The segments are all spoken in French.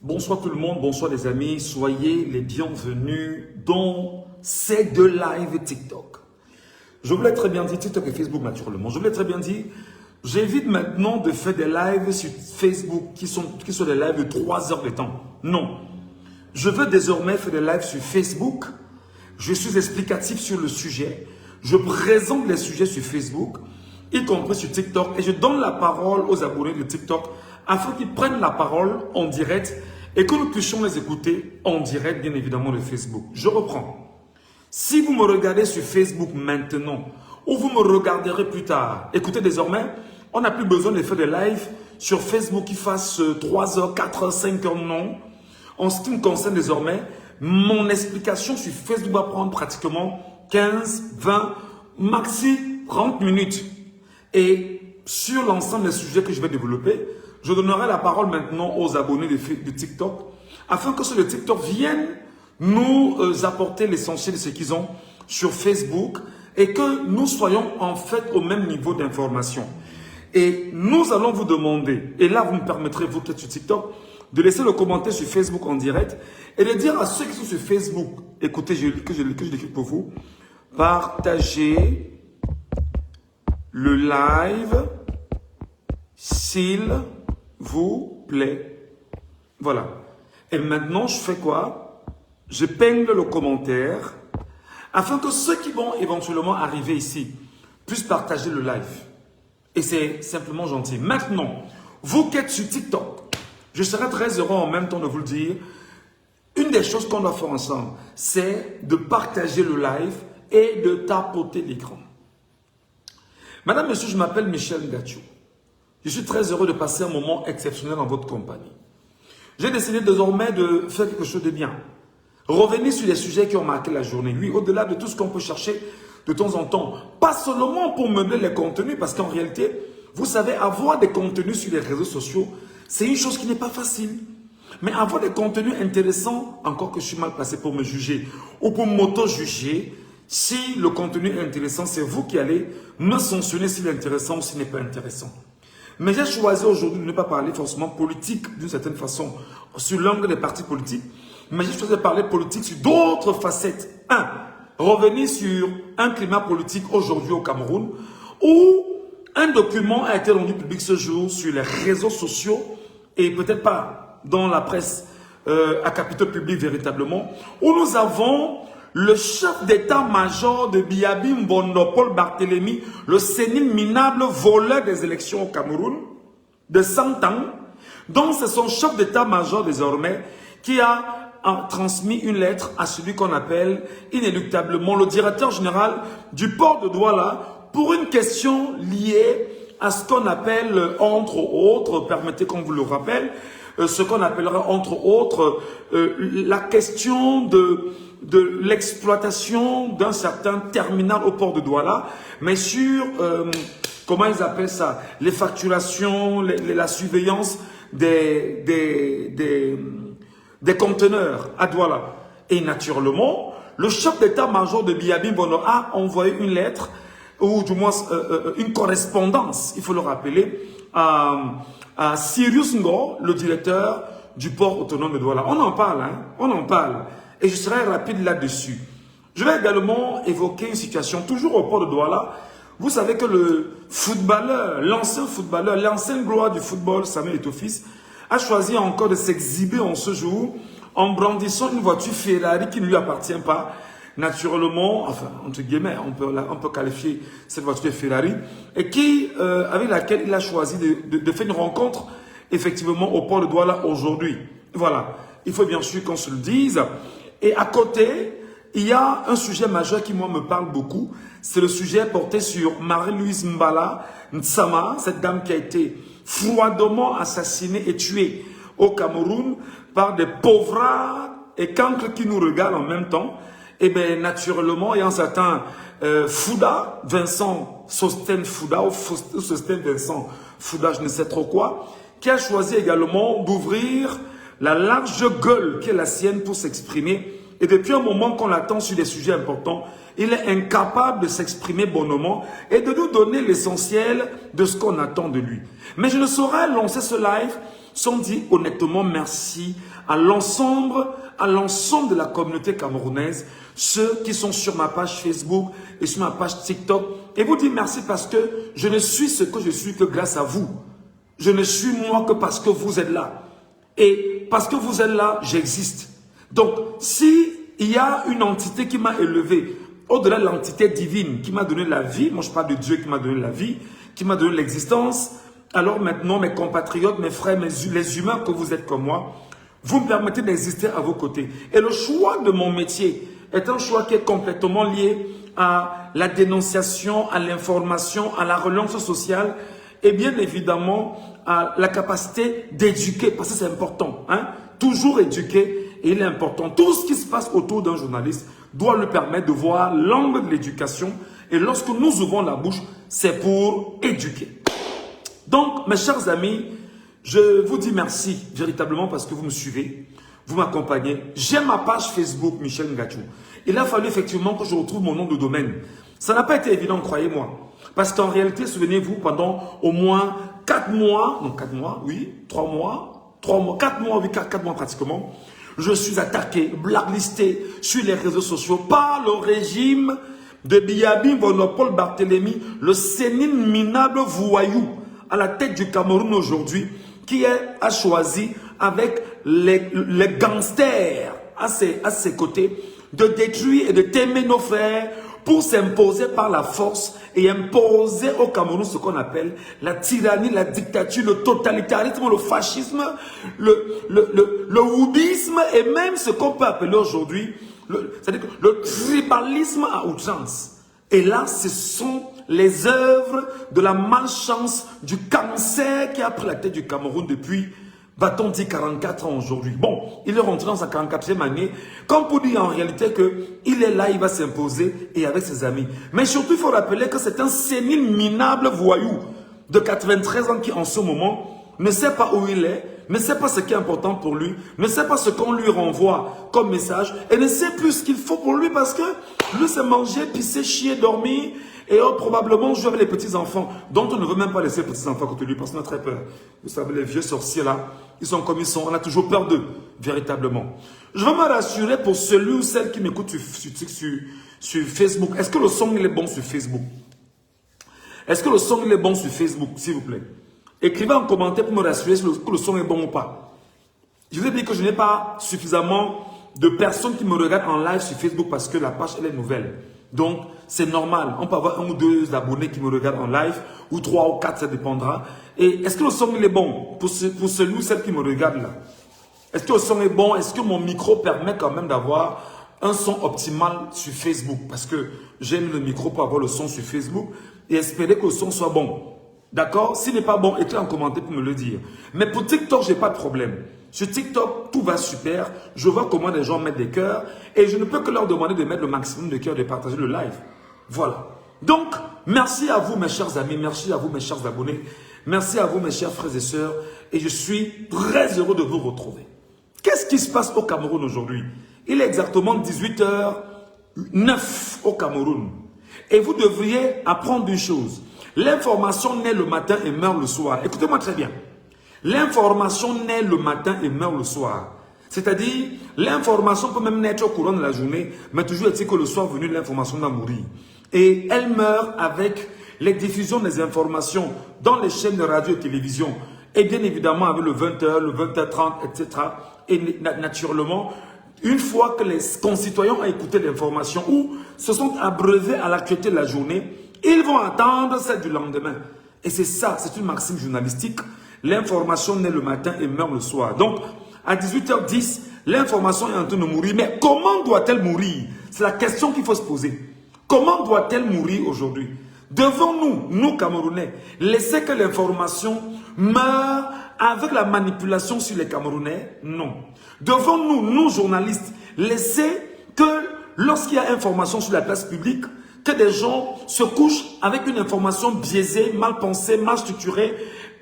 Bonsoir tout le monde, bonsoir les amis, soyez les bienvenus dans ces deux lives TikTok. Je vous l'ai très bien dit, TikTok et Facebook naturellement, je vous l'ai très bien dit, j'évite maintenant de faire des lives sur Facebook qui sont des lives de 3 heures de temps. Non, je veux désormais faire des lives sur Facebook, je suis explicatif sur le sujet, je présente les sujets sur Facebook, y compris sur TikTok, et je donne la parole aux abonnés de TikTok afin qu'ils prennent la parole en direct et que nous puissions les écouter en direct, bien évidemment, de Facebook. Je reprends. Si vous me regardez sur Facebook maintenant ou vous me regarderez plus tard, écoutez, désormais, on n'a plus besoin de faire des lives sur Facebook qui fassent 3 heures, 4 heures, 5 heures, non. En ce qui me concerne désormais, mon explication sur Facebook va prendre pratiquement 15, 20, maxi 30 minutes. Et sur l'ensemble des sujets que je vais développer, je donnerai la parole maintenant aux abonnés de TikTok afin que ceux de TikTok viennent nous apporter l'essentiel de ce qu'ils ont sur Facebook et que nous soyons en fait au même niveau d'information. Et nous allons vous demander, et là vous me permettrez, vous qui êtes sur TikTok, de laisser le commentaire sur Facebook en direct et de dire à ceux qui sont sur Facebook, écoutez, que je l'écris pour vous, partagez le live s'il vous plaît. Voilà. Et maintenant, je fais quoi? Je peigne le commentaire afin que ceux qui vont éventuellement arriver ici puissent partager le live. Et c'est simplement gentil. Maintenant, vous qui êtes sur TikTok, je serai très heureux en même temps de vous le dire. Une des choses qu'on doit faire ensemble, c'est de partager le live et de tapoter l'écran. Madame, monsieur, je m'appelle Michel Ngacho. Je suis très heureux de passer un moment exceptionnel en votre compagnie. J'ai décidé désormais de faire quelque chose de bien. Revenir sur les sujets qui ont marqué la journée. Oui, au-delà de tout ce qu'on peut chercher de temps en temps. Pas seulement pour meubler les contenus, parce qu'en réalité, vous savez, avoir des contenus sur les réseaux sociaux, c'est une chose qui n'est pas facile. Mais avoir des contenus intéressants, encore que je suis mal placé pour me juger ou pour m'auto-juger, si le contenu est intéressant, c'est vous qui allez me sanctionner s'il est intéressant ou s'il n'est pas intéressant. Mais j'ai choisi aujourd'hui de ne pas parler forcément politique d'une certaine façon sur l'angle des partis politiques, mais j'ai choisi de parler politique sur d'autres facettes. Revenir sur un climat politique aujourd'hui au Cameroun où un document a été rendu public ce jour sur les réseaux sociaux et peut-être pas dans la presse à capitaux publics véritablement, où nous avons le chef d'état-major de Biabi Mbondo, Paul Barthélémy, le sénile minable voleur des élections au Cameroun, de 100 ans. Donc c'est son chef d'état-major désormais qui a transmis une lettre à celui qu'on appelle inéluctablement le directeur général du port de Douala pour une question liée à ce qu'on appelle, entre autres, permettez qu'on vous le rappelle, ce qu'on appellera entre autres la question de l'exploitation d'un certain terminal au port de Douala, mais sur, comment ils appellent ça, les facturations, la surveillance des conteneurs à Douala. Et naturellement, le chef d'état-major de Biabi Mbondo a envoyé une lettre, ou du moins une correspondance, il faut le rappeler, à Sirius Ngo, le directeur du port autonome de Douala. On en parle, hein? On en parle. Et je serai rapide là-dessus. Je vais également évoquer une situation toujours au port de Douala. Vous savez que le footballeur, l'ancien footballeur, l'ancienne gloire du football, Samuel Eto'o-Fils, a choisi encore de s'exhiber en ce jour en brandissant une voiture Ferrari qui ne lui appartient pas. Naturellement, enfin, entre guillemets, on peut qualifier cette voiture Ferrari, et qui, avec laquelle il a choisi de faire une rencontre, effectivement, au port de Douala aujourd'hui. Voilà. Il faut bien sûr qu'on se le dise. Et à côté, il y a un sujet majeur qui, moi, me parle beaucoup. C'est le sujet porté sur Marie-Louise Mbala Nsama, cette dame qui a été froidement assassinée et tuée au Cameroun par des pauvres et cancres qui nous regardent en même temps. Et bien, naturellement, il y a un certain Fouda, Vincent Sosten Fouda, ou Sosten Vincent Fouda, je ne sais trop quoi, qui a choisi également d'ouvrir la large gueule qui est la sienne pour s'exprimer Et depuis un moment qu'on l'attend sur des sujets importants, il est incapable de s'exprimer bonnement et de nous donner l'essentiel de ce qu'on attend de lui. Mais je ne saurais lancer ce live sans dire honnêtement merci à l'ensemble de la communauté camerounaise, ceux qui sont sur ma page Facebook et sur ma page TikTok. Et vous dire merci parce que je ne suis ce que je suis que grâce à vous. Je ne suis moi que parce que vous êtes là. Et parce que vous êtes là, j'existe. Donc, si il y a une entité qui m'a élevé, au-delà de l'entité divine qui m'a donné la vie, moi je parle de Dieu qui m'a donné la vie, qui m'a donné l'existence, alors maintenant mes compatriotes, mes frères, les humains que vous êtes comme moi, vous me permettez d'exister à vos côtés. Et le choix de mon métier est un choix qui est complètement lié à la dénonciation, à l'information, à la relance sociale et bien évidemment à la capacité d'éduquer, parce que c'est important, hein? Toujours éduquer. Et il est important, tout ce qui se passe autour d'un journaliste doit lui permettre de voir l'angle de l'éducation. Et lorsque nous ouvrons la bouche, c'est pour éduquer. Donc, mes chers amis, je vous dis merci véritablement parce que vous me suivez, vous m'accompagnez. J'ai ma page Facebook, Michel Ngachou. Il a fallu effectivement que je retrouve mon nom de domaine. Ça n'a pas été évident, croyez-moi. Parce qu'en réalité, souvenez-vous, pendant au moins 4 mois, non 4 mois, oui, 3 mois, 4 mois, oui, 4 mois pratiquement, je suis attaqué, blacklisté sur les réseaux sociaux par le régime de Biyabi Bonopole Barthélemy, le sénile minable voyou à la tête du Cameroun aujourd'hui, qui a choisi avec les gangsters à ses côtés de détruire et de témer nos frères pour s'imposer par la force et imposer au Cameroun ce qu'on appelle la tyrannie, la dictature, le totalitarisme, le fascisme, le houbisme et même ce qu'on peut appeler aujourd'hui c'est-à-dire le tribalisme à outrance. Et là, ce sont les œuvres de la malchance, du cancer qui a pris la tête du Cameroun depuis, va-t-on dire, 44 ans aujourd'hui. Bon, il est rentré dans sa 44e année, comme pour dire en réalité qu'il est là, il va s'imposer et avec ses amis. Mais surtout, il faut rappeler que c'est un sénile minable voyou de 93 ans qui, en ce moment, ne sait pas où il est, ne sait pas ce qui est important pour lui, ne sait pas ce qu'on lui renvoie comme message et ne sait plus ce qu'il faut pour lui parce que lui, c'est manger, pisser, chier, dormir et probablement jouer avec les petits-enfants dont on ne veut même pas laisser les petits-enfants à côté de lui parce qu'on a très peur. Vous savez, les vieux sorciers là, ils sont comme ils sont, on a toujours peur d'eux, véritablement. Je veux me rassurer pour celui ou celle qui m'écoute sur Facebook. Est-ce que le son il est bon sur Facebook? Est-ce que le son il est bon sur Facebook, s'il vous plaît? Écrivez en commentaire pour me rassurer que le son est bon ou pas. Je vous ai dit que je n'ai pas suffisamment de personnes qui me regardent en live sur Facebook parce que la page elle est nouvelle. Donc c'est normal. On peut avoir 1 ou 2 abonnés qui me regardent en live, ou 3 ou 4, ça dépendra. Et est-ce que le son il est bon pour celui ou celle qui me regarde là? Est-ce que le son est bon? Est-ce que mon micro permet quand même d'avoir un son optimal sur Facebook? Parce que j'ai mis le micro pour avoir le son sur Facebook et espérer que le son soit bon. D'accord? S'il n'est pas bon, écrivez en commentaire pour me le dire. Mais pour TikTok, je n'ai pas de problème. Sur TikTok, tout va super. Je vois comment les gens mettent des cœurs. Et je ne peux que leur demander de mettre le maximum de cœurs, de partager le live. Voilà. Donc, merci à vous mes chers amis. Merci à vous mes chers abonnés. Merci à vous mes chers frères et sœurs. Et je suis très heureux de vous retrouver. Qu'est-ce qui se passe au Cameroun aujourd'hui? Il est exactement 18h09 au Cameroun. Et vous devriez apprendre une chose. L'information naît le matin et meurt le soir. Écoutez-moi très bien. L'information naît le matin et meurt le soir. C'est-à-dire, l'information peut même naître au courant de la journée, mais toujours est-il que le soir venu, l'information va mourir. Et elle meurt avec les diffusions des informations dans les chaînes de radio et télévision. Et bien évidemment avec le 20h, le 20h30, etc. Et naturellement, une fois que les concitoyens ont écouté l'information ou se sont abreuvés à l'actualité de la journée, ils vont attendre celle du lendemain. Et c'est ça, c'est une maxime journalistique. L'information naît le matin et meurt le soir. Donc, à 18h10, l'information est en train de mourir. Mais comment doit-elle mourir? C'est la question qu'il faut se poser. Comment doit-elle mourir aujourd'hui? Devons-nous, nous Camerounais, laisser que l'information meure avec la manipulation sur les Camerounais? Non. Devons-nous, nous journalistes, laisser que lorsqu'il y a information sur la place publique, que des gens se couchent avec une information biaisée, mal pensée, mal structurée,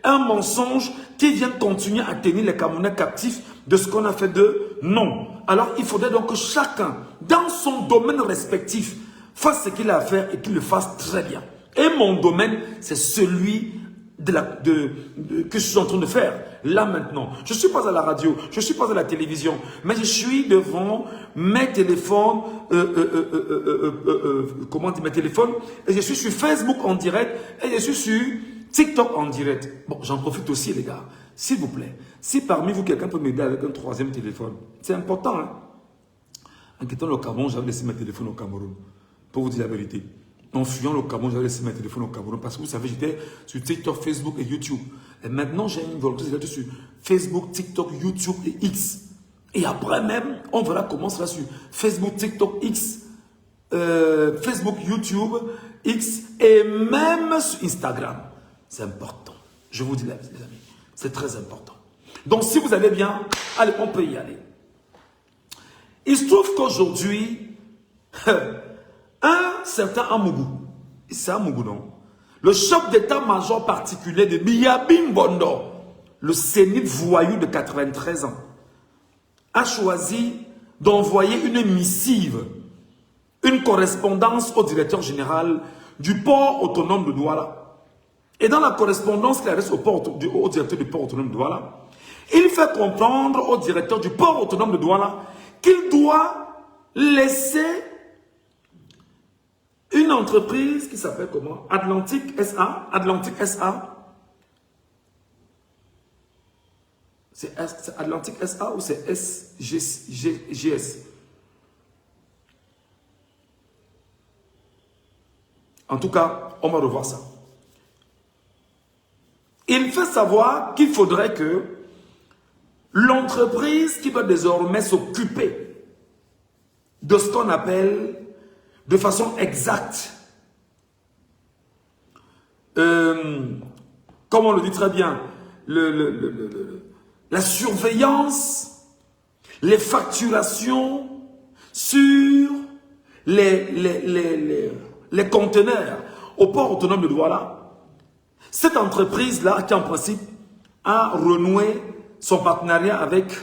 un mensonge qui vient continuer à tenir les Camerounais captifs de ce qu'on a fait d'eux, non. Alors, il faudrait donc que chacun, dans son domaine respectif, fasse ce qu'il a à faire et qu'il le fasse très bien. Et mon domaine, c'est celui que je suis en train de faire, là maintenant. Je ne suis pas à la radio, je ne suis pas à la télévision, mais je suis devant mes téléphones, comment dire, mes téléphones, et je suis sur Facebook en direct, et je suis sur TikTok en direct. Bon, j'en profite aussi, les gars. S'il vous plaît, si parmi vous, quelqu'un peut m'aider avec un troisième téléphone, c'est important, hein. En quittant le Cameroun, j'avais laissé mes téléphones au Cameroun, pour vous dire la vérité. En fuyant le Cameroun, j'avais laissé mes téléphones au Cameroun parce que vous savez, j'étais sur TikTok, Facebook et YouTube. Et maintenant, j'ai une volonté d'être sur Facebook, TikTok, YouTube et X. Et après même, on verra comment ça va sur Facebook, TikTok, X, Facebook, YouTube, X et même sur Instagram. C'est important. Je vous dis les amis, c'est très important. Donc, si vous allez bien, allez, on peut y aller. Il se trouve qu'aujourd'hui, un certain Amougou, c'est Amougou non, le chef d'état-major particulier de Biabim Bondo, le sénile voyou de 93 ans, a choisi d'envoyer une missive, une correspondance au directeur général du port autonome de Douala. Et dans la correspondance qu'il adresse au directeur du port autonome de Douala, il fait comprendre au directeur du port autonome de Douala qu'il doit laisser une entreprise qui s'appelle comment? Atlantique SA. Atlantique SA. C'est Atlantique SA ou c'est SGS? En tout cas, on va revoir ça. Il fait savoir qu'il faudrait que l'entreprise qui va désormais s'occuper de ce qu'on appelle de façon exacte, comme on le dit très bien, la surveillance, les facturations sur les conteneurs au port autonome de Douala. Cette entreprise-là, qui en principe a renoué son partenariat avec,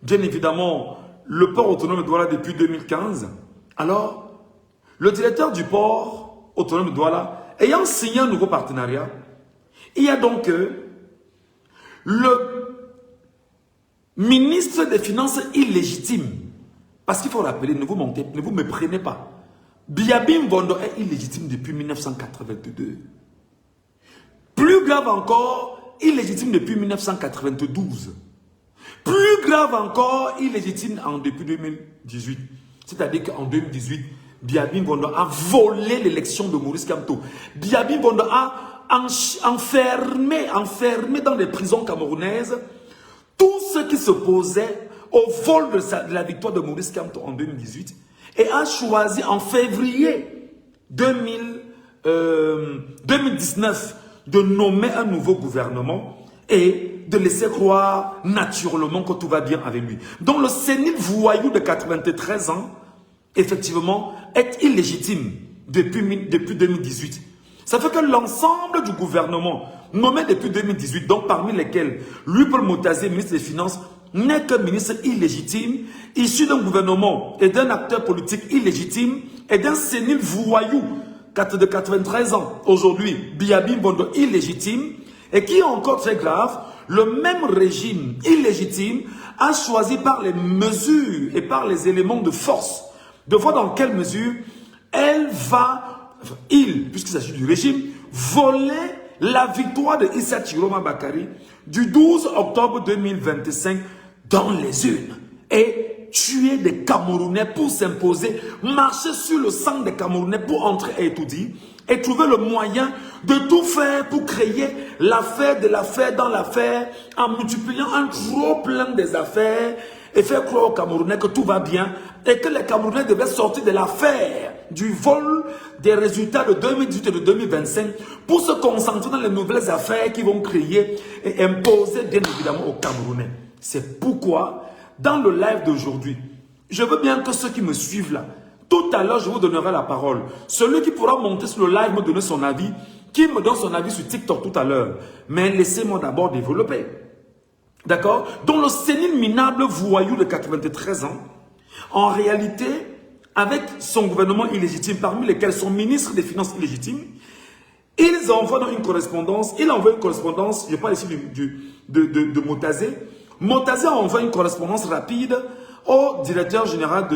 bien évidemment, le port autonome de Douala depuis 2015. Alors, le directeur du port autonome de Douala, ayant signé un nouveau partenariat, il y a donc le ministre des Finances illégitime. Parce qu'il faut rappeler, ne vous mentez, ne vous méprenez pas. Biabim Bondo est illégitime depuis 1982. Plus grave encore, illégitime depuis 1992. Plus grave encore, illégitime depuis 2018. C'est-à-dire qu'en 2018, Biabim Bondo a volé l'élection de Maurice Kamto. Biabim Bondo a enfermé dans les prisons camerounaises tous ceux qui s'opposaient au vol de la victoire de Maurice Kamto en 2018 et a choisi en février 2019 de nommer un nouveau gouvernement et de laisser croire naturellement que tout va bien avec lui. Donc le sénile voyou de 93 ans, effectivement, est illégitime depuis 2018. Ça fait que l'ensemble du gouvernement nommé depuis 2018, donc parmi lesquels Louis-Paul Motazé, ministre des Finances, n'est qu'un ministre illégitime, issu d'un gouvernement et d'un acteur politique illégitime et d'un sénile voyou de 93 ans, aujourd'hui, Biabim Bondo illégitime, et qui est encore très grave, le même régime illégitime a choisi par les mesures et par les éléments de force de voir dans quelle mesure puisqu'il s'agit du régime, voler la victoire de Issa Chiroma Bakari du 12 octobre 2025 dans les urnes et tuer des Camerounais pour s'imposer, marcher sur le sang des Camerounais pour entrer à étudier et trouver le moyen de tout faire pour créer l'affaire de l'affaire dans l'affaire en multipliant un trop plein des affaires et faire croire aux Camerounais que tout va bien et que les Camerounais devaient sortir de l'affaire du vol des résultats de 2018 et de 2025 pour se concentrer dans les nouvelles affaires qui vont créer et imposer bien évidemment aux Camerounais. C'est pourquoi, dans le live d'aujourd'hui, je veux bien que ceux qui me suivent là, tout à l'heure, je vous donnerai la parole. Celui qui pourra monter sur le live me donner son avis, qui me donne son avis sur TikTok tout à l'heure. Mais laissez-moi d'abord développer. d'accord, dont le sénile minable voyou de 93 ans, en réalité, avec son gouvernement illégitime, parmi lesquels son ministre des Finances illégitime, ils envoient une correspondance, je parle ici de Motazé. Motazé envoie une correspondance rapide au directeur général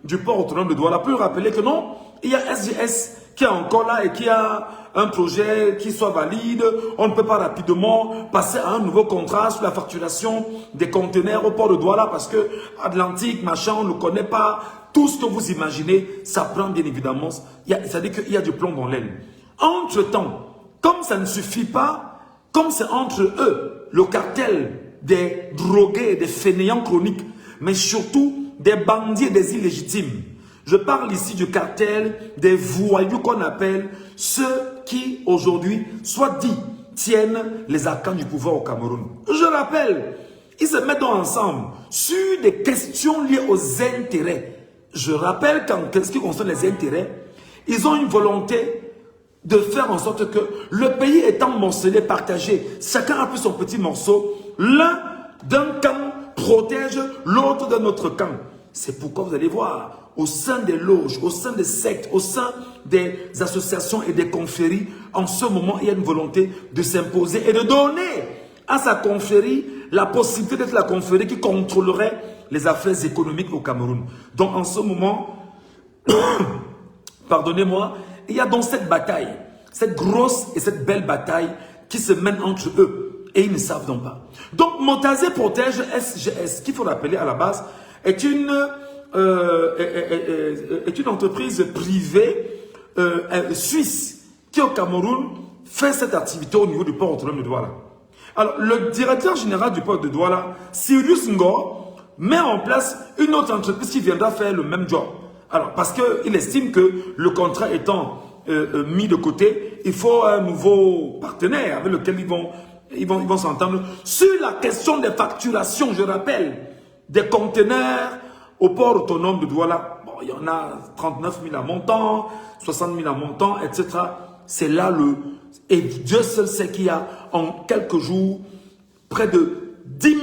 du port autonome de Douala pour rappeler que non, il y a SGS qui est encore là et qui a un projet qui soit valide. On ne peut pas rapidement passer à un nouveau contrat sur la facturation des conteneurs au port de Douala parce que Atlantique, machin, on ne connaît pas. Tout ce que vous imaginez, ça prend bien évidemment, c'est-à-dire qu'il y a du plomb dans l'aile. Entre-temps, comme ça ne suffit pas, comme c'est entre eux, le cartel des drogués et des fainéants chroniques, mais surtout des bandits et des illégitimes. Je parle ici du cartel des voyous qu'on appelle ceux qui aujourd'hui, soit dit, tiennent les arcanes du pouvoir au Cameroun. Je rappelle, ils se mettent ensemble sur des questions liées aux intérêts. Je rappelle qu'en ce qui concerne les intérêts, ils ont une volonté de faire en sorte que le pays étant morcelé, partagé, chacun a pris son petit morceau, l'un d'un camp protège l'autre d'un autre camp. C'est pourquoi vous allez voir, au sein des loges, au sein des sectes, au sein des associations et des confréries, en ce moment, il y a une volonté de s'imposer et de donner à sa confrérie la possibilité d'être la confrérie qui contrôlerait les affaires économiques au Cameroun. Donc en ce moment, pardonnez-moi, il y a donc cette bataille, cette grosse et cette belle bataille qui se mène entre eux et ils ne savent donc pas. Donc Motazé protège SGS, qu'il faut rappeler à la base, est une entreprise privée suisse qui au Cameroun fait cette activité au niveau du port autonome de Douala. Alors le directeur général du port de Douala, Sirius Ngor, met en place une autre entreprise qui viendra faire le même job. Alors, parce qu'il estime que le contrat étant mis de côté, il faut un nouveau partenaire avec lequel ils vont s'entendre sur la question des facturations, je rappelle, des conteneurs au port autonome de Douala. Bon, il y en a 39 000 à montant, 60 000 à montant, etc. C'est là et Dieu seul sait qu'il y a en quelques jours près de 10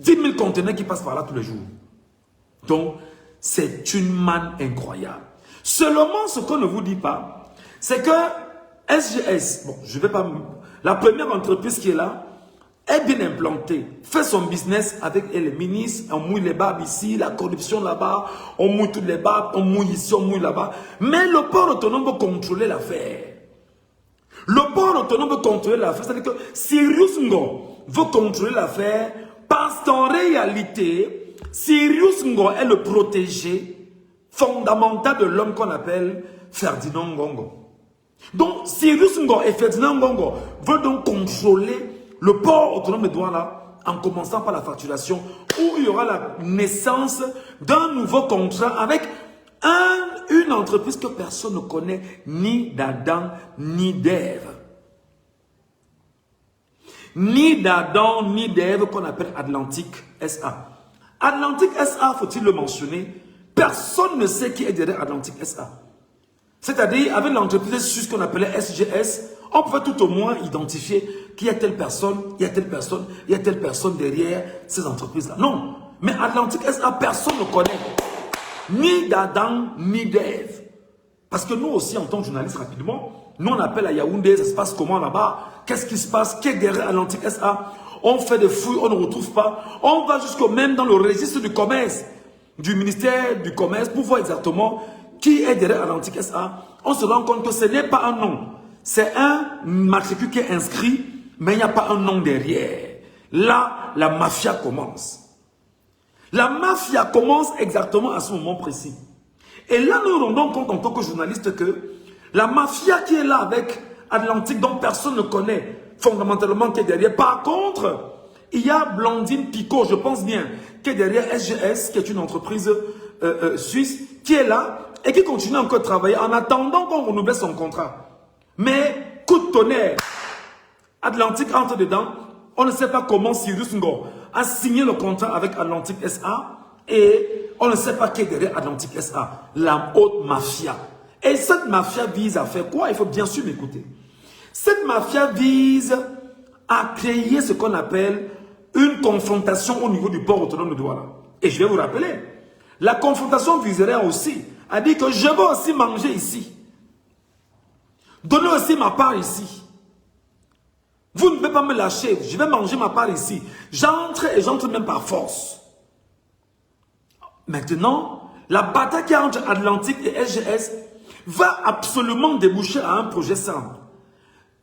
000 conteneurs qui passent par là tous les jours. Donc, c'est une manne incroyable. Seulement, ce qu'on ne vous dit pas, c'est que SGS, bon, je vais pas... La première entreprise qui est là, est bien implantée, fait son business avec les ministres, on mouille les barbes ici, la corruption là-bas, on mouille toutes les barbes, on mouille ici, on mouille là-bas. Mais le port autonome veut contrôler l'affaire. Le port autonome veut contrôler l'affaire, c'est-à-dire que Sirius Ngo veut contrôler l'affaire parce qu'en réalité, Sirius Ngo est le protégé fondamental de l'homme qu'on appelle Ferdinand Ngongo. Donc, Sirius Ngo et Ferdinand Ngongo veulent donc contrôler le port autonome de Douala en commençant par la facturation où il y aura la naissance d'un nouveau contrat avec une entreprise que personne ne connaît, ni d'Adam, ni d'Ève. Ni d'Adam, ni d'Ève qu'on appelle Atlantique SA. Atlantique SA, faut-il le mentionner, personne ne sait qui est derrière Atlantique SA. C'est-à-dire, avec l'entreprise suisse qu'on appelait SGS, on pouvait tout au moins identifier qu'il y a telle personne, il y a telle personne, il y a telle personne derrière ces entreprises-là. Non, mais Atlantique SA, personne ne connaît. Ni d'Adam, ni d'Ève. Parce que nous aussi, en tant que journalistes, rapidement, nous on appelle à Yaoundé, ça se passe comment là-bas? Qu'est-ce qui se passe? Qui est derrière Atlantique SA? On fait des fouilles, on ne retrouve pas. On va jusqu'au même dans le registre du commerce, du ministère du commerce, pour voir exactement qui est derrière Atlantique SA. On se rend compte que ce n'est pas un nom. C'est un matricule qui est inscrit, mais il n'y a pas un nom derrière. Là, la mafia commence. La mafia commence exactement à ce moment précis. Et là, nous nous rendons compte en tant que journalistes que la mafia qui est là avec Atlantique, dont personne ne connaît fondamentalement qui est derrière. Par contre, il y a Blandine Picot, je pense bien, qui est derrière SGS, qui est une entreprise suisse, qui est là et qui continue encore à travailler en attendant qu'on renouvelle son contrat. Mais, coup de tonnerre, Atlantique entre dedans, on ne sait pas comment Sirius Ngo a signé le contrat avec Atlantique SA et on ne sait pas qui est derrière Atlantique SA, la haute mafia. Et cette mafia vise à faire quoi? Il faut bien sûr m'écouter. Cette mafia vise à créer ce qu'on appelle une confrontation au niveau du port autonome de Douala. Et je vais vous rappeler, la confrontation viserait aussi à dire que je veux aussi manger ici. Donnez aussi ma part ici. Vous ne pouvez pas me lâcher, je vais manger ma part ici. J'entre et j'entre même par force. Maintenant, la bataille qui est entre Atlantique et SGS va absolument déboucher à un projet simple.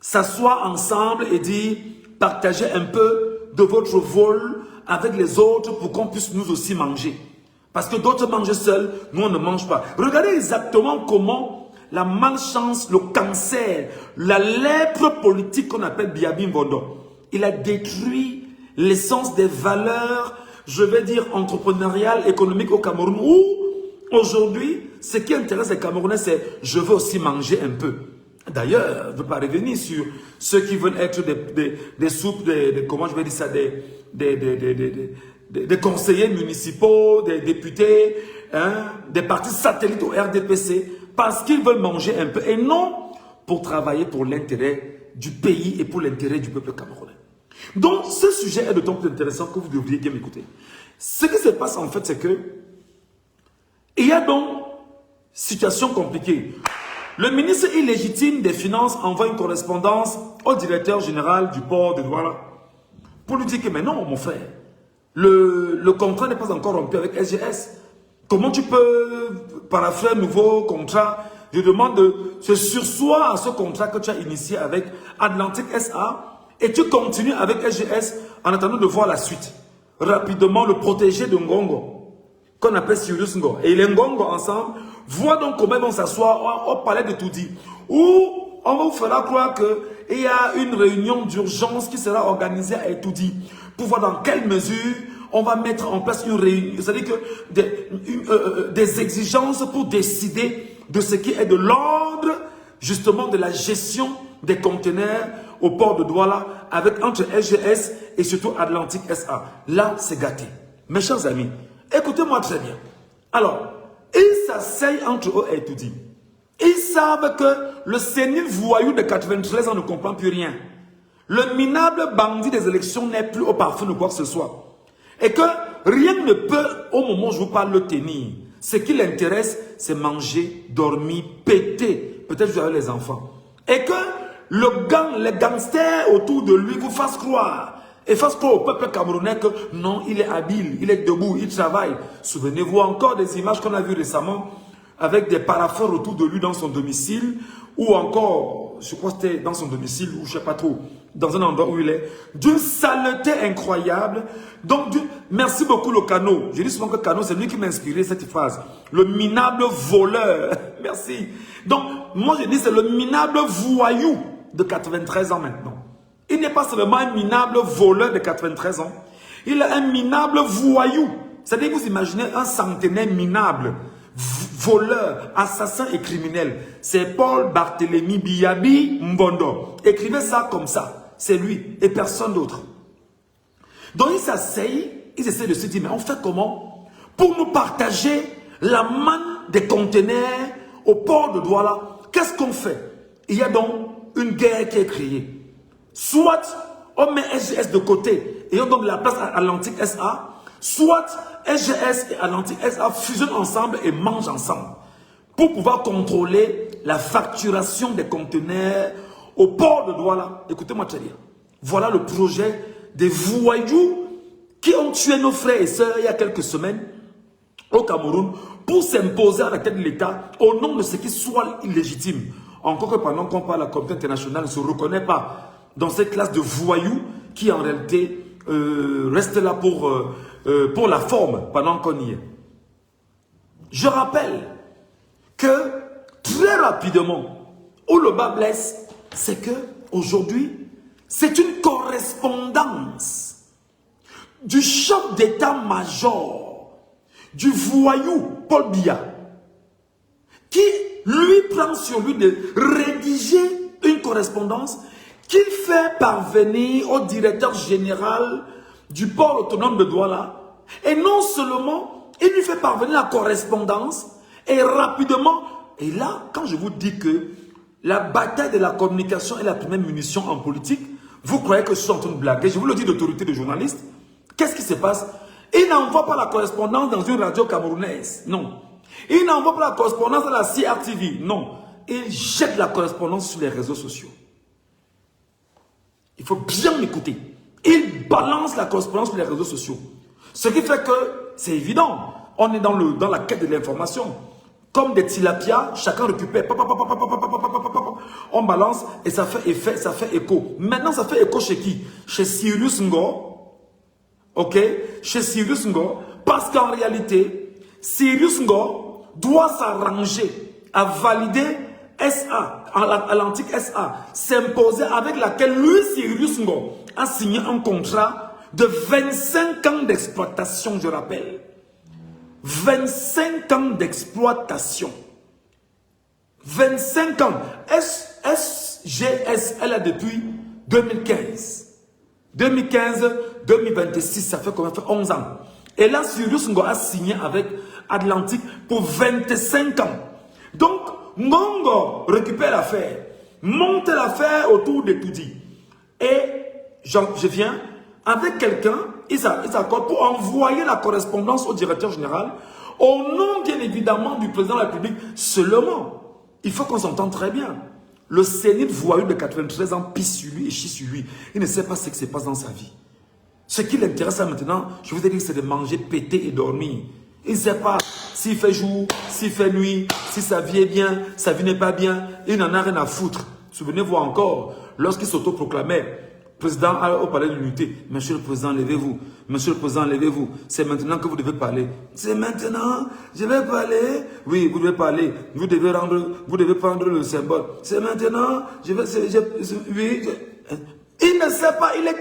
S'asseoir ensemble et dire, partagez un peu de votre vol avec les autres pour qu'on puisse nous aussi manger. Parce que d'autres mangent seuls, nous on ne mange pas. Regardez exactement comment la malchance, le cancer, la lèpre politique qu'on appelle Biabi Mbondo, il a détruit l'essence des valeurs, je vais dire entrepreneuriales, économiques au Cameroun, où aujourd'hui, ce qui intéresse les Camerounais, c'est je veux aussi manger un peu. D'ailleurs, je ne veux pas revenir sur ceux qui veulent être des soupes, comment je vais dire ça, des conseillers municipaux, des députés, hein, des partis satellites au RDPC, parce qu'ils veulent manger un peu et non pour travailler pour l'intérêt du pays et pour l'intérêt du peuple camerounais. Donc, ce sujet est d'autant plus intéressant que vous devriez bien m'écouter. Ce qui se passe en fait, c'est que il y a donc situation compliquée. Le ministre illégitime des Finances envoie une correspondance au directeur général du port de Douala pour lui dire que, mais non, mon frère, le contrat n'est pas encore rompu avec SGS. Comment tu peux parapher un nouveau contrat? Je demande de se sursoir à ce contrat que tu as initié avec Atlantic SA et tu continues avec SGS en attendant de voir la suite. Rapidement, le protégé de Ngongo, qu'on appelle Sirius Ngo, et les Ngongo ensemble, voient donc comment ils vont s'asseoir au palais de Toudi, où on va vous faire croire qu'il y a une réunion d'urgence qui sera organisée à Toudi pour voir dans quelle mesure on va mettre en place une réunion, c'est-à-dire que des exigences pour décider de ce qui est de l'ordre, justement, de la gestion des conteneurs au port de Douala avec entre SGS et surtout Atlantic SA. Là, c'est gâté. Mes chers amis, écoutez-moi très bien. Alors, ils s'asseyent entre eux et tout dit. Ils savent que le sénile voyou de 93 ans ne comprend plus rien. Le minable bandit des élections n'est plus au parfum de quoi que ce soit. Et que rien ne peut, au moment où je vous parle, le tenir. Ce qui l'intéresse, c'est manger, dormir, péter. Peut-être vous avez les enfants. Et que les gangsters autour de lui vous fassent croire. Et fassent croire au peuple camerounais que non, il est habile, il est debout, il travaille. Souvenez-vous encore des images qu'on a vues récemment avec des parapheurs autour de lui dans son domicile, ou encore, je crois que c'était dans son domicile, ou je ne sais pas trop, dans un endroit où il est, d'une saleté incroyable. Donc, merci beaucoup le Cano. Je dis souvent que Cano, c'est lui qui m'a inspiré cette phrase. Le minable voleur. Merci. Donc, moi je dis c'est le minable voyou de 93 ans maintenant. Il n'est pas seulement un minable voleur de 93 ans. Il est un minable voyou. C'est-à-dire que vous imaginez un centenaire minable, voleur, assassin et criminel. C'est Paul Barthélemy Biabi Mbondo. Écrivez ça comme ça. C'est lui et personne d'autre. Donc ils s'asseyent, ils essaient de se dire, mais on fait comment pour nous partager la manne des conteneurs au port de Douala? Qu'est-ce qu'on fait? Il y a donc une guerre qui est créée. Soit on met SGS de côté et on donne la place à Atlantic SA, soit SGS et Atlantic SA fusionnent ensemble et mangent ensemble pour pouvoir contrôler la facturation des conteneurs au port de Douala. Écoutez-moi très bien. Voilà le projet des voyous qui ont tué nos frères et sœurs il y a quelques semaines au Cameroun pour s'imposer à la tête de l'État au nom de ce qui soit illégitime. Encore que pendant qu'on parle, la communauté internationale ne se reconnaît pas dans cette classe de voyous qui en réalité reste là pour la forme pendant qu'on y est. Je rappelle que très rapidement, où le bas blesse, c'est que aujourd'hui, c'est une correspondance du chef d'état-major du voyou Paul Biya qui lui prend sur lui de rédiger une correspondance qu'il fait parvenir au directeur général du port autonome de Douala. Et non seulement, il lui fait parvenir la correspondance et rapidement. Et là, quand je vous dis que la bataille de la communication est la première munition en politique, vous croyez que je suis en train de blaguer. Je vous le dis d'autorité de journaliste. Qu'est-ce qui se passe? Il n'envoie pas la correspondance dans une radio camerounaise. Non. Il n'envoie pas la correspondance dans la CRTV. Non. Il jette la correspondance sur les réseaux sociaux. Il faut bien m'écouter. Il balance la correspondance sur les réseaux sociaux. Ce qui fait que, c'est évident, on est dans la quête de l'information. Comme des tilapias, chacun récupère. On balance et ça fait effet, ça fait écho. Maintenant, ça fait écho chez qui? Chez Sirius Ngo. Ok? Chez Sirius Ngo. Parce qu'en réalité, Sirius Ngo doit s'arranger à valider SA, à l'antique SA, s'imposer avec laquelle lui, Sirius Ngo, a signé un contrat de 25 ans d'exploitation, je rappelle. 25 ans d'exploitation. 25 ans. SGS, elle a depuis 2015. 2015, 2026, ça fait combien? Ça fait 11 ans. Et là, Sirius Ngo a signé avec Atlantique pour 25 ans. Donc, Ngongo récupère l'affaire, monte l'affaire autour de Toudi. Et je viens avec quelqu'un, ils s'accordent pour envoyer la correspondance au directeur général, au nom bien évidemment du président de la République seulement. Il faut qu'on s'entende très bien. Le sénile voyou de 93 ans pisse sur lui et chie sur lui. Il ne sait pas ce qui se passe dans sa vie. Ce qui l'intéresse maintenant, je vous ai dit, c'est de manger, péter et dormir. Il ne sait pas s'il fait jour, s'il fait nuit, si sa vie est bien, sa vie n'est pas bien. Il n'en a rien à foutre. Souvenez-vous encore, lorsqu'il s'autoproclamait président au palais de l'unité, monsieur le président, levez-vous. Monsieur le président, levez-vous. C'est maintenant que vous devez parler. C'est maintenant, je vais parler. Oui, vous devez parler. Vous devez prendre le symbole. C'est maintenant, oui. Il ne sait pas, il est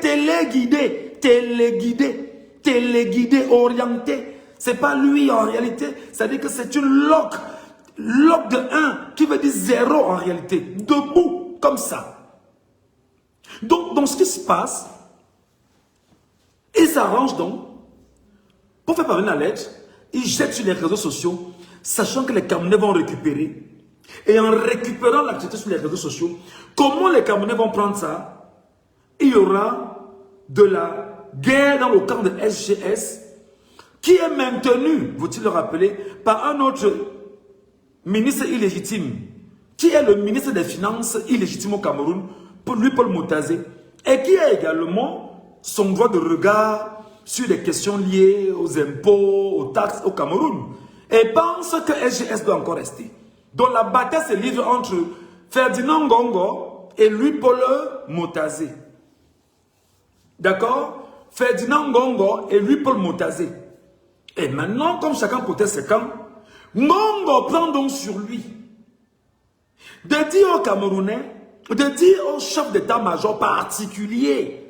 téléguidé, orienté. C'est pas lui en réalité. C'est-à-dire que c'est une log de 1 qui veut dire 0 en réalité. Debout, comme ça. Donc, dans ce qui se passe, il s'arrange donc pour faire parvenir la lettre. Il jette sur les réseaux sociaux, sachant que les Camerounais vont récupérer. Et en récupérant l'activité sur les réseaux sociaux, comment les Camerounais vont prendre ça? Il y aura de la guerre dans le camp de SGS qui est maintenu, faut-il le rappeler, par un autre ministre illégitime, qui est le ministre des Finances illégitime au Cameroun, lui Paul Moutazé, et qui a également son droit de regard sur les questions liées aux impôts, aux taxes au Cameroun, et pense que SGS doit encore rester. Donc la bataille se livre entre Ferdinand Ngongo et lui Paul Moutazé. D'accord? Ferdinand Ngongo et lui Paul Moutazé. Et maintenant, comme chacun protège ses camps, Ngongo prend donc sur lui de dire aux Camerounais, de dire aux chefs d'état-major particuliers,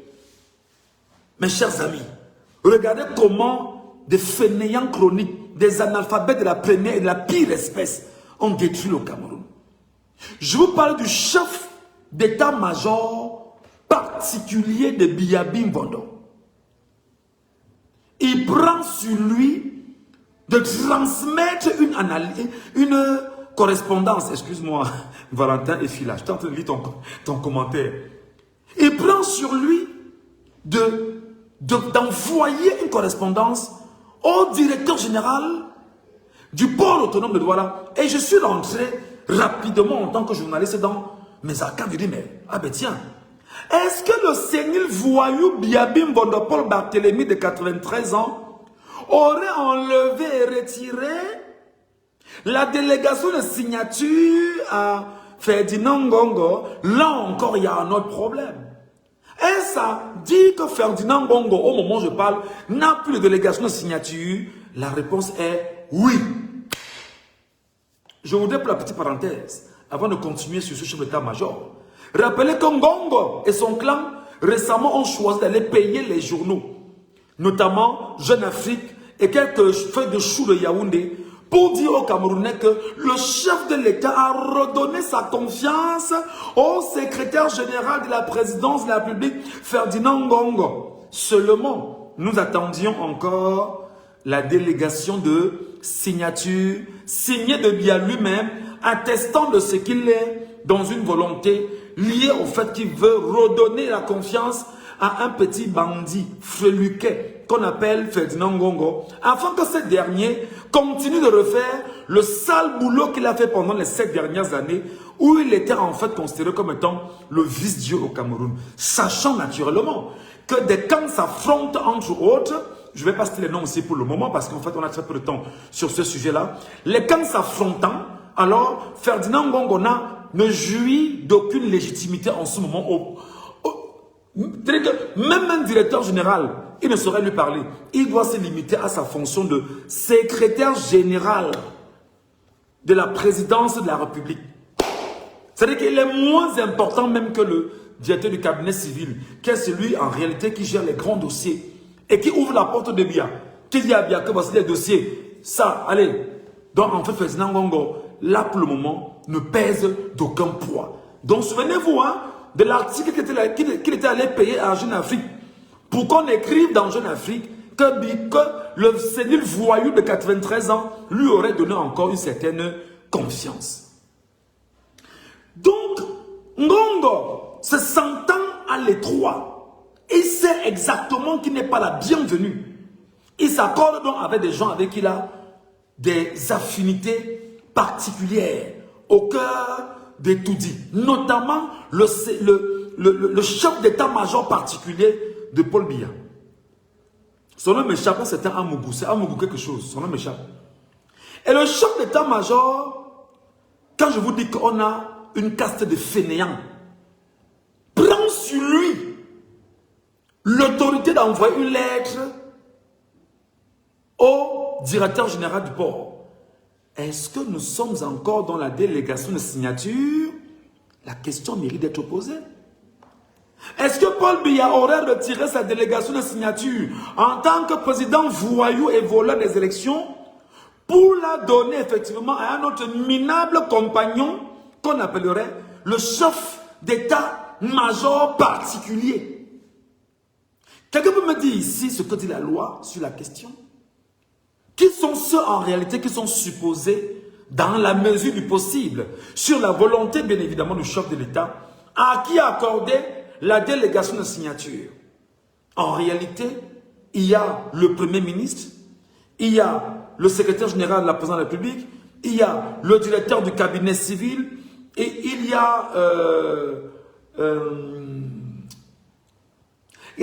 mes chers amis, regardez comment des fainéants chroniques, des analphabètes de la première et de la pire espèce ont détruit le Cameroun. Je vous parle du chef d'état-major particulier de Biabim Bondo. Il prend sur lui de transmettre une correspondance, excuse-moi, Valentin et Phila, je suis en train de lire ton commentaire. Il prend sur lui d'envoyer une correspondance au directeur général du port autonome de Douala. Et je suis rentré rapidement en tant que journaliste dans mes arcanes. Je dis, mais, ah ben tiens, est-ce que le sénile voyou Biabim Bondopol Barthélemy de 93 ans aurait enlevé et retiré la délégation de signature à Ferdinand Ngongo? Là encore, il y a un autre problème. Et ça dit que Ferdinand Ngongo, au moment où je parle, n'a plus de délégation de signature. La réponse est oui. Je voudrais, pour la petite parenthèse, avant de continuer sur ce chef d'état-major, rappelez que Ngongo et son clan récemment ont choisi d'aller payer les journaux, notamment Jeune Afrique et quelques feuilles de chou de Yaoundé, pour dire aux Camerounais que le chef de l'État a redonné sa confiance au secrétaire général de la présidence de la République, Ferdinand Ngongo. Seulement, nous attendions encore la délégation de signature signée de Biya lui-même, attestant de ce qu'il est dans une volonté liée au fait qu'il veut redonner la confiance à un petit bandit freluquet qu'on appelle Ferdinand Ngongo, afin que ce dernier continue de refaire le sale boulot qu'il a fait pendant les 7 dernières années, où il était en fait considéré comme étant le vice-dieu au Cameroun. Sachant naturellement que des camps s'affrontent entre autres, je ne vais pas citer les noms aussi pour le moment parce qu'en fait on a très peu de temps sur ce sujet-là. Les camps s'affrontant, alors Ferdinand Ngongo ne jouit d'aucune légitimité en ce moment. Même un directeur général, il ne saurait lui parler. Il doit se limiter à sa fonction de secrétaire général de la présidence de la République. C'est-à-dire qu'il est moins important même que le directeur du cabinet civil, qui est celui en réalité qui gère les grands dossiers et qui ouvre la porte de Bia. Qui dit à Bia que voici les dossiers, ça, allez. Donc en fait, Ferdinand Ngongo, là pour le moment, ne pèse d'aucun poids. Donc souvenez-vous de l'article qu'il était allé payer à Jeune Afrique pour qu'on écrive dans Jeune Afrique que le sénile voyou de 93 ans lui aurait donné encore une certaine confiance. Donc, Ngongo, se sentant à l'étroit, il sait exactement qu'il n'est pas la bienvenue. Il s'accorde donc avec des gens avec qui il a des affinités particulières au cœur des Toudi, notamment le chef d'état-major particulier de Paul Biya. Son nom m'échappe, c'était Amougou. C'est Amougou quelque chose, son nom m'échappe. Et le chef d'état-major, quand je vous dis qu'on a une caste de fainéants, prend sur lui l'autorité d'envoyer une lettre au directeur général du port. Est-ce que nous sommes encore dans la délégation de signature? La question mérite d'être posée. Est-ce que Paul Biya aurait retiré sa délégation de signature en tant que président voyou et voleur des élections pour la donner effectivement à un autre minable compagnon qu'on appellerait le chef d'état-major particulier? Quelqu'un peut me dire ici ce que dit la loi sur la question? Qui sont ceux en réalité qui sont supposés, dans la mesure du possible, sur la volonté bien évidemment du chef de l'État, à qui accorder la délégation de signature? En réalité, il y a le Premier ministre, il y a le secrétaire général de la présidence de la République, il y a le directeur du cabinet civil, et il y a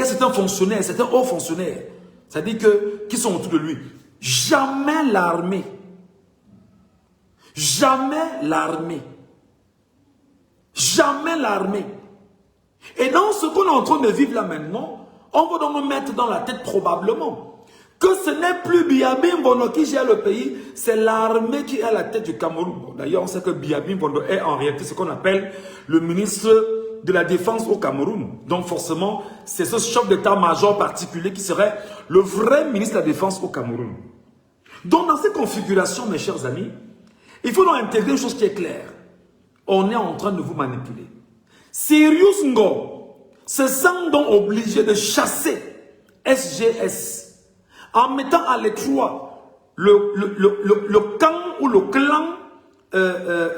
certains fonctionnaires, certains hauts fonctionnaires, c'est-à-dire qui sont autour de lui. Jamais l'armée, jamais l'armée, jamais l'armée. Et dans ce qu'on est en train de vivre là maintenant, on va donc nous mettre dans la tête probablement que ce n'est plus Biya Mbongo qui gère le pays, c'est l'armée qui est à la tête du Cameroun. D'ailleurs, on sait que Biya Mbongo est en réalité ce qu'on appelle le ministre de la Défense au Cameroun. Donc forcément, c'est ce chef d'état-major particulier qui serait le vrai ministre de la Défense au Cameroun. Donc dans ces configurations, mes chers amis, il faut donc intégrer une chose qui est claire. On est en train de vous manipuler. Sirius Ngo se sent donc obligé de chasser SGS en mettant à l'étroit le camp ou le clan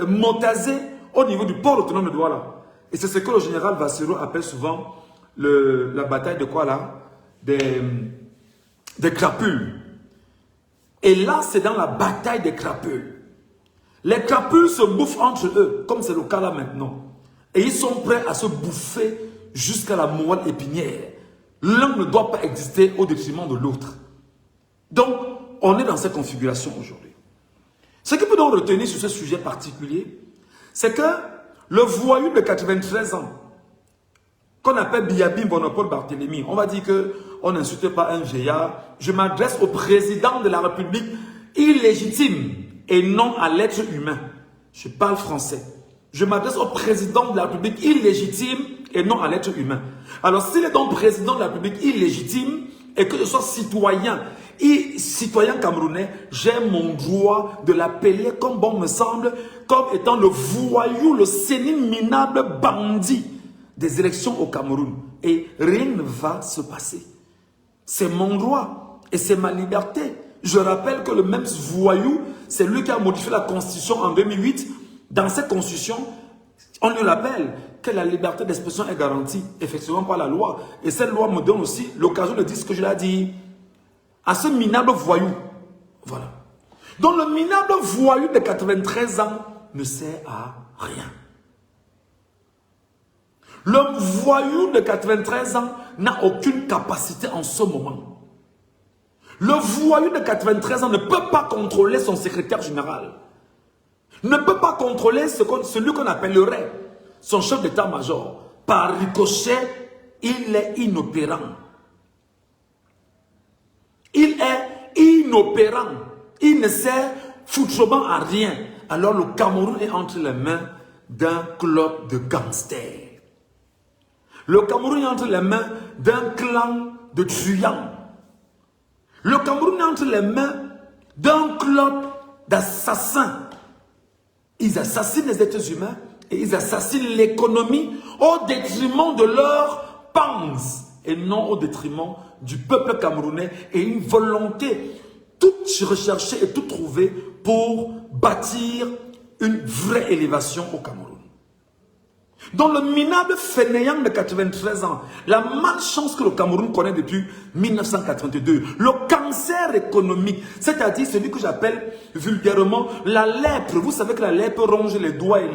Motazé au niveau du port autonome de Douala. Et c'est ce que le général Vassero appelle souvent la bataille de quoi là? Des crapules. Et là, c'est dans la bataille des crapules. Les crapules se bouffent entre eux, comme c'est le cas là maintenant. Et ils sont prêts à se bouffer jusqu'à la moelle épinière. L'un ne doit pas exister au détriment de l'autre. Donc, on est dans cette configuration aujourd'hui. Ce qu'il faut donc retenir sur ce sujet particulier, c'est que le voyou de 93 ans, qu'on appelle Biya Mbongo Barthélemy, on va dire qu'on n'insulte pas un vieillard. Je m'adresse au président de la République illégitime et non à l'être humain. Je parle français. Je m'adresse au président de la République illégitime et non à l'être humain. Alors s'il est donc président de la République illégitime et que je sois citoyen camerounais, j'ai mon droit de l'appeler comme bon me semble, comme étant le voyou, le sénile minable bandit des élections au Cameroun. Et rien ne va se passer. C'est mon droit et c'est ma liberté. Je rappelle que le même voyou, c'est lui qui a modifié la Constitution en 2008. Dans cette Constitution, on lui rappelle que la liberté d'expression est garantie, effectivement, par la loi. Et cette loi me donne aussi l'occasion de dire ce que je l'ai dit à ce minable voyou. Voilà. Donc le minable voyou de 93 ans ne sert à rien. Le voyou de 93 ans n'a aucune capacité en ce moment. Le voyou de 93 ans ne peut pas contrôler son secrétaire général. Ne peut pas contrôler celui qu'on appellerait son chef d'état-major. Par ricochet, il est inopérant. Il est inopérant. Il ne sert foutrement à rien. Alors le Cameroun est entre les mains d'un club de gangsters. Le Cameroun est entre les mains d'un clan de truands. Le Cameroun est entre les mains d'un club d'assassins. Ils assassinent les êtres humains et ils assassinent l'économie au détriment de leurs panses et non au détriment du peuple camerounais, et une volonté toute recherchée et toute trouvée pour bâtir une vraie élévation au Cameroun. Donc le minable fainéant de 93 ans, la malchance que le Cameroun connaît depuis 1982, le cancer économique, c'est-à-dire celui que j'appelle vulgairement la lèpre. Vous savez que la lèpre ronge les doigts et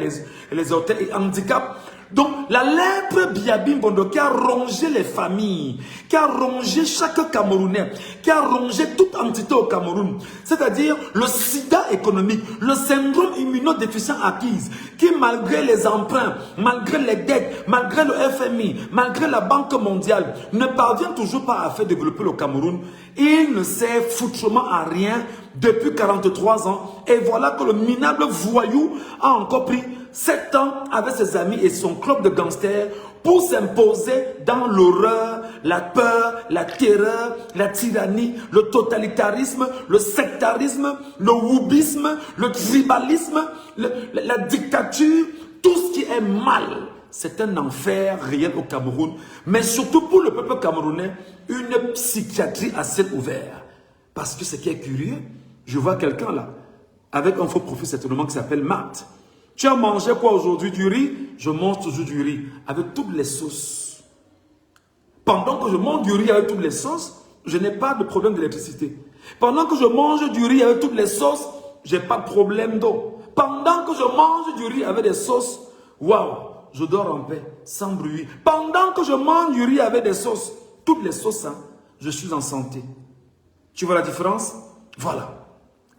les orteils et handicape. Donc la lèpre Biabim Bondo qui a rongé les familles, qui a rongé chaque Camerounais, qui a rongé toute entité au Cameroun, c'est-à-dire le sida économique, le syndrome immunodéficient acquise, qui malgré les emprunts, malgré les dettes, malgré le FMI, malgré la Banque mondiale, ne parvient toujours pas à faire développer le Cameroun. Il ne sert foutrement à rien depuis 43 ans. Et voilà que le minable voyou a encore pris 7 ans avec ses amis et son club de gangsters pour s'imposer dans l'horreur, la peur, la terreur, la tyrannie, le totalitarisme, le sectarisme, le woubisme, le tribalisme, la dictature, tout ce qui est mal. C'est un enfer réel au Cameroun, mais surtout pour le peuple camerounais, une psychiatrie à ciel ouvert. Parce que ce qui est curieux, je vois quelqu'un là, avec un faux profil certainement qui s'appelle Matt. Tu as mangé quoi aujourd'hui? Du riz? Je mange toujours du riz, avec toutes les sauces. Pendant que je mange du riz avec toutes les sauces, je n'ai pas de problème d'électricité. Pendant que je mange du riz avec toutes les sauces, je n'ai pas de problème d'eau. Pendant que je mange du riz avec des sauces, waouh, je dors en paix, sans bruit. Pendant que je mange du riz avec des sauces, toutes les sauces, hein, je suis en santé. Tu vois la différence? Voilà.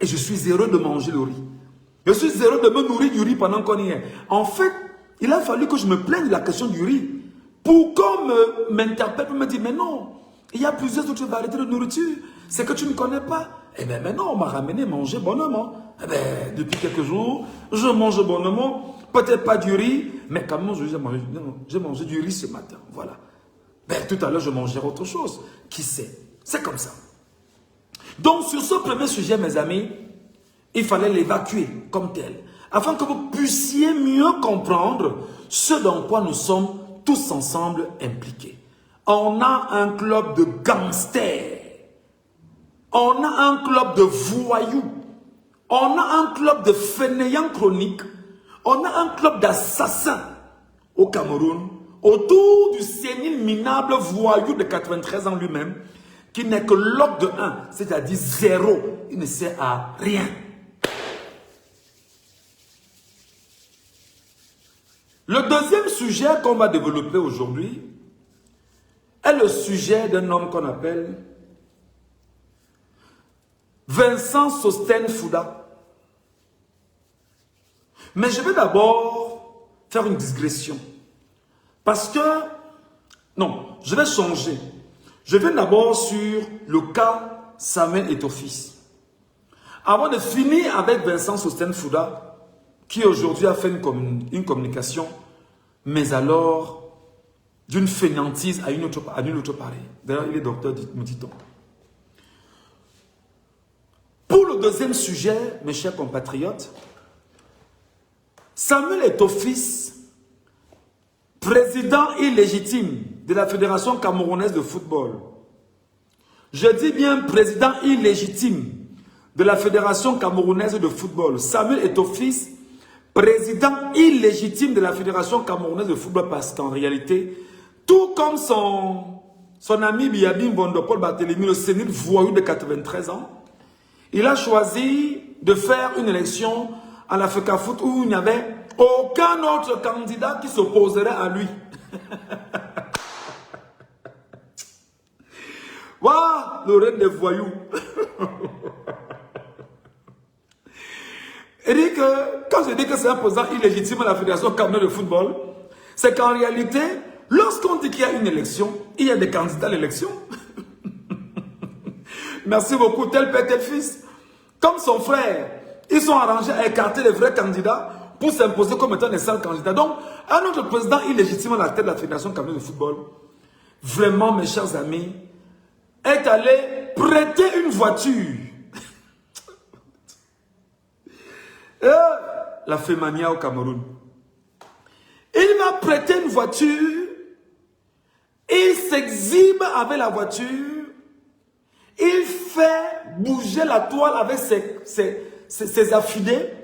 Et je suis heureux de manger le riz. Je suis heureux de me nourrir du riz pendant qu'on y est. En fait, il a fallu que je me plaigne de la question du riz. Pour qu'on m'interpelle, pour me dire, mais non, il y a plusieurs autres variétés de nourriture. C'est que tu ne connais pas. Eh bien, maintenant, on m'a ramené manger bonnement. Eh bien, depuis quelques jours, je mange bonnement. Peut-être pas du riz, mais quand même, j'ai mangé du riz ce matin. Voilà. Ben, tout à l'heure, je mangerai autre chose. Qui sait? C'est comme ça. Donc, sur ce premier sujet, mes amis, il fallait l'évacuer comme tel, afin que vous puissiez mieux comprendre ce dans quoi nous sommes tous ensemble impliqués. On a un club de gangsters. On a un club de voyous. On a un club de fainéants chroniques. On a un club d'assassins au Cameroun, autour du sénile minable voyou de 93 ans lui-même, qui n'est que log de 1, c'est-à-dire 0. Il ne sert à rien. Le deuxième sujet qu'on va développer aujourd'hui est le sujet d'un homme qu'on appelle Vincent Sostène Fouda. Mais je vais d'abord faire une digression. Parce que, non, je vais changer. Je vais d'abord sur le cas Samuel Eto'o-Fils. Avant de finir avec Vincent Sostène Fouda, qui aujourd'hui a fait une communication, mais alors d'une fainéantise à une autre pareille. D'ailleurs, il est docteur, me dit-on. Pour le deuxième sujet, mes chers compatriotes, Samuel Eto'o-Fils, président illégitime de la Fédération camerounaise de football. Je dis bien président illégitime de la Fédération camerounaise de football. Samuel Eto'o-Fils, président illégitime de la Fédération camerounaise de football parce qu'en réalité, tout comme son ami Biabim Bondopol Barthélemy, le sénile voyou de 93 ans, il a choisi de faire une élection à la FECAFOOT où il n'y avait aucun autre candidat qui s'opposerait à lui. Waouh, le règne des voyous. Il dit que, quand je dis que c'est un président illégitime à la Fédération camerounaise de football, c'est qu'en réalité, lorsqu'on dit qu'il y a une élection, il y a des candidats à l'élection. Merci beaucoup, tel père, tel fils. Comme son frère, ils sont arrangés à écarter les vrais candidats pour s'imposer comme étant les seuls candidats. Donc, un autre président illégitime à la tête de la Fédération camerounaise de football, vraiment, mes chers amis, est allé prêter une voiture. La Fémania au Cameroun. Il va prêter une voiture, il s'exhibe avec la voiture, il fait bouger la toile avec ses affidés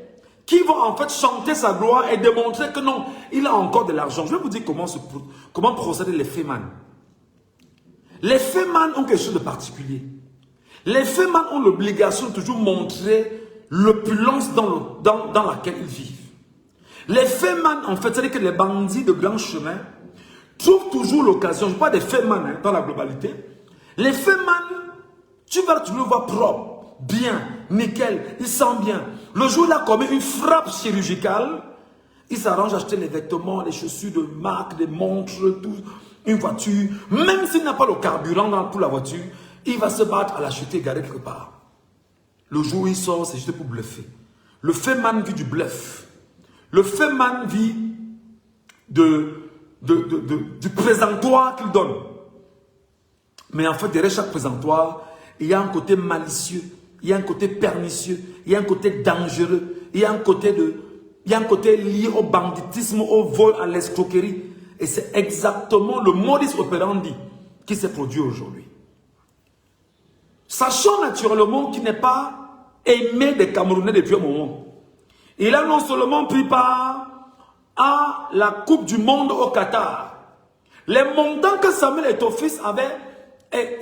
qui vont en fait chanter sa gloire et démontrer que non, il a encore de l'argent. Je vais vous dire comment procéder les Féman. Les Féman ont quelque chose de particulier. Les Féman ont l'obligation de toujours montrer l'opulence dans laquelle ils vivent. Les Féman, en fait, c'est-à-dire que les bandits de grand chemin trouvent toujours l'occasion, je parle des Féman dans la globalité, les Féman, tu le vois propre, bien, nickel, il sent bien. Le jour où il a commis une frappe chirurgicale, il s'arrange à acheter les vêtements, les chaussures de marque, des montres, tout, une voiture. Même s'il n'a pas le carburant pour la voiture, il va se battre à l'acheter garée quelque part. Le jour où il sort, c'est juste pour bluffer. Le Féman vit du bluff. Le Féman vit du présentoir qu'il donne. Mais en fait, derrière chaque présentoir, il y a un côté malicieux, il y a un côté pernicieux, il y a un côté dangereux, il y a un côté lié au banditisme, au vol, à l'escroquerie. Et c'est exactement le modus operandi qui s'est produit aujourd'hui. Sachant naturellement qu'il n'est pas aimé des Camerounais depuis un moment. Il a non seulement pris part à la Coupe du Monde au Qatar. Les montants que Samuel Eto'o-Fils avait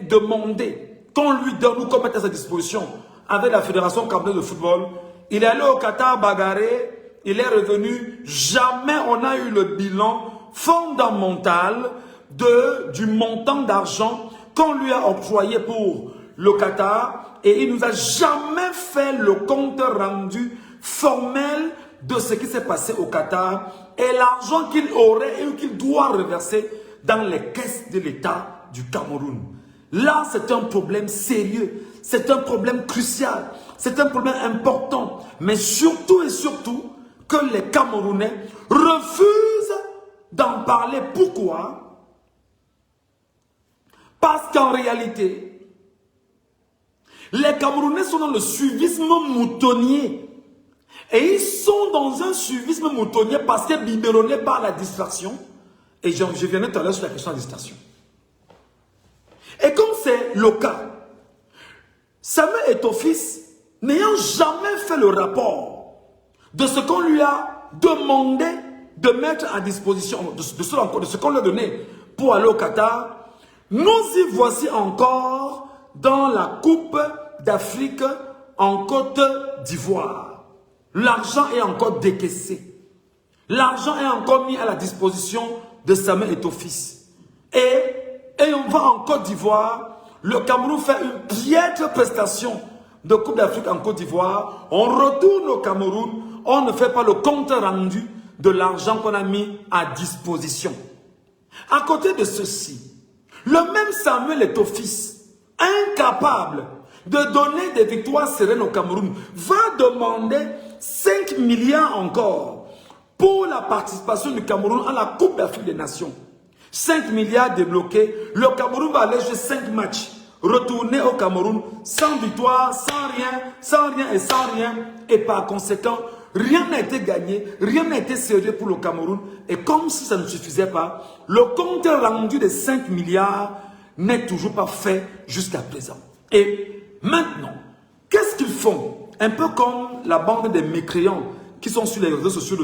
demandé, qu'on lui donne ou qu'on mette à sa disposition avec la Fédération camerounaise de football, il est allé au Qatar bagarrer, il est revenu, jamais on n'a eu le bilan fondamental du montant d'argent qu'on lui a octroyé pour le Qatar, et il nous a jamais fait le compte rendu formel de ce qui s'est passé au Qatar et l'argent qu'il aurait et qu'il doit reverser dans les caisses de l'État du Cameroun. Là, c'est un problème sérieux, c'est un problème crucial, c'est un problème important, mais surtout et surtout que les Camerounais refusent d'en parler. Pourquoi? Parce qu'en réalité, les Camerounais sont dans le suivisme moutonnier. Et ils sont dans un suivisme moutonnier parce qu'ils sont biberonnés par la distraction. Et je viendrai tout à l'heure sur la question de la distraction. Et comme c'est le cas, Samuel Eto'o-Fils, n'ayant jamais fait le rapport de ce qu'on lui a demandé de mettre à disposition, de ce qu'on lui a donné pour aller au Qatar, nous y voici encore dans la Coupe d'Afrique en Côte d'Ivoire. L'argent est encore décaissé. L'argent est encore mis à la disposition de Samuel Eto'o-Fils. Et on va en Côte d'Ivoire. Le Cameroun fait une piètre prestation de Coupe d'Afrique en Côte d'Ivoire. On retourne au Cameroun. On ne fait pas le compte rendu de l'argent qu'on a mis à disposition. À côté de ceci, le même Samuel Eto'o-Fils, incapable de donner des victoires sereines au Cameroun, va demander 5 milliards encore pour la participation du Cameroun à la Coupe d'Afrique des Nations. 5 milliards débloqués, le Cameroun va aller jouer 5 matchs, retourner au Cameroun sans victoire, sans rien, et par conséquent, rien n'a été gagné, rien n'a été sérieux pour le Cameroun, et comme si ça ne suffisait pas, le compte rendu des 5 milliards n'est toujours pas fait jusqu'à présent. Et maintenant, qu'est-ce qu'ils font? Un peu comme la bande des mécréants qui sont sur les réseaux sociaux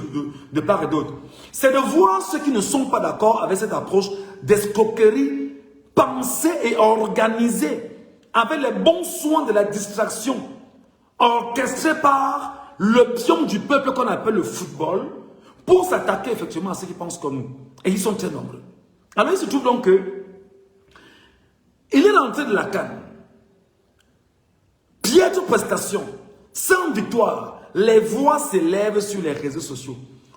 de part et d'autre, c'est de voir ceux qui ne sont pas d'accord avec cette approche d'escroquerie pensée et organisée, avec les bons soins de la distraction, orchestrée par le pion du peuple qu'on appelle le football, pour s'attaquer effectivement à ceux qui pensent comme nous. Et ils sont très nombreux. Alors il se trouve donc que il est rentré de la CAN. Piètre prestation, sans victoire, les voix s'élèvent sur les réseaux sociaux.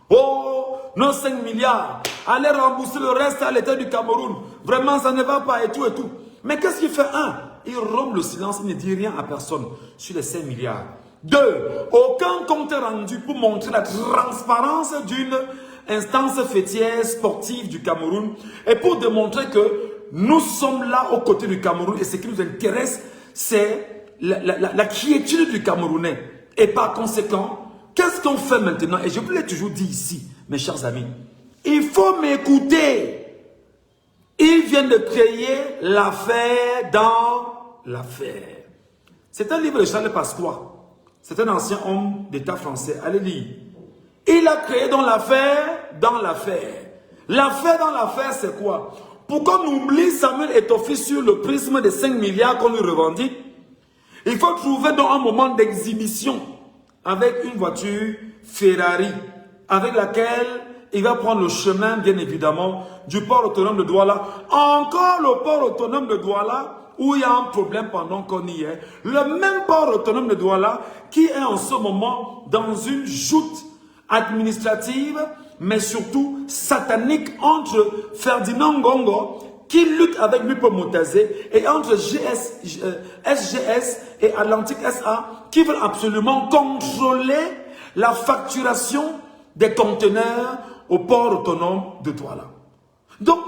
Oh, nos 5 milliards, allez rembourser le reste à l'État du Cameroun. Vraiment, ça ne va pas et tout et tout. Mais qu'est-ce qu'il fait? Un, il rompt le silence, il ne dit rien à personne sur les 5 milliards. Deux, aucun compte rendu pour montrer la transparence d'une instance fêtière sportive du Cameroun et pour démontrer que nous sommes là aux côtés du Cameroun et ce qui nous intéresse, c'est la quiétude du Camerounais. Et par conséquent, qu'est-ce qu'on fait maintenant? Et je vous l'ai toujours dit ici, mes chers amis, il faut m'écouter. Ils viennent de créer l'affaire dans l'affaire. C'est un livre de Charles Pasqua. C'est un ancien homme d'État français. Allez lire. Il a créé dans l'affaire dans l'affaire. L'affaire dans l'affaire, c'est quoi? Pourquoi on oublie Samuel Etofi sur le prisme des 5 milliards qu'on lui revendique? Il faut trouver dans un moment d'exhibition avec une voiture Ferrari avec laquelle il va prendre le chemin, bien évidemment, du port autonome de Douala. Encore le port autonome de Douala où il y a un problème pendant qu'on y est. Le même port autonome de Douala qui est en ce moment dans une joute administrative, mais surtout satanique entre Ferdinand Ngongo, qui lutte avec Lupo Motazé, et entre SGS et Atlantique SA, qui veulent absolument contrôler la facturation des conteneurs au port autonome de Douala. Donc,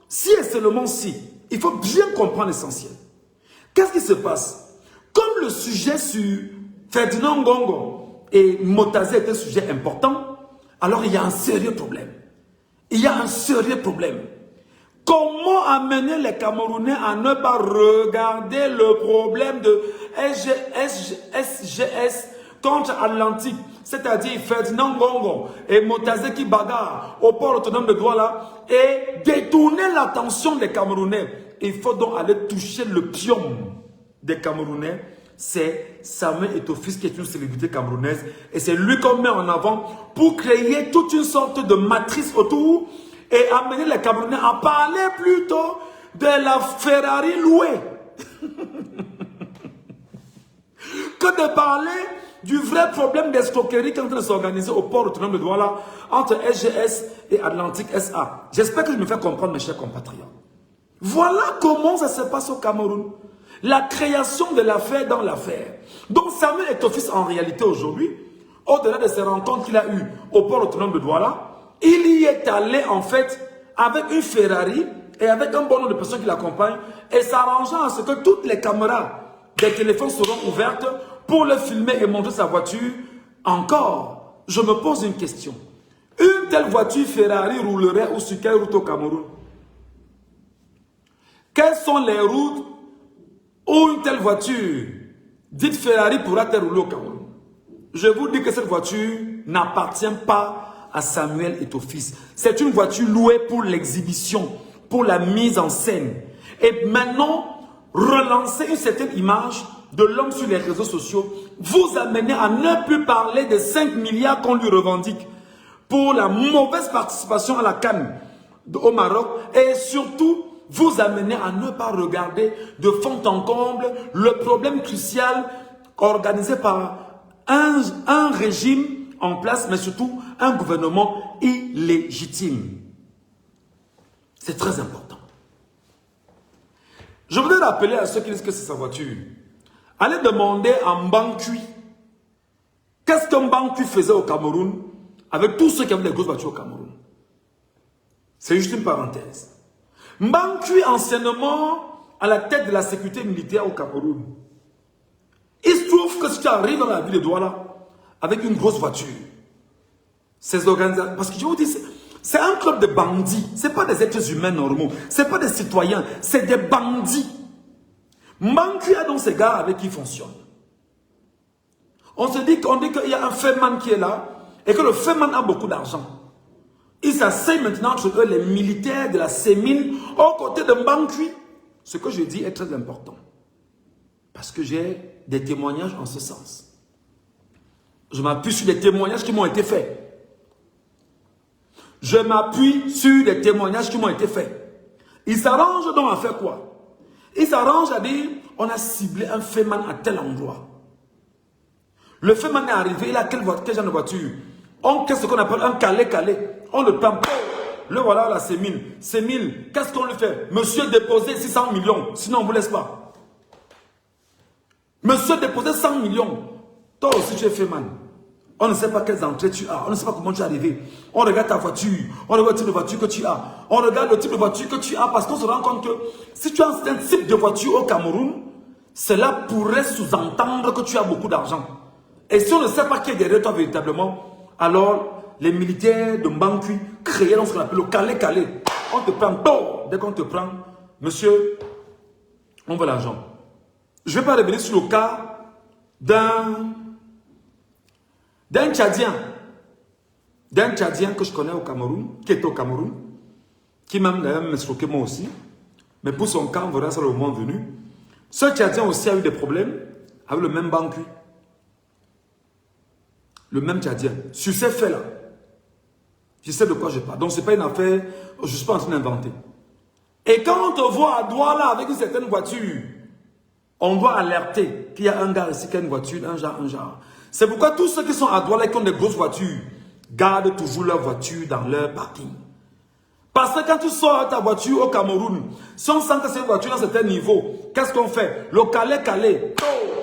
si et seulement si, il faut bien comprendre l'essentiel. Qu'est-ce qui se passe? Comme le sujet sur Ferdinand Ngongo et Motazé est un sujet important, alors il y a un sérieux problème. Il y a un sérieux problème. Comment amener les Camerounais à ne pas regarder le problème de SGS contre Atlantique, c'est-à-dire Ferdinand Ngongo et Motazé qui bagarrent au port autonome de Douala et détourner l'attention des Camerounais? Il faut donc aller toucher le pion des Camerounais. C'est Samuel Etofi qui est une célébrité camerounaise et c'est lui qu'on met en avant pour créer toute une sorte de matrice autour et amener les Camerounais à parler plutôt de la Ferrari louée que de parler du vrai problème d'escroquerie qui est en train de s'organiser au port autonome de Douala entre SGS et Atlantique SA. J'espère que je me fais comprendre, mes chers compatriotes. Voilà comment ça se passe au Cameroun. La création de l'affaire dans l'affaire. Donc Samuel Etofi, en réalité aujourd'hui, au-delà de ces rencontres qu'il a eues au port autonome de Douala, il y est allé en fait avec une Ferrari et avec un bon nombre de personnes qui l'accompagnent et s'arrangeant à ce que toutes les caméras des téléphones seront ouvertes pour le filmer et montrer sa voiture. Encore, je me pose une question. Une telle voiture Ferrari roulerait ou sur quelle route au Cameroun? Quelles sont les routes où une telle voiture dite Ferrari pourra-t-elle rouler au Cameroun? Je vous dis que cette voiture n'appartient pas à Samuel Etofi. C'est une voiture louée pour l'exhibition, pour la mise en scène. Et maintenant, relancer une certaine image de l'homme sur les réseaux sociaux, vous amener à ne plus parler des 5 milliards qu'on lui revendique pour la mauvaise participation à la CAN au Maroc et surtout vous amener à ne pas regarder de fond en comble le problème crucial organisé par un régime en place, mais surtout un gouvernement illégitime. C'est très important. Je voudrais rappeler à ceux qui disent que c'est sa voiture. Allez demander à Mbankui. Qu'est-ce que Mbankui faisait au Cameroun avec tous ceux qui avaient des grosses voitures au Cameroun? C'est juste une parenthèse. Mbankui, anciennement à la tête de la sécurité militaire au Cameroun. Il se trouve que si tu arrives dans la ville de Douala avec une grosse voiture, ces organisations, parce que je vous dis, c'est un club de bandits, ce n'est pas des êtres humains normaux, ce n'est pas des citoyens, c'est des bandits. Mbankui a donc ces gars avec qui il fonctionne. On se dit qu'il y a un Feynman qui est là, et que le Feman a beaucoup d'argent, ils s'asseyent maintenant entre eux, les militaires de la Sémine, aux côtés de Mbankui. Ce que je dis est très important. Parce que j'ai des témoignages en ce sens. Je m'appuie sur des témoignages qui m'ont été faits. Je m'appuie sur des témoignages qui m'ont été faits. Ils s'arrangent donc à faire quoi? Ils s'arrangent à dire, on a ciblé un Feman à tel endroit. Le Feman est arrivé, il a quel genre de voiture? Qu'est-ce qu'on appelle un calais-calais. On le prend. Le voilà la Sémine. Sémine, qu'est-ce qu'on lui fait? Monsieur déposez 600 millions, sinon on ne vous laisse pas. Monsieur déposez 100 millions. Toi aussi tu es Feman. On ne sait pas quelles entrées tu as. On ne sait pas comment tu es arrivé. On regarde ta voiture. On regarde le type de voiture que tu as. On regarde le type de voiture que tu as parce qu'on se rend compte que si tu as un type de voiture au Cameroun, cela pourrait sous-entendre que tu as beaucoup d'argent. Et si on ne sait pas qui est derrière toi véritablement, alors les militaires de Mbankui créaient ce qu'on appelle le calais-calais. On te prend, dès qu'on te prend, monsieur, on veut l'argent. Je ne vais pas revenir sur le cas d'un Tchadien. D'un Tchadien que je connais au Cameroun, qui est au Cameroun, qui même d'ailleurs m'escroquait moi aussi. Mais pour son cas, on verra ça le moment venu. Ce Tchadien aussi a eu des problèmes avec le même Mbankui. Le même Tchadien. Sur ces faits-là, je sais de quoi je parle. Donc, ce n'est pas une affaire, je ne suis pas en train d'inventer. Et quand on te voit à Douala avec une certaine voiture, on doit alerter qu'il y a un gars ici qui a une voiture, un genre. C'est pourquoi tous ceux qui sont à Douala et qui ont des grosses voitures, gardent toujours leur voiture dans leur parking. Parce que quand tu sors ta voiture au Cameroun, si on sent que c'est une voiture dans un certain niveau, qu'est-ce qu'on fait? Le calais-calais,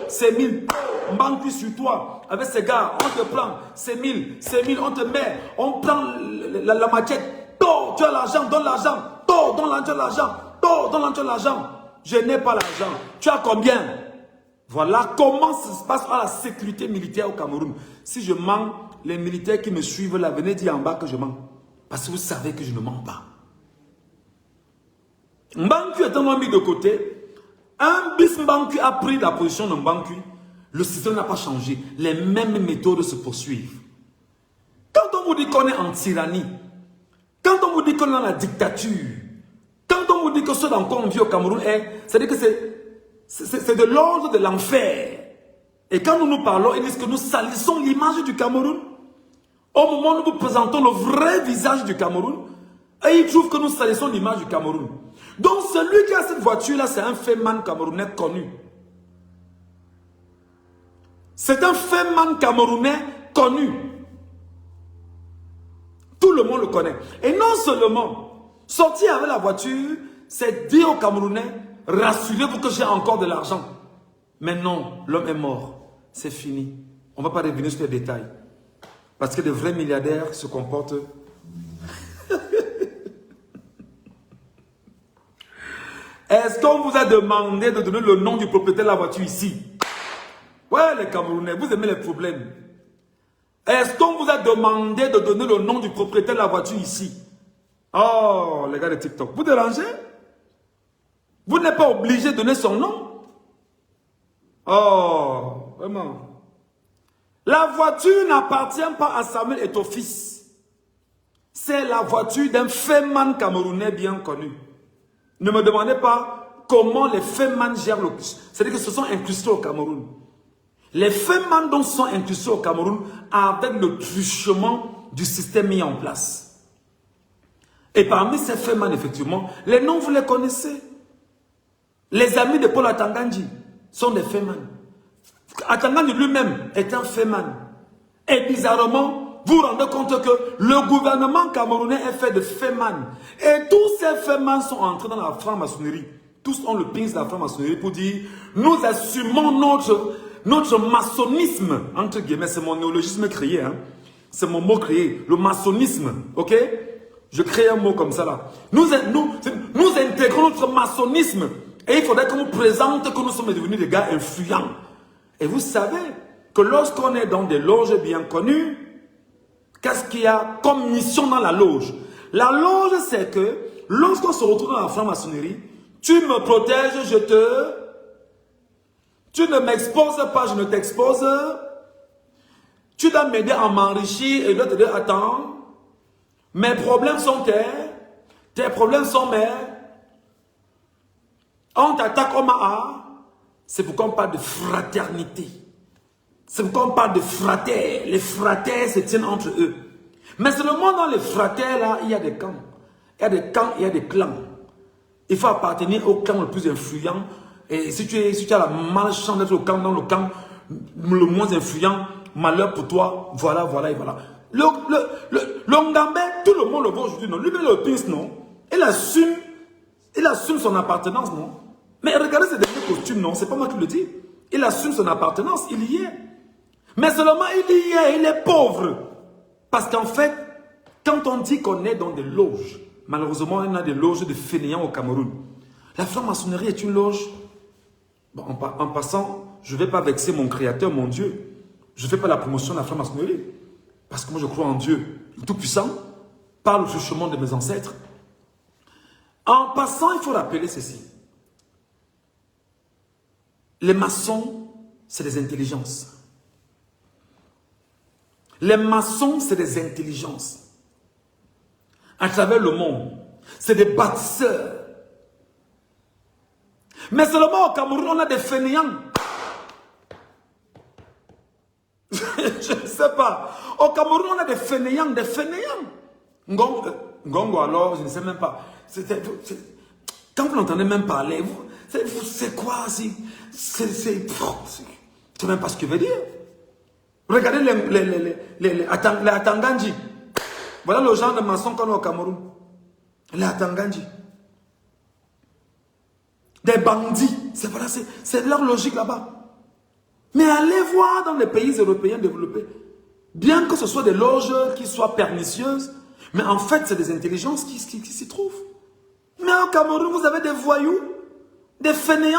c'est 1000, Mbankui sur toi. Avec ces gars, on te prend, c'est 1000, on te met, on prend la machette, tu as l'argent, donne l'argent, donne l'argent, donne l'argent. Je n'ai pas l'argent. Tu as combien? Voilà comment ça se passe à la sécurité militaire au Cameroun. Si je mens, les militaires qui me suivent là, venez dire en bas que je mens. Parce que vous savez que je ne mens pas. Mbankui étant mis de côté, un bis Mbankui a pris la position de Mbankui. Le système n'a pas changé. Les mêmes méthodes se poursuivent. Quand on vous dit qu'on est en tyrannie, quand on vous dit qu'on est dans la dictature, quand on vous dit que ce dans quoi on vit au Cameroun, c'est-à-dire que c'est de l'ordre de l'enfer. Et quand nous parlons, ils disent que nous salissons l'image du Cameroun. Au moment où nous vous présentons le vrai visage du Cameroun, et ils trouvent que nous salissons l'image du Cameroun. Donc celui qui a cette voiture-là, c'est un Feman camerounais connu. C'est un Feman camerounais connu. Tout le monde le connaît. Et non seulement, sortir avec la voiture, c'est dire aux Camerounais, rassurez-vous que j'ai encore de l'argent. Mais non, l'homme est mort. C'est fini. On ne va pas revenir sur les détails. Parce que de vrais milliardaires se comportent... Est-ce qu'on vous a demandé de donner le nom du propriétaire de la voiture ici? Ouais, les Camerounais, vous aimez les problèmes. Est-ce qu'on vous a demandé de donner le nom du propriétaire de la voiture ici? Oh, les gars de TikTok, vous dérangez? Vous n'êtes pas obligé de donner son nom? Oh, vraiment. La voiture n'appartient pas à Samuel et ton fils. C'est la voiture d'un Feman camerounais bien connu. Ne me demandez pas comment les Feman gèrent le... C'est-à-dire que ce sont incrustés au Cameroun. Les Feman donc sont incrustés au Cameroun avec le truchement du système mis en place. Et parmi ces Feman, effectivement, les noms vous les connaissez. Les amis de Paul Atangandji sont des Feman. Atangandji lui-même est un Feman. Et bizarrement, vous vous rendez compte que le gouvernement camerounais est fait de Feman. Et tous ces Feman sont entrés dans la franc-maçonnerie. Tous ont le pince de la franc-maçonnerie pour dire nous assumons notre maçonnisme. Entre guillemets, c'est mon néologisme créé. Hein. C'est mon mot créé. Le maçonnisme. Ok? Je crée un mot comme ça là. Nous intégrons notre maçonnisme. Et il faudrait qu'on nous présente que nous sommes devenus des gars influents. Et vous savez que lorsqu'on est dans des loges bien connues, qu'est-ce qu'il y a comme mission dans la loge? La loge, c'est que lorsqu'on se retrouve dans la franc-maçonnerie, tu me protèges, tu ne m'exposes pas, je ne t'expose. Tu dois m'aider à m'enrichir et l'autre te dire, attends, mes problèmes sont tes problèmes sont mes. On t'attaque au Ma'a. C'est pourquoi on parle de fraternité. C'est pourquoi on parle de frères. Les frères se tiennent entre eux. Mais seulement dans les frères là, il y a des camps. Il y a des camps, il y a des clans. Il faut appartenir au clan le plus influent. Et si tu as la malchance d'être dans le camp le moins influent, malheur pour toi, voilà, voilà et voilà. Le Ngambé, tout le monde le voit aujourd'hui, non? Lui-même le pince, non? Il assume son appartenance, non? Mais regardez ces derniers costumes, non? C'est pas moi qui le dis. Il assume son appartenance, il y est. Mais seulement il y est, il est pauvre. Parce qu'en fait, quand on dit qu'on est dans des loges, malheureusement, il y a des loges de fainéants au Cameroun. La franc-maçonnerie est une loge. Bon, en passant, je ne vais pas vexer mon créateur, mon Dieu. Je ne fais pas la promotion de la franc-maçonnerie. Parce que moi, je crois en Dieu, le Tout-Puissant, par le chemin de mes ancêtres. En passant, il faut rappeler ceci. Les maçons, c'est des intelligences. Les maçons, c'est des intelligences. À travers le monde, c'est des bâtisseurs. Mais seulement au Cameroun, on a des fainéants. Je ne sais pas. Au Cameroun, on a des fainéants, des fainéants. Ngongo alors, je ne sais même pas. Quand vous l'entendez même parler, c'est quoi? Je ne sais même pas ce que veut dire. Regardez les Atanganji. Voilà le genre de maçons qu'on a au Cameroun. Les Atanganji. Des bandits. C'est voilà, c'est leur logique là-bas. Mais allez voir dans les pays européens développés. Bien que ce soit des loges qui soient pernicieuses, mais en fait, c'est des intelligences qui s'y trouvent. Mais au Cameroun, vous avez des voyous, des fainéants,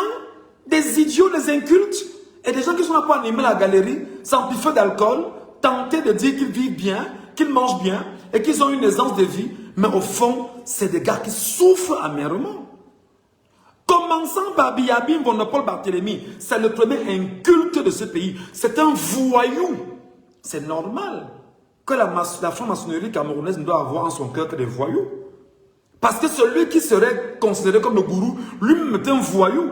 des idiots, des incultes, et des gens qui sont là pour animer la galerie, s'empiffrer d'alcool, tenter de dire qu'ils vivent bien, qu'ils mangent bien, et qu'ils ont une aisance de vie, mais au fond, c'est des gars qui souffrent amèrement. Commençant par Biabim Bonapole Barthélemy, c'est le premier inculte de ce pays. C'est un voyou. C'est normal que la franc-maçonnerie camerounaise ne doit avoir en son cœur que des voyous. Parce que celui qui serait considéré comme le gourou, lui-même est un voyou.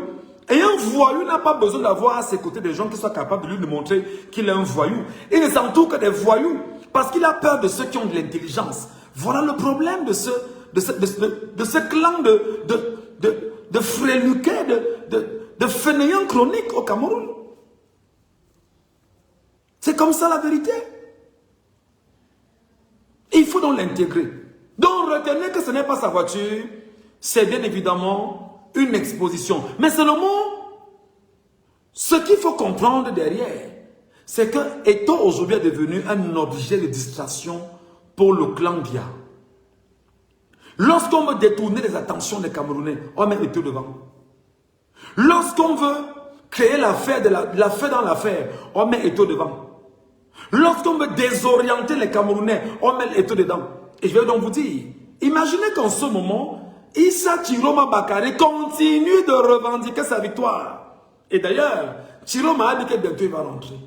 Et un voyou n'a pas besoin d'avoir à ses côtés des gens qui soient capables de lui démontrer qu'il est un voyou. Il ne s'entoure que des voyous. Parce qu'il a peur de ceux qui ont de l'intelligence. Voilà le problème de ce clan de fréluquets, de fainéants chroniques au Cameroun. C'est comme ça la vérité. Il faut donc l'intégrer. Donc retenez que ce n'est pas sa voiture, c'est bien évidemment une exposition. Mais seulement, ce qu'il faut comprendre derrière, c'est que Eto aujourd'hui est devenu un objet de distraction pour le clan Bia. Lorsqu'on veut détourner les attentions des Camerounais, on met Eto devant. Lorsqu'on veut créer l'affaire dans l'affaire, on met Eto devant. Lorsqu'on veut désorienter les Camerounais, on met Eto dedans. Et je vais donc vous dire, imaginez qu'en ce moment, Issa Chiroma Bakary continue de revendiquer sa victoire. Et d'ailleurs, Chiroma a dit que bientôt il va rentrer.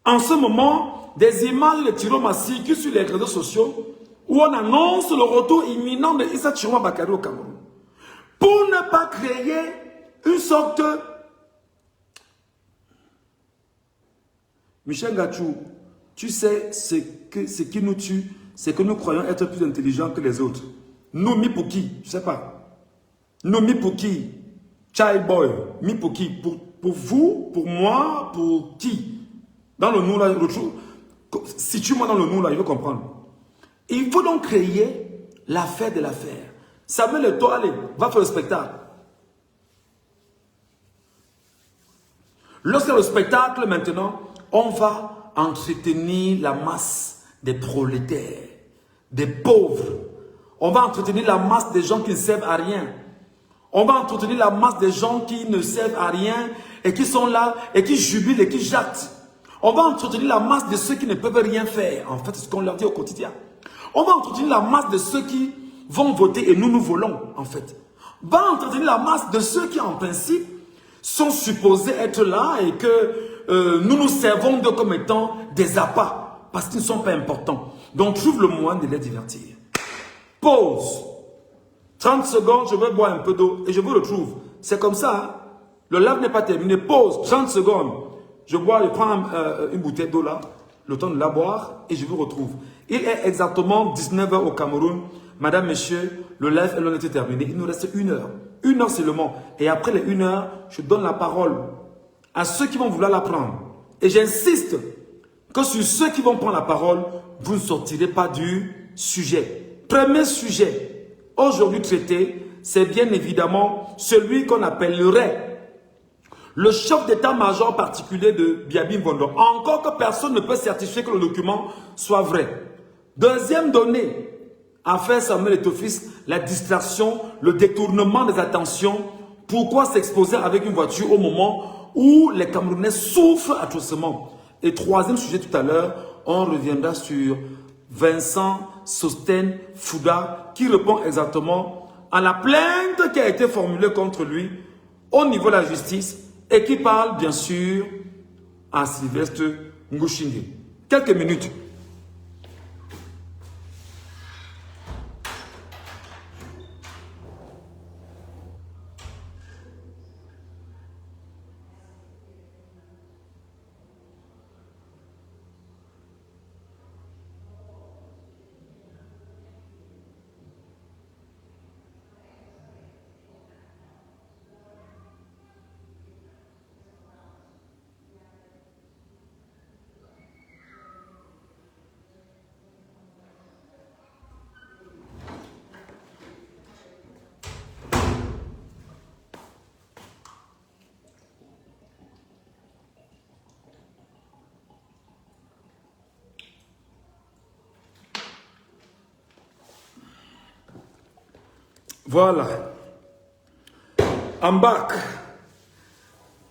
En ce moment, des images de Chiroma circulent sur les réseaux sociaux où on annonce le retour imminent de Issa Chiroma Bakary au Cameroun. Pour ne pas créer une sorte... Michel Gachou, tu sais ce qui nous tue, c'est que nous croyons être plus intelligents que les autres. Nous, Mipuki, je ne sais pas. Nous, Mipuki, Chai Boy, Mipuki, pour vous, pour moi, pour qui? Dans le nous là, situe-moi dans le nous là, je veux comprendre. Il faut donc créer l'affaire de l'affaire. Samuel Eto'o, allez, va faire le spectacle. Lorsque le spectacle, maintenant, on va entretenir la masse des prolétaires, des pauvres. On va entretenir la masse des gens qui ne servent à rien. On va entretenir la masse des gens qui ne servent à rien et qui sont là et qui jubilent et qui jactent. On va entretenir la masse de ceux qui ne peuvent rien faire. En fait, c'est ce qu'on leur dit au quotidien. On va entretenir la masse de ceux qui vont voter et nous volons, en fait. On va entretenir la masse de ceux qui, en principe, sont supposés être là et que nous nous servons d'eux comme étant des appâts, parce qu'ils ne sont pas importants. Donc, trouve le moyen de les divertir. Pause. 30 secondes, je vais boire un peu d'eau et je vous retrouve. C'est comme ça. Hein? Le live n'est pas terminé. Pause. 30 secondes. Je prends une bouteille d'eau là, le temps de la boire et je vous retrouve. Il est exactement 19 h au Cameroun. Madame, messieurs, le live est loin d'être terminé. Il nous reste 1 heure. 1 heure seulement. Et après les 1 heure, je donne la parole à ceux qui vont vouloir la prendre. Et j'insiste que sur ceux qui vont prendre la parole, vous ne sortirez pas du sujet. Premier sujet, aujourd'hui traité, c'est bien évidemment celui qu'on appellerait le chef d'état-major particulier de Biabi Mvondo. Encore que personne ne peut certifier que le document soit vrai. Deuxième donnée, affaire Samuel Eto'o-Fils, la distraction, le détournement des attentions. Pourquoi s'exposer avec une voiture au moment où les Camerounais souffrent atrocement? Et troisième sujet tout à l'heure, on reviendra sur Vincent Sostène Fouda qui répond exactement à la plainte qui a été formulée contre lui au niveau de la justice et qui parle bien sûr à Sylvestre Ngouchingue. Quelques minutes. Voilà. Embarque.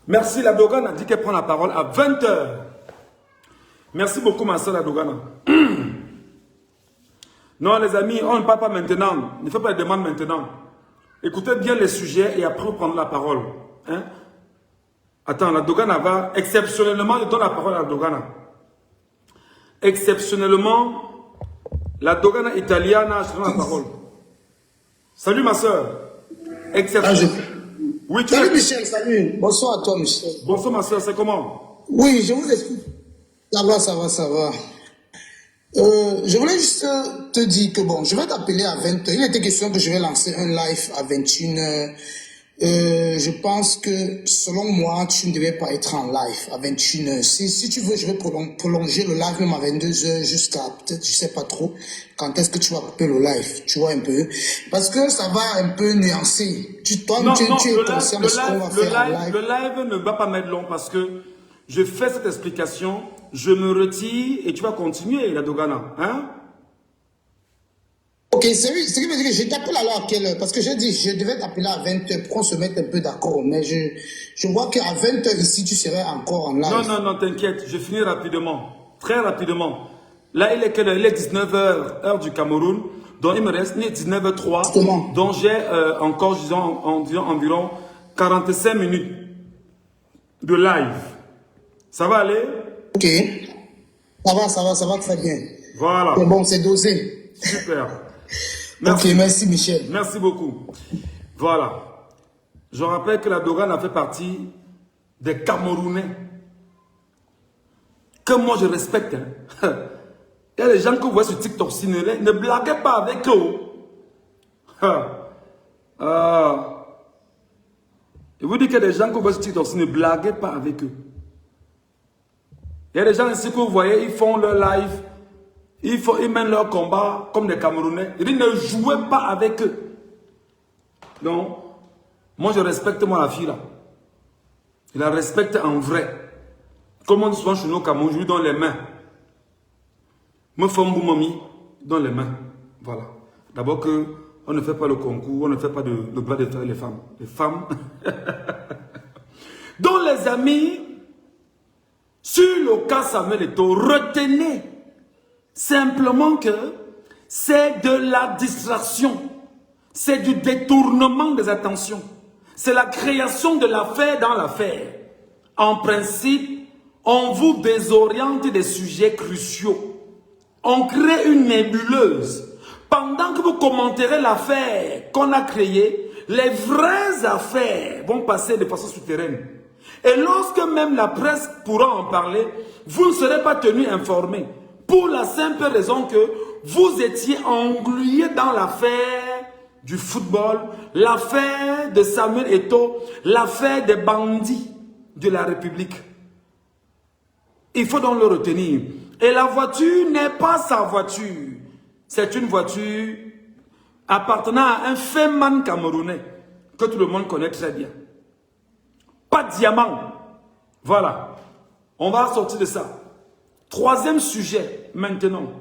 Merci, la Dogana a dit qu'elle prend la parole à 20 h. Merci beaucoup, ma soeur, la Dogana. Non, les amis, on ne parle pas maintenant. Ne faites pas de demande maintenant. Écoutez bien les sujets et après, on prend la parole. Hein? Attends, la Dogana va exceptionnellement, je donne la parole à la Dogana. Exceptionnellement, la Dogana italiana, je donne la parole. Salut ma soeur. Exceptionnellement. Oui, salut Michel, salut. Bonsoir à toi Michel. Bonsoir ma soeur, c'est comment? Oui, je vous explique. Ça va, ça va, ça va. Je voulais juste te dire que bon, je vais t'appeler à 20 h. Il était question que je vais lancer un live à 21 h. Je pense que selon moi, tu ne devais pas être en live à 21 h. Si tu veux, je vais prolonger le live même à 22 h jusqu'à peut-être, je sais pas trop, quand est-ce que tu vas couper le live, tu vois un peu. Parce que ça va un peu nuancer. Tu es conscient de ce qu'on va faire en live. Le live ne va pas mettre long parce que je fais cette explication, je me retire et tu vas continuer, la Dogana. Hein? Ok, c'est ce qui veut dire que je t'appelle alors à quelle heure? Parce que j'ai dit je devais t'appeler à 20 h pour qu'on se mette un peu d'accord. Mais je vois qu'à 20 h ici, tu serais encore en live. Non, t'inquiète, je finis rapidement. Très rapidement. Là, il est quelle heure? Il est 19 h, heure du Cameroun. Donc, il me reste 19 h 03. Justement. Donc, j'ai encore, disons, environ 45 minutes de live. Ça va aller? Ok. Ça va très bien. Voilà. C'est bon, c'est dosé. Super. Merci. Ok, merci Michel. Merci beaucoup. Voilà. Je rappelle que la Dogana fait partie des Camerounais que moi je respecte. Hein. Il y a des gens que vous voyez sur TikTok, ne blaguez pas avec eux. Je vous dis qu'il y a des gens que vous voyez sur TikTok, ne blaguez pas avec eux. Il y a des gens ici que vous voyez, ils font leur live, ils mènent leur combat comme des Camerounais. Ils ne jouez pas avec eux. Donc, moi je respecte la fille là. Je la respecte en vrai. Comme on dit souvent chez nous au Cameroun, je lui donne les mains. Me font mamie dans les mains. Voilà. D'abord que on ne fait pas le concours, on ne fait pas le bras de fer les femmes. Les femmes. Donc les amis, sur le cas Samuel Eto'o, retenez simplement que c'est de la distraction. C'est du détournement des attentions. C'est la création de l'affaire dans l'affaire. En principe, On vous désoriente des sujets cruciaux. On crée une nébuleuse. Pendant que vous commenterez l'affaire qu'on a créée, les vraies affaires vont passer de façon souterraine. Et lorsque même la presse pourra en parler, vous ne serez pas tenu informé. Pour la simple raison que vous étiez englué dans l'affaire du football, l'affaire de Samuel Eto'o, l'affaire des bandits de la République. Il faut donc le retenir. Et la voiture n'est pas sa voiture. C'est une voiture appartenant à un féman camerounais que tout le monde connaît très bien. Pas de diamant. Voilà. On va sortir de ça. Troisième sujet, maintenant.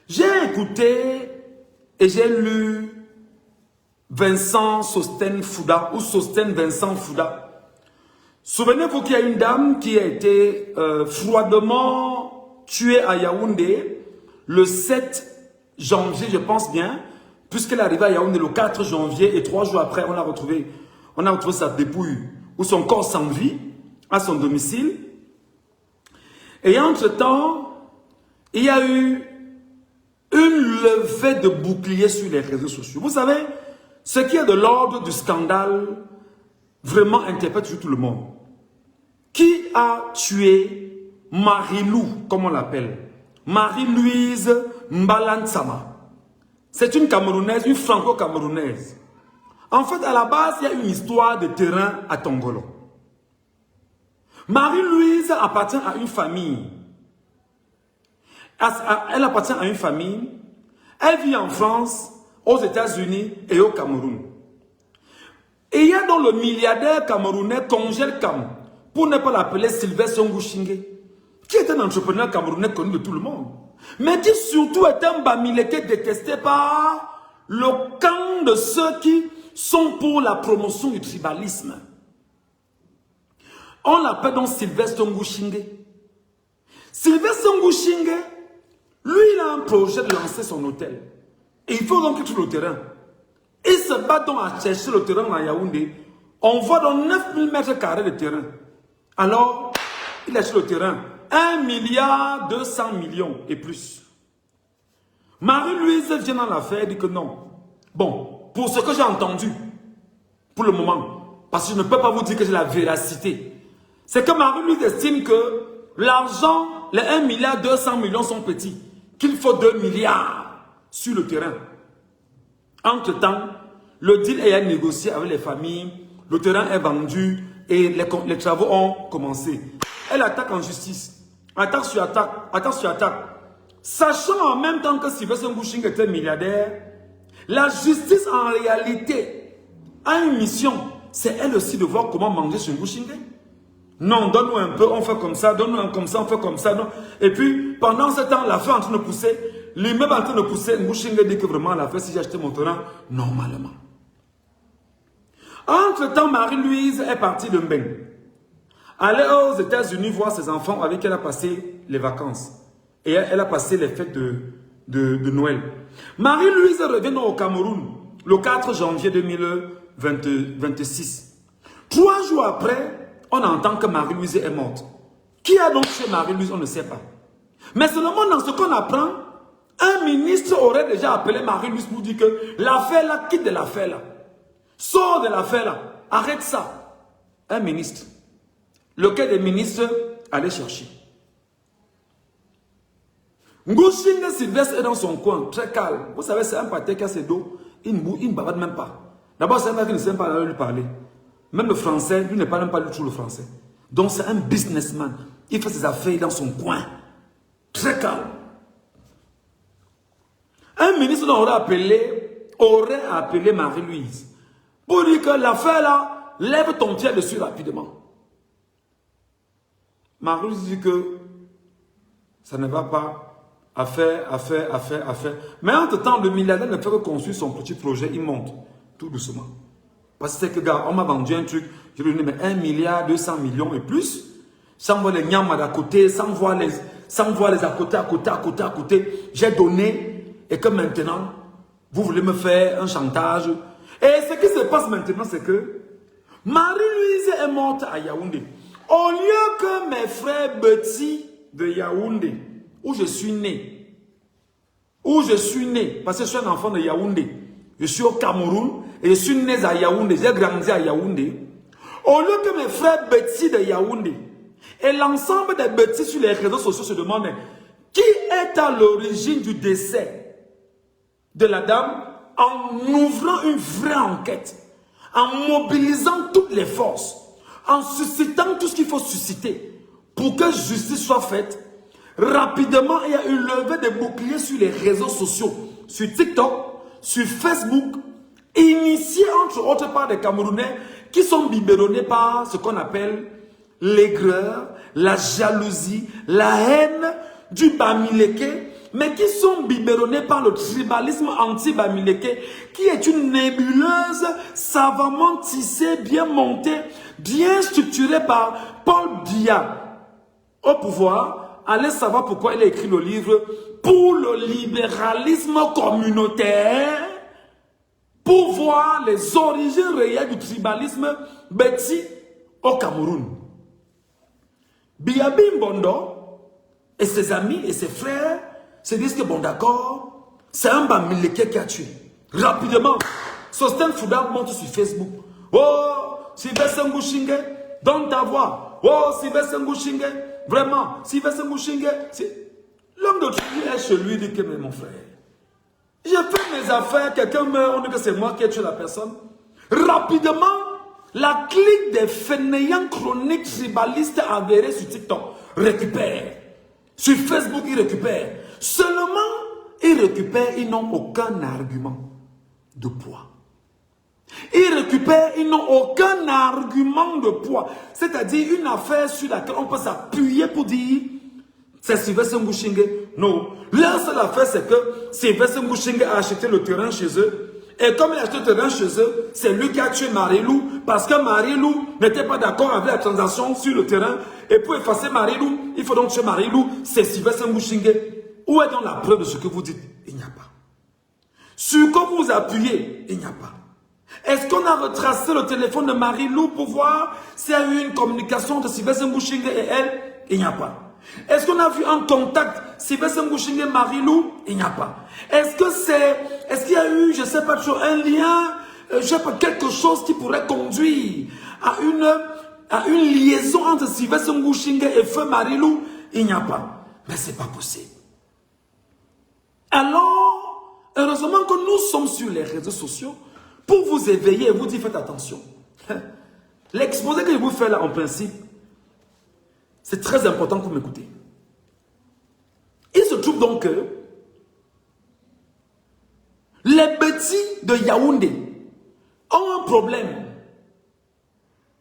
J'ai écouté et j'ai lu Vincent Sosten Fouda ou Sosten Vincent Fouda. Souvenez-vous qu'il y a une dame qui a été froidement tuée à Yaoundé le 7 janvier, je pense bien, puisqu'elle est arrivée à Yaoundé le 4 janvier et 3 jours après, on a retrouvé sa dépouille ou son corps sans vie à son domicile. Et entre-temps, il y a eu une levée de boucliers sur les réseaux sociaux. Vous savez, ce qui est de l'ordre du scandale vraiment interpelle tout le monde. Qui a tué Marie-Lou, comme on l'appelle? Marie-Louise Mbalansama. C'est une Camerounaise, une franco-camerounaise. En fait, à la base, il y a une histoire de terrain à Tongolo. Marie-Louise appartient à une famille. Elle appartient à une famille. Elle vit en France, aux États-Unis et au Cameroun. Et il y a donc le milliardaire camerounais Congel Cam, pour ne pas l'appeler Sylvestre Songo Shinge, qui est un entrepreneur camerounais connu de tout le monde, mais qui surtout est un bamiléké détesté par le camp de ceux qui sont pour la promotion du tribalisme. On l'appelle donc Sylvestre Songo Shinge. Sylvestre Songo Shinge, lui, il a un projet de lancer son hôtel. Et il faut donc tout le terrain. Il se bat donc à chercher le terrain à Yaoundé. On voit dans 9000 mètres carrés de terrain. Alors, il achète le terrain. 1,2 milliard et plus. Marie-Louise vient dans l'affaire et dit que non. Bon, pour ce que j'ai entendu, pour le moment, parce que je ne peux pas vous dire que j'ai la véracité, c'est que Marie-Louise estime que l'argent, les 1,2 milliard sont petits, qu'il faut 2 milliards sur le terrain. Entre-temps, le deal est négocié avec les familles, le terrain est vendu et les travaux ont commencé. Elle attaque en justice, attaque sur attaque, attaque sur attaque. Sachant en même temps que Sylvestre Ngouching était milliardaire, la justice en réalité a une mission, c'est elle aussi de voir comment manger sur Ngouching. Non, donne-nous un peu, on fait comme ça, donne-nous un comme ça, on fait comme ça. Non. Et puis, pendant ce temps, la fête est en train de pousser, l'immeuble est en train de pousser, Ngouching dit que vraiment, la fête, si j'ai acheté mon terrain, normalement. Entre-temps, Marie-Louise est partie de Mbeng. Elle est aux États-Unis voir ses enfants avec qui elle a passé les vacances. Et elle a passé les fêtes de Noël. Marie-Louise revient au Cameroun le 4 janvier 2026. 3 jours après, on entend que Marie-Louise est morte. Qui a donc tué Marie-Louise, on ne sait pas. Mais seulement dans ce qu'on apprend, un ministre aurait déjà appelé Marie-Louise pour dire que l'affaire là, quitte de l'affaire là. Sors de l'affaire là. Arrête ça. Un ministre. Lequel des ministres allait chercher. Ngouching Sylvestre est dans son coin, très calme. Vous savez, c'est un pâté qui a ses dos. Il ne bavade même pas. D'abord, c'est un gars qui ne sait pas lui parler. Même le français, lui ne parle même pas du tout le français. Donc, c'est un businessman. Il fait ses affaires dans son coin. Très calme. Un ministre aurait appelé Marie-Louise pour dire que l'affaire là, lève ton pied dessus rapidement. Marie-Louise dit que ça ne va pas. Affaire. Mais entre-temps, le milliardaire ne fait que construire son petit projet. Il monte tout doucement. Parce que c'est que, gars, on m'a vendu un truc. Je lui ai donné 1,2 milliard et plus. Sans voir les nyams d'à côté, sans voir les à côté. J'ai donné. Et que maintenant, vous voulez me faire un chantage. Et ce qui se passe maintenant, c'est que Marie-Louise est morte à Yaoundé. Au lieu que mes frères petits de Yaoundé, où je suis né, parce que je suis un enfant de Yaoundé, je suis au Cameroun et je suis né à Yaoundé, j'ai grandi à Yaoundé. Au lieu que mes frères petits de Yaoundé et l'ensemble des petits sur les réseaux sociaux se demandent qui est à l'origine du décès de la dame, en ouvrant une vraie enquête, en mobilisant toutes les forces, en suscitant tout ce qu'il faut susciter pour que justice soit faite, rapidement, il y a une levée de boucliers sur les réseaux sociaux, sur TikTok, sur Facebook, initiée entre autres par des Camerounais qui sont biberonnés par ce qu'on appelle l'aigreur, la jalousie, la haine du Bamileke, mais qui sont biberonnés par le tribalisme anti-Bamileke, qui est une nébuleuse savamment tissée, bien montée, bien structurée par Paul Biya au pouvoir. Allez savoir pourquoi il a écrit le livre « Pour le libéralisme communautaire », pour voir les origines réelles du tribalisme Betsi au Cameroun. Biabi Mbondo et ses amis et ses frères se disent que bon d'accord, c'est un Bamileke qui a tué. Rapidement, Sosten Fouda monte sur Facebook. Oh, Sylvestre Ngouchingue, donne ta voix. Oh, Sylvestre Ngouchingue, vraiment, Sylvestre Ngouchingue, l'homme de Dieu est chez lui, dit que mais mon frère, j'ai fait mes affaires, quelqu'un meurt, on dit que c'est moi qui ai tué la personne. Rapidement, la clique des fainéants chroniques tribalistes avérés sur TikTok récupère. Sur Facebook, ils récupèrent. Seulement, ils récupèrent, ils n'ont aucun argument de poids. Ils récupèrent, ils n'ont aucun argument de poids. C'est-à-dire une affaire sur laquelle on peut s'appuyer pour dire c'est Sylvestre Ngouchingue. Non. Leur seule affaire, c'est que Sylvestre Ngouchingue a acheté le terrain chez eux. Et comme il a acheté le terrain chez eux, c'est lui qui a tué Marie-Lou. Parce que Marie-Lou n'était pas d'accord avec la transaction sur le terrain. Et pour effacer Marie-Lou, il faut donc tuer Marie-Lou. C'est Sylvestre Ngouchingue. Où est donc la preuve de ce que vous dites? Il n'y a pas. Sur quoi vous appuyez? Il n'y a pas. Est-ce qu'on a retracé le téléphone de Marie-Lou pour voir s'il y a eu une communication de Sylvestre Ngouchingue et elle? Il n'y a pas. Est-ce qu'on a vu un contact Sylvestre Ngouchingue et Marie-Lou? Il n'y a pas. Est-ce qu'il y a eu, je ne sais pas trop, un lien, je sais pas, quelque chose qui pourrait conduire à une liaison entre Sylvestre Ngouchingue et feu Marie-Lou? Il n'y a pas. Mais ce n'est pas possible. Alors, heureusement que nous sommes sur les réseaux sociaux pour vous éveiller et vous dire faites attention. L'exposé que je vous fais là, en principe, c'est très important que vous m'écoutez. Il se trouve donc que les petits de Yaoundé ont un problème.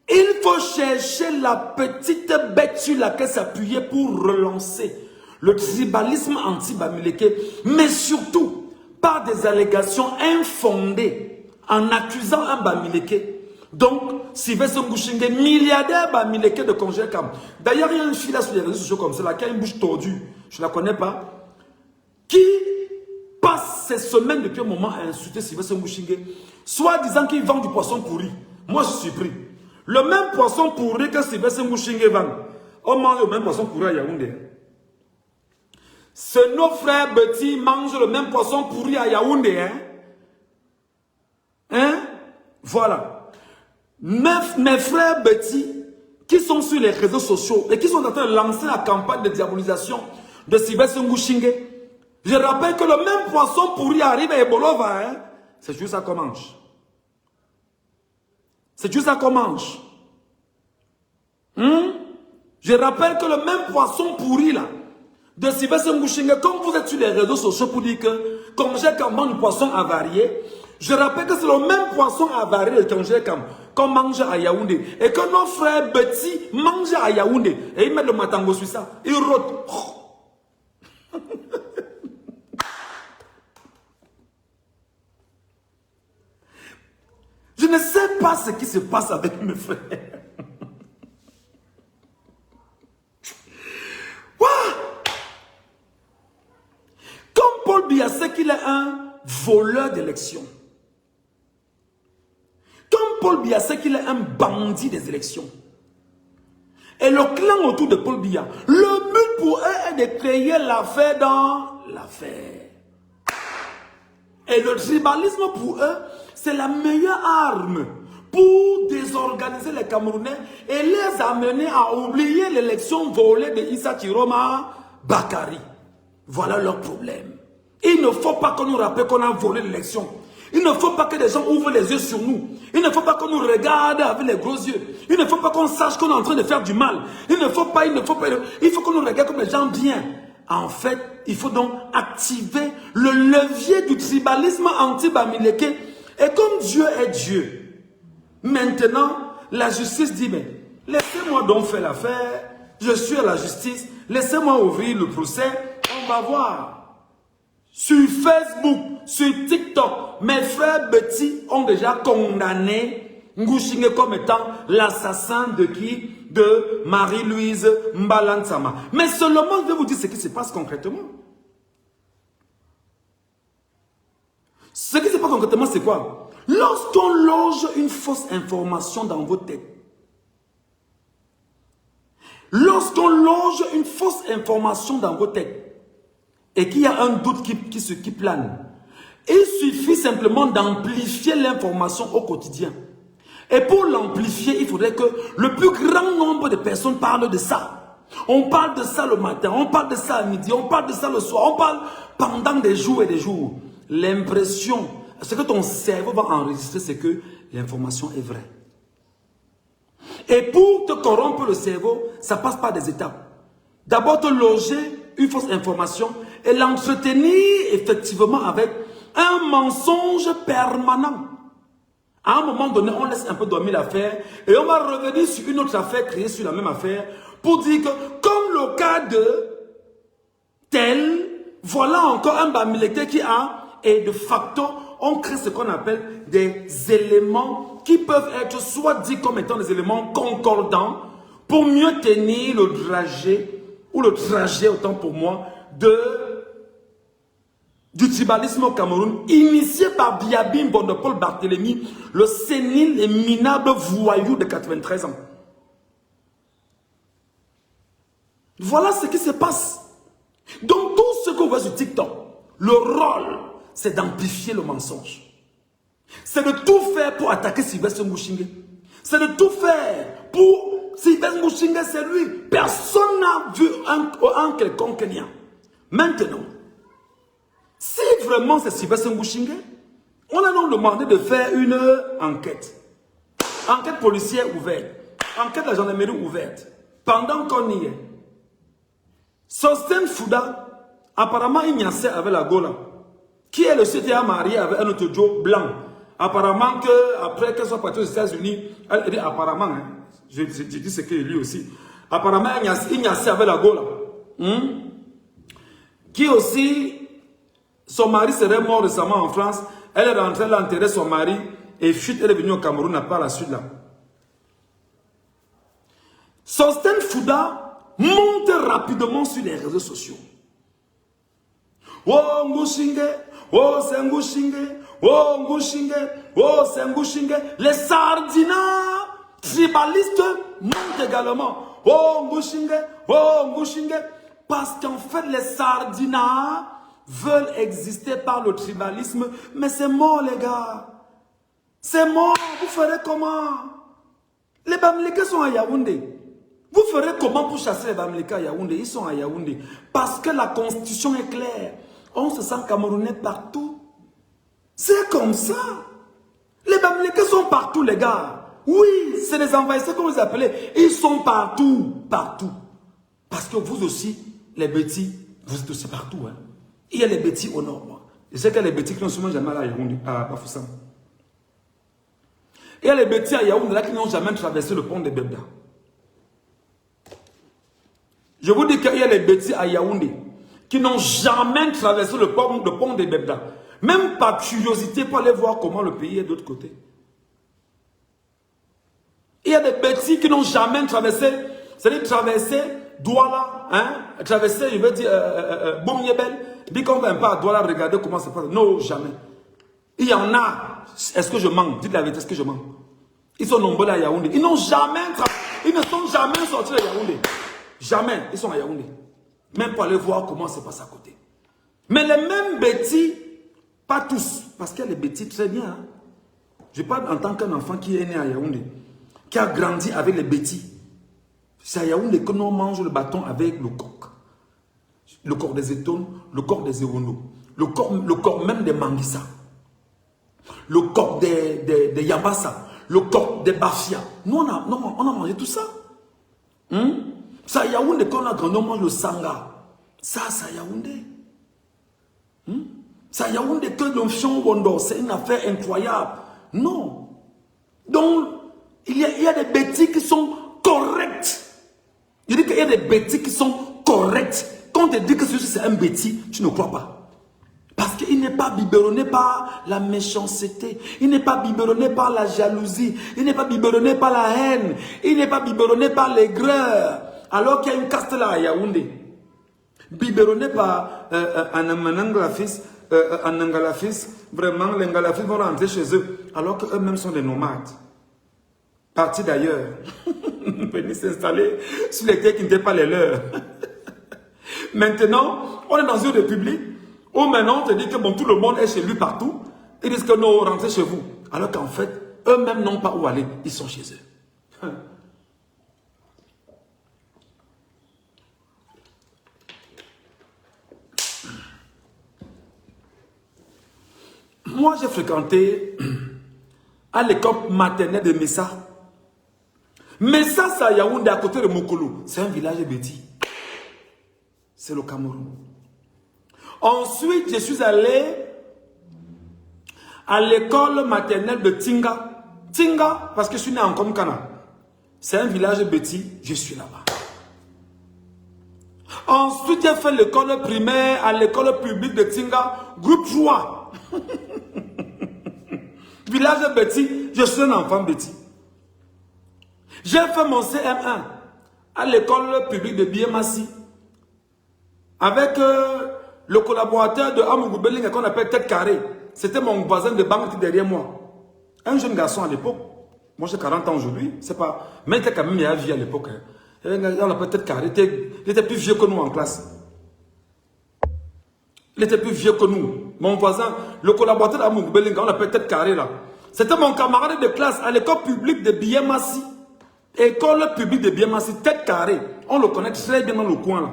Il faut chercher la petite bête sur laquelle s'appuyer pour relancer le tribalisme anti-Bamileke, mais surtout par des allégations infondées en accusant un Bamileke. Donc, Sylvestre Ngouchingue, milliardaire Bamileke de Congé-Cam. D'ailleurs, il y a une fille là sur les réseaux sociaux comme ça, qui a une bouche tordue, je ne la connais pas, qui passe ses semaines depuis un moment à insulter Sylvestre Ngouchingue, soit disant qu'il vend du poisson pourri. Moi, je suis pris. Le même poisson pourri que Sylvestre Ngouchingue vend, on mange le même poisson pourri à Yaoundé. C'est nos frères petits mangent le même poisson pourri à Yaoundé. Hein? Voilà. Mes frères petits qui sont sur les réseaux sociaux et qui sont en train de lancer la campagne de diabolisation de Sylvestre Ngouchingue. Je rappelle que le même poisson pourri arrive à Ebolova. Hein? C'est juste ça qu'on mange. C'est juste ça qu'on mange. Je rappelle que le même poisson pourri là, de Sylvestre Ngouchingue, comme vous êtes sur les réseaux sociaux pour dire que Congé-Cam mange du poisson avarié, je rappelle que c'est le même poisson avarié de Congé-Cam qu'on mange à Yaoundé. Et que nos frères petits mangent à Yaoundé. Et ils mettent le matango sur ça. Ils rôtent. Je ne sais pas ce qui se passe avec mes frères. Comme Paul Biya sait qu'il est un voleur d'élections. Comme Paul Biya sait qu'il est un bandit des élections. Et et le clan autour de Paul Biya. Le but pour eux est de créer l'affaire dans l'affaire. Et le tribalisme pour eux, c'est la meilleure arme pour désorganiser les Camerounais et les amener à oublier l'élection volée de Issa Chiroma Bakari. Voilà leur problème. Il ne faut pas qu'on nous rappelle qu'on a volé l'élection. Il ne faut pas que les gens ouvrent les yeux sur nous. Il ne faut pas qu'on nous regarde avec les gros yeux. Il ne faut pas qu'on sache qu'on est en train de faire du mal. Il faut qu'on nous regarde comme des gens bien. En fait, il faut donc activer le levier du tribalisme anti-Bamileke. Et comme Dieu est Dieu, maintenant, la justice dit, mais laissez-moi donc faire l'affaire. Je suis à la justice. Laissez-moi ouvrir le procès. On va voir. Sur Facebook, sur TikTok, mes frères Betty ont déjà condamné Ngouchingue comme étant l'assassin de qui? De Marie-Louise Mbalansama. Mais seulement, je vais vous dire ce qui se passe concrètement. Ce qui se passe concrètement, c'est quoi? Lorsqu'on loge une fausse information dans vos têtes, lorsqu'on loge une fausse information dans vos têtes, et qu'il y a un doute qui plane, il suffit simplement d'amplifier l'information au quotidien. Et pour l'amplifier, il faudrait que le plus grand nombre de personnes parlent de ça. On parle de ça le matin, on parle de ça à midi, on parle de ça le soir, on parle pendant des jours et des jours. L'impression, ce que ton cerveau va enregistrer, c'est que l'information est vraie. Et pour te corrompre le cerveau, ça passe par des étapes. D'abord, te loger une fausse information et l'entretenir effectivement avec un mensonge permanent. À un moment donné, on laisse un peu dormir l'affaire et on va revenir sur une autre affaire créée sur la même affaire pour dire que comme le cas de tel, voilà encore un Bamileke qui a, et de facto, on crée ce qu'on appelle des éléments qui peuvent être soit dit comme étant des éléments concordants pour mieux tenir le trajet, ou le trajet, autant pour moi, du tribalisme au Cameroun, initié par Biabim Bondopol Barthélemy, le sénile et minable voyou de 93 ans. Voilà ce qui se passe. Donc tout ce qu'on voit sur TikTok, le rôle, c'est d'amplifier le mensonge. C'est de tout faire pour attaquer Sylvestre Ngouchingue. C'est de tout faire pour... Sylvestre Ngouchingue, c'est lui. Personne n'a vu un quelconque lien. Maintenant, si vraiment c'est Sylvestre Ngouchingue, on a donc demandé de faire une enquête. Enquête policière ouverte. Enquête de la gendarmerie ouverte. Pendant qu'on y est. Sosten Fouda, apparemment il y a avec la Gola, qui est le CTA marié avec un autre Joe blanc. Apparemment que après qu'elle soit partie aux États-Unis, elle dit apparemment, hein, je dis ce qu'il lui aussi. Apparemment il y a avec la Gola. Qui aussi, son mari serait mort récemment en France. Elle est rentrée, elle a enterré son mari et chute, elle est venue au Cameroun par la suite là. Sosten Fouda monte rapidement sur les réseaux sociaux. Oh Ngouchingue, oh c'est Ngouchingue, oh Ngouchingue, oh c'est Ngouchingue. Les sardinats tribalistes montent également. Oh Ngouchingue, oh Ngouchingue. Parce qu'en fait les sardinats veulent exister par le tribalisme. Mais c'est mort les gars. C'est mort. Vous ferez comment? Les Bamileke sont à Yaoundé. Vous ferez comment pour chasser les Bamileke à Yaoundé? Ils sont à Yaoundé. Parce que la constitution est claire. On se sent camerounais partout. C'est comme ça. Les Bamileke sont partout, les gars. Oui, c'est les envahisseurs qu'on les appelait. Ils sont partout. Partout. Parce que vous aussi, les bêtis, vous êtes aussi partout. Hein. Il y a les bêtis au nord. Moi. Je sais qu'il y a les bêtis qui n'ont souvent jamais allé à Yaoundé, à Bafoussam. Il y a les bêtis à Yaoundé là qui n'ont jamais traversé le pont de Bebda. Je vous dis qu'il y a les bêtis à Yaoundé qui n'ont jamais traversé le pont de Bebda. Même par curiosité pour aller voir comment le pays est de l'autre côté. Il y a des bêtis qui n'ont jamais traversé, c'est-à-dire traversé Douala, hein, traversé, je veux dire, Boumyebel, dit qu'on va pas à Douala regarder comment ça passe. Non, jamais. Il y en a. Est-ce que je mens? Dites la vérité, est-ce que je mens? Ils sont nombreux à Yaoundé. Ils n'ont jamais traversé. Ils ne sont jamais sortis de Yaoundé. Jamais. Ils sont à Yaoundé. Même pour aller voir comment c'est passé à côté. Mais les mêmes bêtis, pas tous, parce qu'il y a les bêtis très bien. Hein. Je parle en tant qu'un enfant qui est né à Yaoundé, qui a grandi avec les bêtis. C'est à Yaoundé que l'on mange le bâton avec le coq. Le corps des étones, le corps des éwono, le corps même des manguissa, le corps des yabassa, le corps des bafia. Nous, on a mangé tout ça. C'est à Yaoundé qu'on a grandi, on mange le sanga. Ça, c'est à Yaoundé. C'est à Yaoundé que l'onction Wondo, c'est une affaire incroyable. Non. Donc, il y a des bêtises qui sont correctes. Je dis qu'il y a des bêtises qui sont correctes. Quand on te dit que c'est un bêtis, tu ne crois pas. Parce qu'il n'est pas biberonné par la méchanceté. Il n'est pas biberonné par la jalousie. Il n'est pas biberonné par la haine. Il n'est pas biberonné par l'aigreur. Alors qu'il y a une caste là à Yaoundé. Biberonné par un Angalafis. Vraiment, les Angalafis vont rentrer chez eux. Alors qu'eux-mêmes sont des nomades. Partis d'ailleurs. Venir s'installer sur les terres qui n'étaient pas les leurs. Maintenant, on est dans une république où maintenant on te dit que bon, tout le monde est chez lui partout. Ils disent que non, rentrez chez vous. Alors qu'en fait, eux-mêmes n'ont pas où aller. Ils sont chez eux. Moi, j'ai fréquenté à l'école maternelle de Messa. Messa, c'est à Yaoundé, à côté de Mokolo. C'est un village bêtis. C'est le Cameroun. Ensuite, je suis allé à l'école maternelle de Tinga. Tinga, parce que je suis né en Komkana. C'est un village bêtis, je suis là-bas. Ensuite, j'ai fait l'école primaire à l'école publique de Tinga, groupe 3. Village bêtis, je suis un enfant bêtis. J'ai fait mon CM1 à l'école publique de Biemassi. Avec le collaborateur de Amougou Belling qu'on appelle Tête Carrée. C'était mon voisin de banque qui est derrière moi. Un jeune garçon à l'époque. Moi j'ai 40 ans aujourd'hui. C'est pas. Mais il était quand même bien vieux à l'époque. Hein. On l'appelle Tête Carrée. Il était plus vieux que nous en classe. Il était plus vieux que nous. Mon voisin, le collaborateur d'Amougou Belling, on l'appelle Tête Carrée là. C'était mon camarade de classe à l'école publique de Biemassi. École publique de Biemassi, Tête Carrée. On le connaît très bien dans le coin là.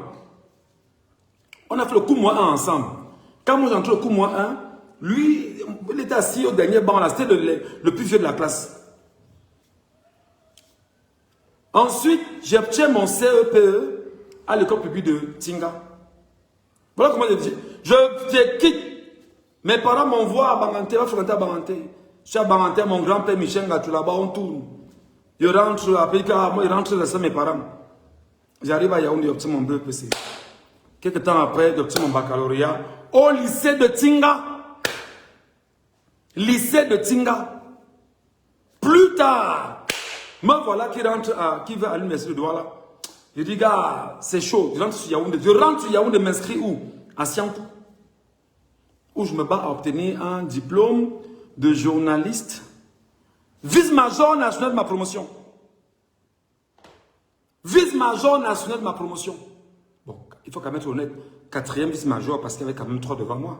On a fait le coup moins 1 ensemble. Quand moi j'entrais au coup moins 1, lui, il était assis au dernier banc là. C'était le plus vieux de la classe. Ensuite, j'ai obtenu mon CEPE à l'école publique de Tinga. Voilà comment je dis. Je quitte. Mes parents m'envoient à Banganté, à fréquenter à Banganté. Je suis à Banganté, mon grand-père Michel Gatou, là-bas, on tourne. Je rentre, après moi, je rentre laisser mes parents. J'arrive à Yaoundé, j'obtiens mon BPC. Quelques temps après, j'obtiens mon baccalauréat au lycée de Tinga. Lycée de Tinga. Plus tard, me voilà qui va à l'université de Douala. Je dis, gars, c'est chaud. Je rentre sur Yaoundé. Je rentre sur Yaoundé, m'inscris où? À Siankou. Où je me bats à obtenir un diplôme de journaliste. Vice-major national de ma promotion. Vice-major national de ma promotion. Bon, il faut quand même être honnête. 4e vice-major parce qu'il y avait quand même 3 devant moi.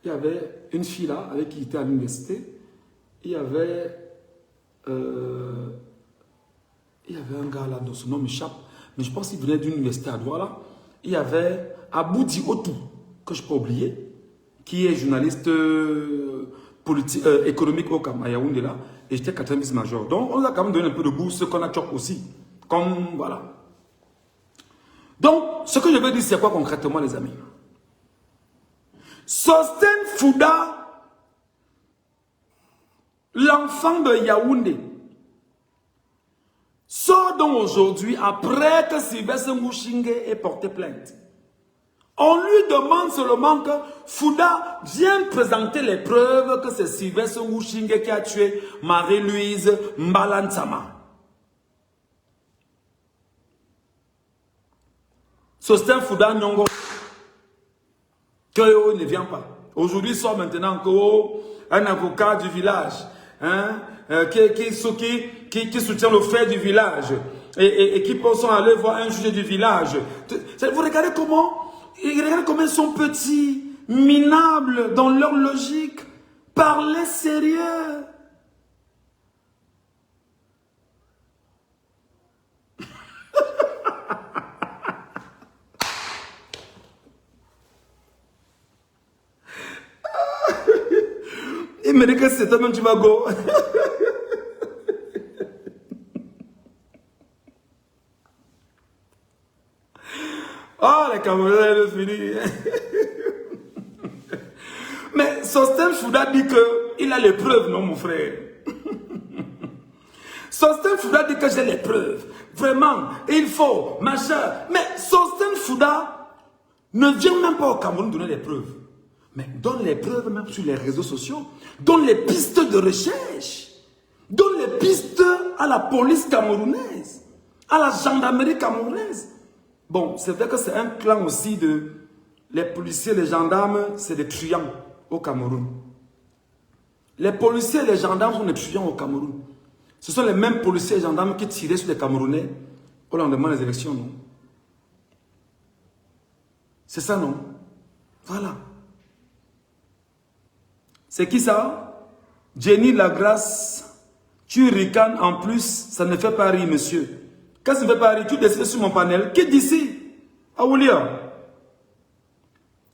Il y avait une fille là avec qui était à l'université. Il y avait un gars là dont son nom m'échappe. Mais je pense qu'il venait d'une université à Douala. Il y avait Aboudi Otou, que je ne peux pas oublier, qui est journaliste politique, économique au Yaoundé là. Et j'étais 4e vice-major. Donc on a quand même donné un peu de bourse qu'on a choc aussi. Comme voilà. Donc, ce que je veux dire, c'est quoi concrètement, les amis? Sostène Fouda, l'enfant de Yaoundé, sort donc aujourd'hui, après que Sylvestre Ngouchingue ait porté plainte. On lui demande seulement que Fouda vienne présenter les preuves que c'est Sylvestre Ngouchingue qui a tué Marie-Louise Mbalansama. Sostène Fouda Nyongo, que il ne vient pas. Aujourd'hui, il sort maintenant qu'un avocat du village, hein, qui soutient le fait du village, et qui sont allés voir un juge du village. Vous regardez comment ils sont petits, minables dans leur logique. Parlez sérieux. Il me dit que c'est toi-même tu vas go. Oh, les Camerounais, c'est fini. Mais Sosthène Fouda dit qu'il a les preuves, non, mon frère. Sosthène Fouda dit que j'ai les preuves. Vraiment, il faut, machin. Mais Sosthène Fouda ne vient même pas au Cameroun donner les preuves. Mais donne les preuves même sur les réseaux sociaux. Donne les pistes de recherche. Donne les pistes à la police camerounaise. À la gendarmerie camerounaise. Bon, c'est vrai que c'est un clan aussi de... Les policiers, les gendarmes, c'est des truands au Cameroun. Les policiers et les gendarmes sont des truands au Cameroun. Ce sont les mêmes policiers et gendarmes qui tiraient sur les Camerounais au lendemain des élections, non? C'est ça, non? Voilà. C'est qui ça? Jenny Lagrasse. Tu ricanes en plus, ça ne fait pas rire, monsieur. Quand ça ne fait pas rire, tu décides sur mon panel. Qui d'ici? Aoulia.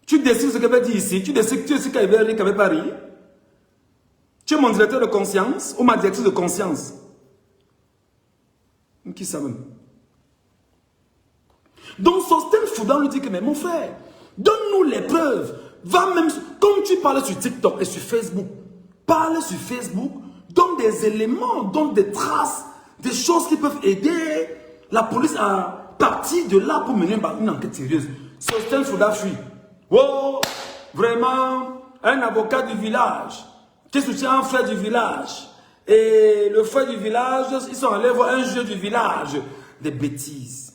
Tu décides ce que va dire ici. Tu décides qu'il y avait rire, qu'il n'y avait pas rire. Tu es mon directeur de conscience ou ma directrice de conscience? Qui ça même? Donc, Sosthène Fouda lui dit que, mais mon frère, donne-nous les preuves. Va même, comme tu parles sur TikTok et sur Facebook, parle sur Facebook, donne des éléments, donne des traces, des choses qui peuvent aider la police à partir de là pour mener une enquête sérieuse. Sosthène Fouda fuit. Oh, vraiment, un avocat du village qui soutient un frère du village. Et le frère du village, ils sont allés voir un juge du village. Des bêtises.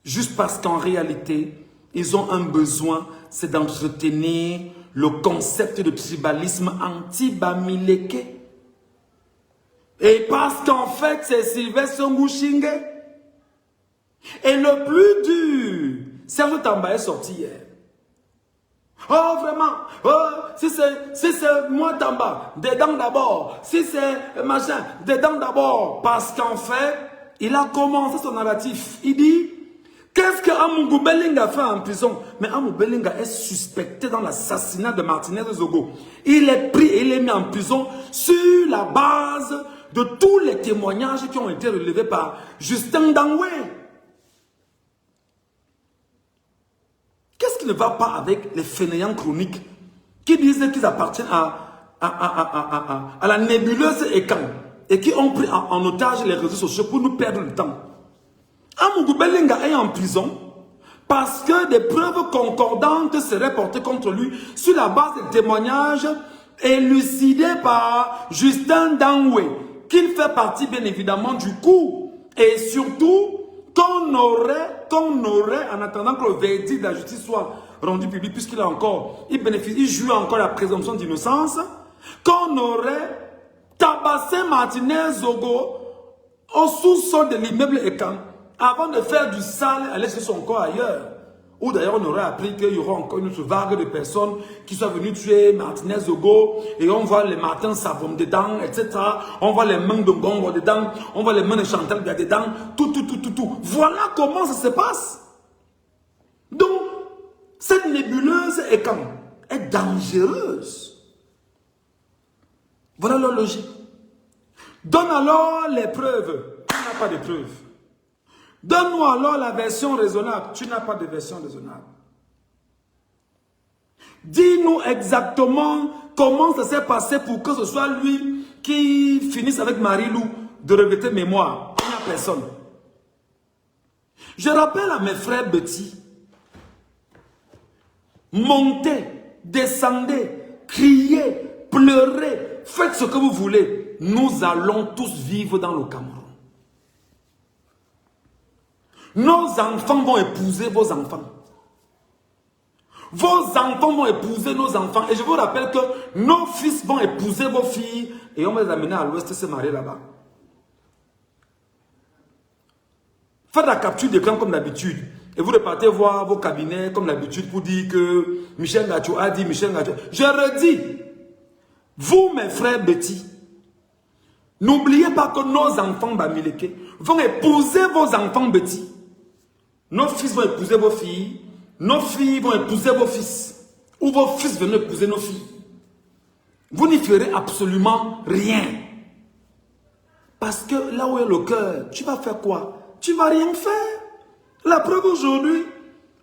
Juste parce qu'en réalité, ils ont un besoin, c'est d'entretenir le concept de tribalisme anti-Bamileke. Et parce qu'en fait, c'est Sylvestre Ngouchingue. Et le plus dur, Serge Tamba est sorti hier. Oh, vraiment, oh, si c'est moi Tamba, dedans d'abord. Si c'est machin, dedans d'abord. Parce qu'en fait, il a commencé son narratif. Il dit, qu'est-ce que Amougou Belinga fait en prison? Mais Amougou Belinga est suspecté dans l'assassinat de Martinez Zogo. Il est pris et il est mis en prison sur la base de tous les témoignages qui ont été relevés par Justin Dangoué. Qu'est-ce qui ne va pas avec les fainéants chroniques qui disent qu'ils appartiennent à la nébuleuse Ekan et qui ont pris en otage les réseaux sociaux pour nous perdre le temps? Amougou Belinga est en prison parce que des preuves concordantes seraient portées contre lui sur la base des témoignages élucidés par Justin Dangoué, qu'il fait partie bien évidemment du coup, et surtout qu'on aurait, en attendant que le verdict de la justice soit rendu public, puisqu'il a encore, il joue encore la présomption d'innocence, qu'on aurait tabassé Martinez Zogo au sous-sol de l'immeuble Ekan avant de faire du sale, aller chercher son corps ailleurs. Ou d'ailleurs, on aurait appris qu'il y aura encore une autre vague de personnes qui sont venues tuer Martinez Zogo, et on voit les Martin Savon dedans, etc. On voit les mains de Gongo dedans, on voit les mains de Chantal dedans, tout. Voilà comment ça se passe. Donc, cette nébuleuse est dangereuse. Voilà leur logique. Donne alors les preuves. Tu n'as pas de preuves. Donne-nous alors la version raisonnable. Tu n'as pas de version raisonnable. Dis-nous exactement comment ça s'est passé pour que ce soit lui qui finisse avec Marie-Lou de regretter mémoire. Il n'y a personne. Je rappelle à mes frères petits, montez, descendez, criez, pleurez, faites ce que vous voulez. Nous allons tous vivre dans le Cameroun. Nos enfants vont épouser vos enfants. Vos enfants vont épouser nos enfants. Et je vous rappelle que nos fils vont épouser vos filles. Et on va les amener à l'ouest se marier là-bas. Faites la capture d'écran comme d'habitude. Et vous repartez voir vos cabinets comme d'habitude pour dire que Michel Ngacho a dit, Michel Ngacho. Je redis, vous mes frères Betty, n'oubliez pas que nos enfants Bamileke vont épouser vos enfants Betty. Nos fils vont épouser vos filles. Nos filles vont épouser vos fils. Ou vos fils vont épouser nos filles. Vous n'y ferez absolument rien. Parce que là où est le cœur, tu vas faire quoi? Tu ne vas rien faire. La preuve aujourd'hui,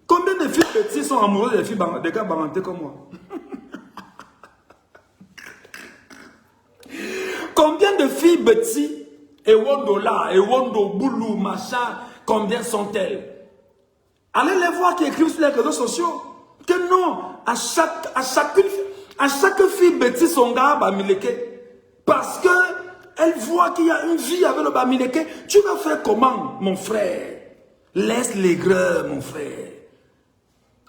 combien de filles petits sont amoureuses des gars barantés comme moi? Combien de filles petits et Wondo là, et Wondo Boulou, machin, combien sont-elles? Allez les voir qui écrivent sur les réseaux sociaux. Que non, à chaque fille bêtise son gars Bamileke. Parce que elle voit qu'il y a une vie avec le Bamileke. Tu vas faire comment, mon frère? Laisse l'aigreur, mon frère.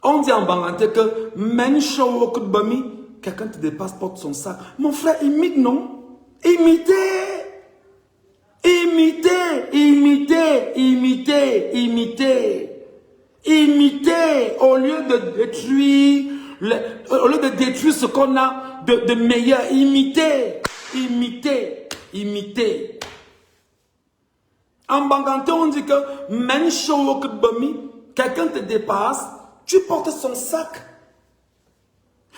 On dit en banganté que même show au coup de bami, quelqu'un te dépasse, porte son sac. Mon frère, imite, non? Imitez. Imitez, imitez, imitez, imitez. Imiter au lieu de détruire ce qu'on a de meilleur. Imiter, imiter, imiter. En Banganté, on dit que même show quelqu'un te dépasse, tu portes son sac.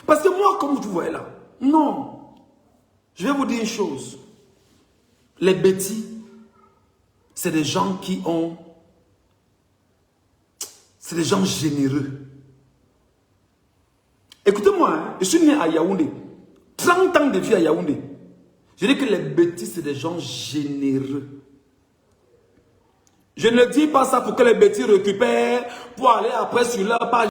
Parce que moi, comme vous voyez là, non. Je vais vous dire une chose. Les bêtis, c'est des gens qui ont... C'est des gens généreux. Écoutez-moi, hein, je suis né à Yaoundé. 30 ans de vie à Yaoundé. Je dis que les bêtises, c'est des gens généreux. Je ne dis pas ça pour que les bêtises récupèrent, pour aller après sur leur page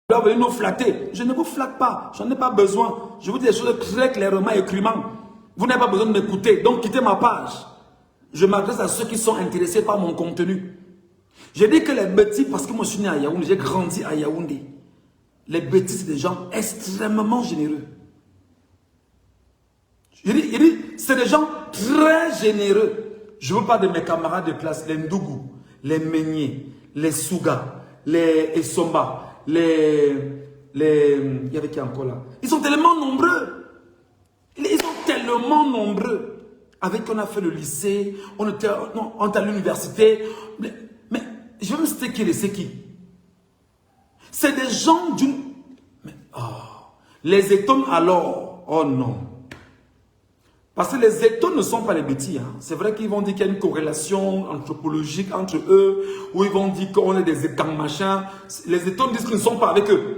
leur venir nous flatter. Je ne vous flatte pas, j'en ai pas besoin. Je vous dis des choses très clairement et crûment. Vous n'avez pas besoin de m'écouter, donc quittez ma page. Je m'adresse à ceux qui sont intéressés par mon contenu. Je dis que les bêtises, parce que moi je suis né à Yaoundé, j'ai grandi à Yaoundé. Les bêtises, c'est des gens extrêmement généreux. Je dis c'est des gens très généreux. Je ne veux pas de mes camarades de classe, les Ndougou, les Meunier, les Souga, les Essomba, il y avait qui encore là? Ils sont tellement nombreux. Ils sont tellement nombreux. Avec qui on a fait le lycée, on était à l'université. Mais je vais me citer qui c'est qui. C'est des gens d'une... Les étonnes alors, oh non. Parce que les étonnes ne sont pas les bêtises. Hein. C'est vrai qu'ils vont dire qu'il y a une corrélation anthropologique entre eux, ou ils vont dire qu'on est des étangs machin. Les étonnes disent qu'ils ne sont pas avec eux.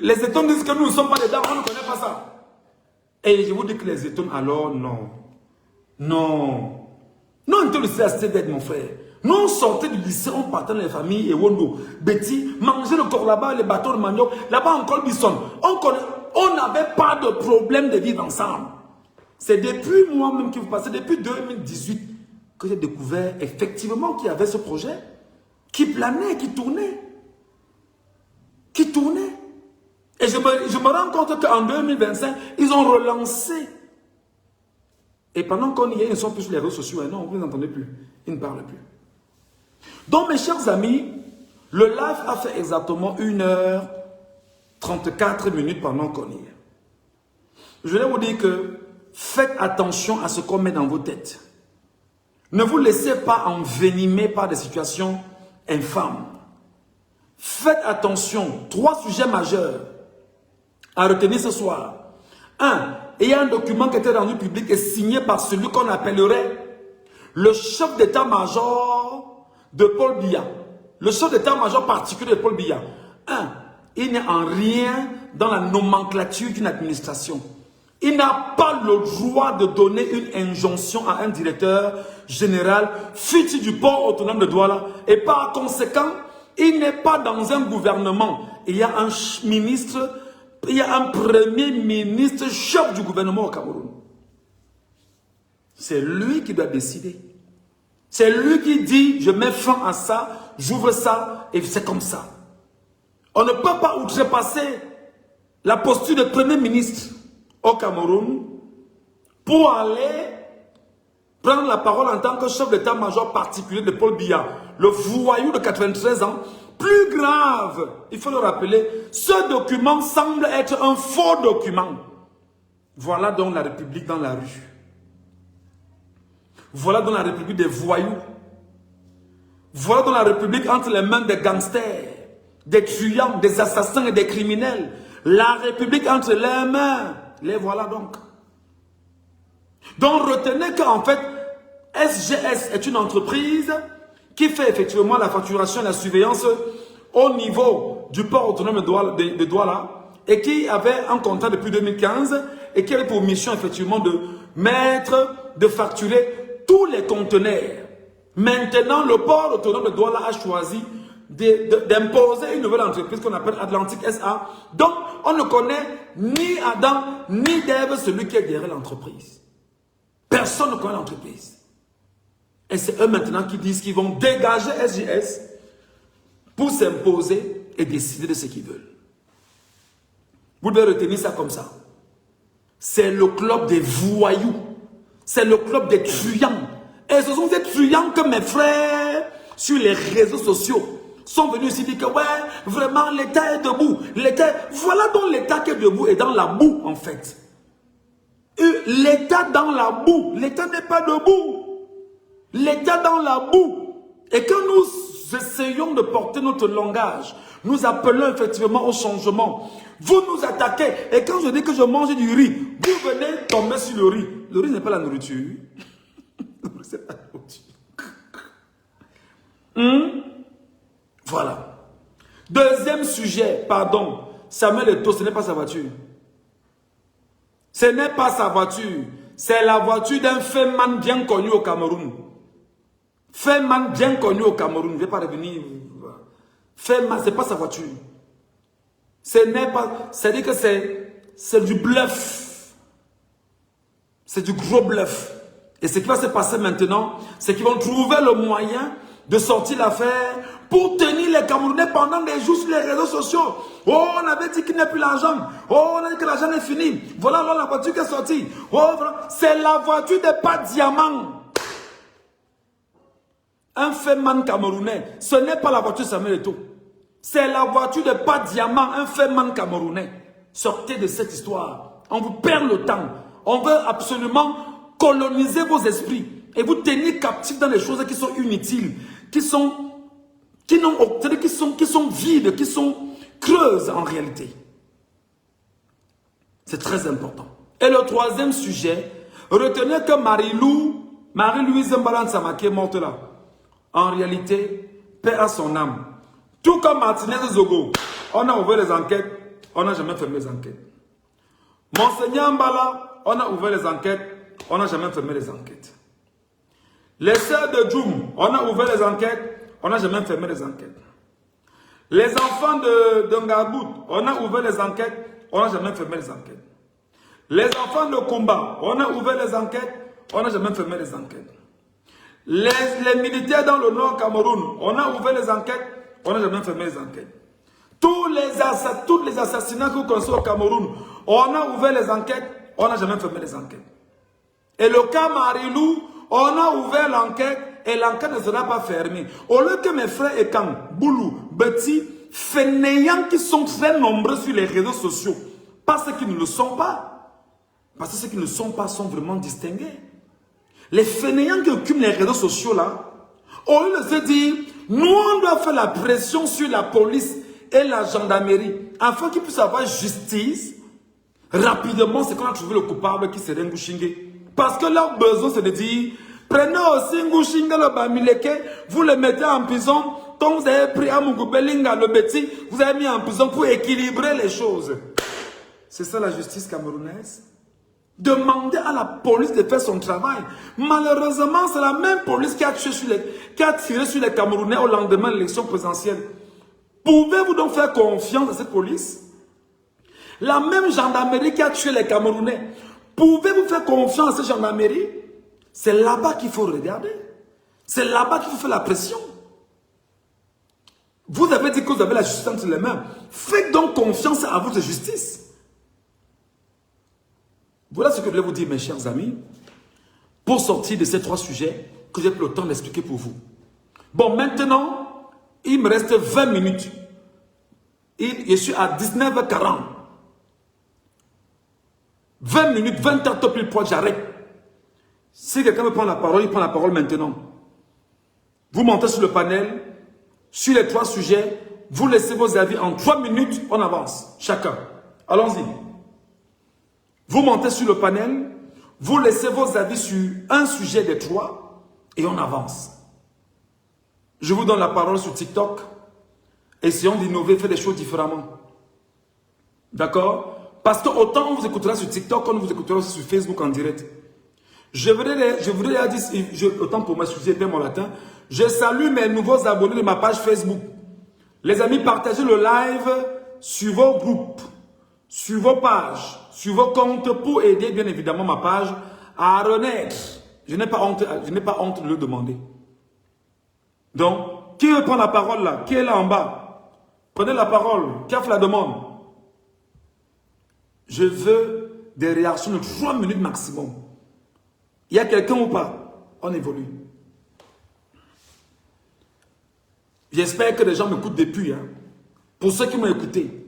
Les étonnes disent que nous ne sommes pas des dames, on ne connaît pas ça. Et je vous dis que les étonnes alors, non. Non. Non, on était au lycée à Stédec, mon frère. Nous, on sortait du lycée, on partait dans les familles et Wondo, Betty, manger le corps là-bas, les bateaux de manioc, là-bas en Colbisson. On n'avait pas de problème de vivre ensemble. C'est depuis moi-même qui vous passez, depuis 2018, que j'ai découvert effectivement qu'il y avait ce projet qui planait, qui tournait. Qui tournait. Et je me rends compte qu'en 2025, ils ont relancé. Et pendant qu'on y est, ils ne sont plus sur les réseaux sociaux. Non, vous n'entendez plus. Ils ne parlent plus. Donc, mes chers amis, le live a fait exactement 1h34 pendant qu'on y est. Je vais vous dire que faites attention à ce qu'on met dans vos têtes. Ne vous laissez pas envenimer par des situations infâmes. Faites attention. 3 sujets majeurs à retenir ce soir. 1. Il y a un document qui était rendu public et signé par celui qu'on appellerait le chef d'état-major de Paul Biya. Le chef d'état-major particulier de Paul Biya. 1. Il n'y a en rien dans la nomenclature d'une administration. Il n'a pas le droit de donner une injonction à un directeur général futur du port autonome de Douala. Et par conséquent, il n'est pas dans un gouvernement. Il y a un ministre, il y a un premier ministre chef du gouvernement au Cameroun. C'est lui qui doit décider. C'est lui qui dit, je mets fin à ça, j'ouvre ça, et c'est comme ça. On ne peut pas outrepasser la posture de premier ministre au Cameroun pour aller prendre la parole en tant que chef d'état-major particulier de Paul Biya, le voyou de 93 ans. Plus grave, il faut le rappeler, ce document semble être un faux document. Voilà donc la République dans la rue. Voilà donc la République des voyous. Voilà donc la République entre les mains des gangsters, des truands, des assassins et des criminels. La République entre les mains. Les voilà donc. Donc retenez qu'en fait, SGS est une entreprise qui fait effectivement la facturation et la surveillance au niveau du port autonome de Douala et qui avait un contrat depuis 2015 et qui avait pour mission effectivement de facturer tous les conteneurs. Maintenant, le port autonome de Douala a choisi d'imposer une nouvelle entreprise qu'on appelle Atlantic SA. Donc, on ne connaît ni Adam ni Dave, celui qui est derrière l'entreprise. Personne ne connaît l'entreprise. Et c'est eux maintenant qui disent qu'ils vont dégager SGS pour s'imposer et décider de ce qu'ils veulent. Vous devez retenir ça comme ça. C'est le club des voyous. C'est le club des truands. Et ce sont ces truands que mes frères sur les réseaux sociaux sont venus ici dire que ouais, vraiment l'État est debout. Voilà donc l'État qui est debout et dans la boue en fait. L'État dans la boue. L'État n'est pas debout. L'État dans la boue. Et quand nous essayons de porter notre langage, nous appelons effectivement au changement. Vous nous attaquez. Et quand je dis que je mange du riz, vous venez tomber sur le riz. Le riz n'est pas la nourriture. C'est pas la nourriture. Voilà. Deuxième sujet, pardon. Samuel Eto'o, ce n'est pas sa voiture. Ce n'est pas sa voiture. C'est la voiture d'un Feman bien connu au Cameroun. Feman bien connu au Cameroun. Je ne vais pas revenir. Feman, ce n'est pas sa voiture. Ce n'est pas... C'est-à-dire que c'est du bluff. C'est du gros bluff. Et ce qui va se passer maintenant, c'est qu'ils vont trouver le moyen de sortir l'affaire pour tenir les Camerounais pendant des jours sur les réseaux sociaux. Oh, on avait dit qu'il n'y a plus l'argent. Oh, on a dit que l'argent est fini. Voilà alors la voiture qui est sortie. Oh, c'est la voiture des pas diamants. Un Feman camerounais. Ce n'est pas la voiture Samuel Eto'o. C'est la voiture des pas diamants. Un Feman camerounais. Sortez de cette histoire. On vous perd le temps. On veut absolument coloniser vos esprits. Et vous tenir captifs dans des choses qui sont inutiles. Qui sont vides, qui sont creuses en réalité. C'est très important. Et le troisième sujet, retenez que Marie-Louise Mbalan Samake est morte là. En réalité, paix à son âme. Tout comme Martinez Zogo, on a ouvert les enquêtes, on n'a jamais fermé les enquêtes. Monseigneur Mbala, on a ouvert les enquêtes, on n'a jamais fermé les enquêtes. Les sœurs de Djoum, on a ouvert les enquêtes, on n'a jamais fermé les enquêtes. Les enfants de Ngabout, on a ouvert les enquêtes, on n'a jamais fermé les enquêtes. Les enfants de Kumba, on a ouvert les enquêtes, on n'a jamais fermé les enquêtes. Les militaires dans le nord Cameroun, on a ouvert les enquêtes, on n'a jamais fermé les enquêtes. Tous les assassinats que vous connaissez au Cameroun, on a ouvert les enquêtes, on n'a jamais fermé les enquêtes. Et le cas Marilou, on a ouvert l'enquête et l'enquête ne sera pas fermée. Au lieu que mes frères Ekang, Boulou, Betty, fainéants qui sont très nombreux sur les réseaux sociaux, parce qu'ils ne le sont pas. Parce que ceux qui ne le sont pas sont vraiment distingués. Les fainéants qui occupent les réseaux sociaux là, au lieu de se dire, nous on doit faire la pression sur la police et la gendarmerie, afin qu'ils puissent avoir justice, rapidement c'est qu'on a trouvé le coupable qui serait Ngouchingue. Parce que leur besoin c'est de dire, prenez aussi Ngouchingue le Bamileke, vous le mettez en prison, quand vous avez pris Amugubelinga le Betty, vous avez mis en prison pour équilibrer les choses. C'est ça la justice camerounaise. Demandez à la police de faire son travail. Malheureusement, c'est la même police qui a tiré sur les Camerounais au lendemain de l'élection présidentielle. Pouvez-vous donc faire confiance à cette police? La même gendarmerie qui a tué les Camerounais. Pouvez-vous faire confiance à cette gendarmerie? C'est là-bas qu'il faut regarder. C'est là-bas qu'il faut faire la pression. Vous avez dit que vous avez la justice entre les mains. Faites donc confiance à votre justice. Voilà ce que je voulais vous dire, mes chers amis, pour sortir de ces trois sujets que j'ai pris le temps d'expliquer pour vous. Bon, maintenant, il me reste 20 minutes. Je suis à 19h40. 20 minutes, 20 heures top pile poil, j'arrête. Si quelqu'un me prend la parole, il prend la parole maintenant. Vous montez sur le panel, sur les trois sujets, vous laissez vos avis en 3 minutes, on avance, chacun. Allons-y. Vous montez sur le panel, vous laissez vos avis sur un sujet des trois et on avance. Je vous donne la parole sur TikTok. Essayons d'innover, faire des choses différemment. D'accord? Parce que autant on vous écoutera sur TikTok, on vous écoutera aussi sur Facebook en direct. Je voudrais dire, autant pour m'excuser, mon latin, je salue mes nouveaux abonnés de ma page Facebook. Les amis, partagez le live sur vos groupes, sur vos pages, sur vos comptes pour aider bien évidemment ma page à renaître. Je n'ai pas honte de le demander. Donc, qui veut prendre la parole là? Qui est là en bas? Prenez la parole. Qui a fait la demande? Je veux des réactions de 3 minutes maximum. Il y a quelqu'un ou pas? On évolue. J'espère que les gens m'écoutent depuis. Hein. Pour ceux qui m'ont écouté,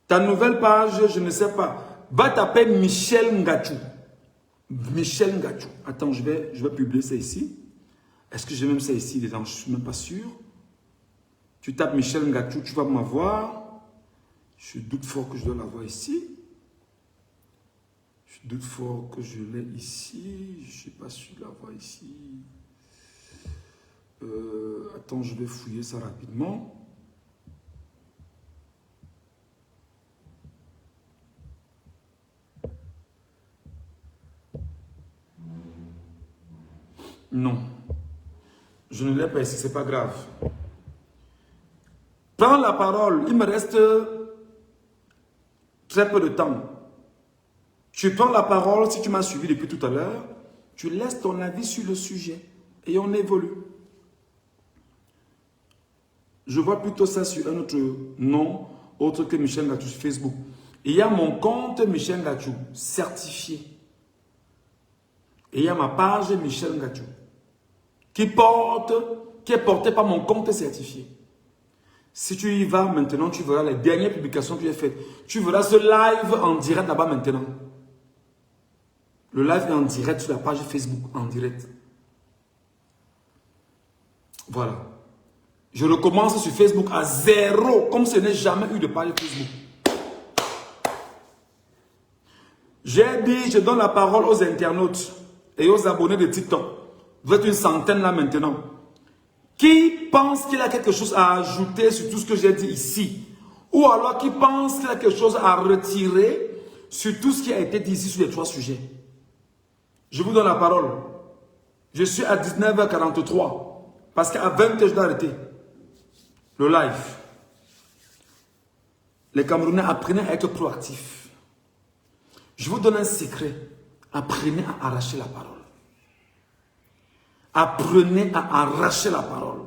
ta nouvelle page, je ne sais pas. Va taper Michel Ngachou. Michel Ngachou. Attends, je vais publier ça ici. Est-ce que j'ai même ça ici dedans? Je ne suis même pas sûr. Tu tapes Michel Ngachou, tu vas m'avoir. Je doute fort que je dois l'avoir ici. Je doute fort que je l'ai ici. Je ne suis pas sûr de l'avoir ici. Attends, je vais fouiller ça rapidement. Non. Je ne l'ai pas ici, c'est pas grave. Prends la parole. Il me reste très peu de temps. Tu prends la parole, si tu m'as suivi depuis tout à l'heure, tu laisses ton avis sur le sujet et on évolue. Je vois plutôt ça sur un autre nom, autre que Michel Ngachou sur Facebook. Il y a mon compte Michel Ngachou, certifié. Et il y a ma page Michel Ngachou, qui est portée par mon compte certifié. Si tu y vas maintenant, tu verras les dernières publications que j'ai faites. Tu verras ce live en direct là-bas maintenant. Le live est en direct sur la page Facebook, en direct. Voilà. Je recommence sur Facebook à 0, comme ce n'est jamais eu de page Facebook. J'ai dit, je donne la parole aux internautes et aux abonnés de TikTok. Vous êtes une centaine là maintenant. Qui pense qu'il a quelque chose à ajouter sur tout ce que j'ai dit ici? Ou alors qui pense qu'il a quelque chose à retirer sur tout ce qui a été dit ici sur les trois sujets? Je vous donne la parole. Je suis à 19h43. Parce qu'à 20h, je dois arrêter le live. Les Camerounais, apprenez à être proactifs. Je vous donne un secret. Apprenez à arracher la parole. Apprenez à arracher la parole.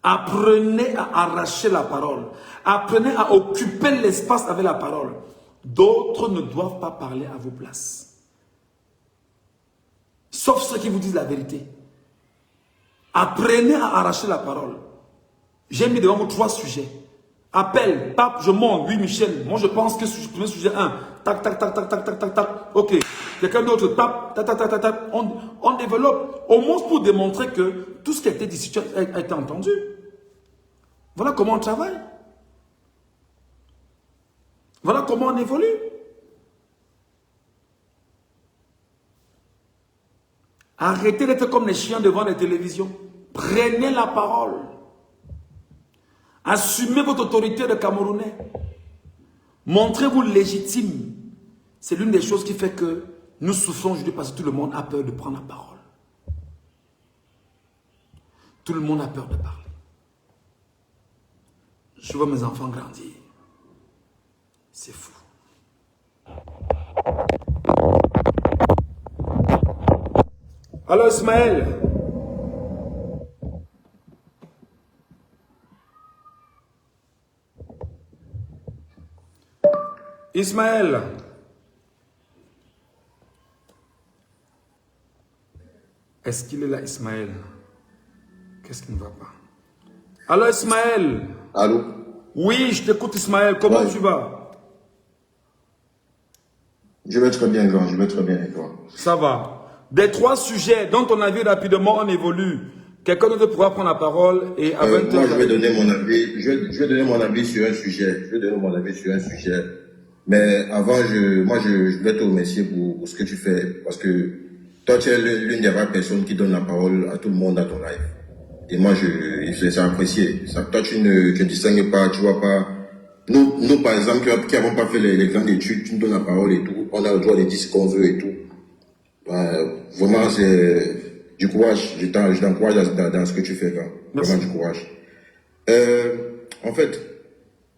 Apprenez à arracher la parole. Apprenez à occuper l'espace avec la parole. D'autres ne doivent pas parler à vos places. Sauf ceux qui vous disent la vérité. Apprenez à arracher la parole. J'ai mis devant vous 3 sujets. Appel, pape, je monte. Oui, Michel. Moi, je pense que sur le premier sujet 1, tac, tac, tac, tac, tac, tac, tac, tac. Ok. Quelqu'un d'autre tape, tac, tac, tac, tac, tac. On développe. Au moins pour démontrer que tout ce qui a été dit a été entendu. Voilà comment on travaille. Voilà comment on évolue. Arrêtez d'être comme les chiens devant les télévisions. Prenez la parole. Assumez votre autorité de Camerounais. Montrez-vous légitime. C'est l'une des choses qui fait que nous souffrons aujourd'hui parce que tout le monde a peur de prendre la parole. Tout le monde a peur de parler. Je vois mes enfants grandir. C'est fou. Alors Ismaël. Ismaël. Est-ce qu'il est là, Ismaël? Qu'est-ce qui ne va pas? Alors, Ismaël? Allô? Oui, je t'écoute, Ismaël. Comment Ouais. tu vas? Je vais très bien, grand. Je vais très bien, grand. Ça va. Des 3 sujets dont on a vu rapidement, on évolue. Quelqu'un d'autre pourra prendre la parole et à 20 Moi, h je vais donner mon avis. Je vais donner mon avis sur un sujet. Je vais donner mon avis sur un sujet. Mais avant, je voulais te remercier pour ce que tu fais. Parce que toi, tu es l'une des rares personnes qui donne la parole à tout le monde dans ton live. Et moi, j'ai apprécié. Toi, tu ne distingues pas, tu vois pas. Nous, par exemple, qui n'avons pas fait les grandes études, tu nous donnes la parole et tout. On a le droit de dire ce qu'on veut et tout. Vraiment, c'est du courage. Je t'encourage dans ce que tu fais, là. Vraiment du courage. En fait,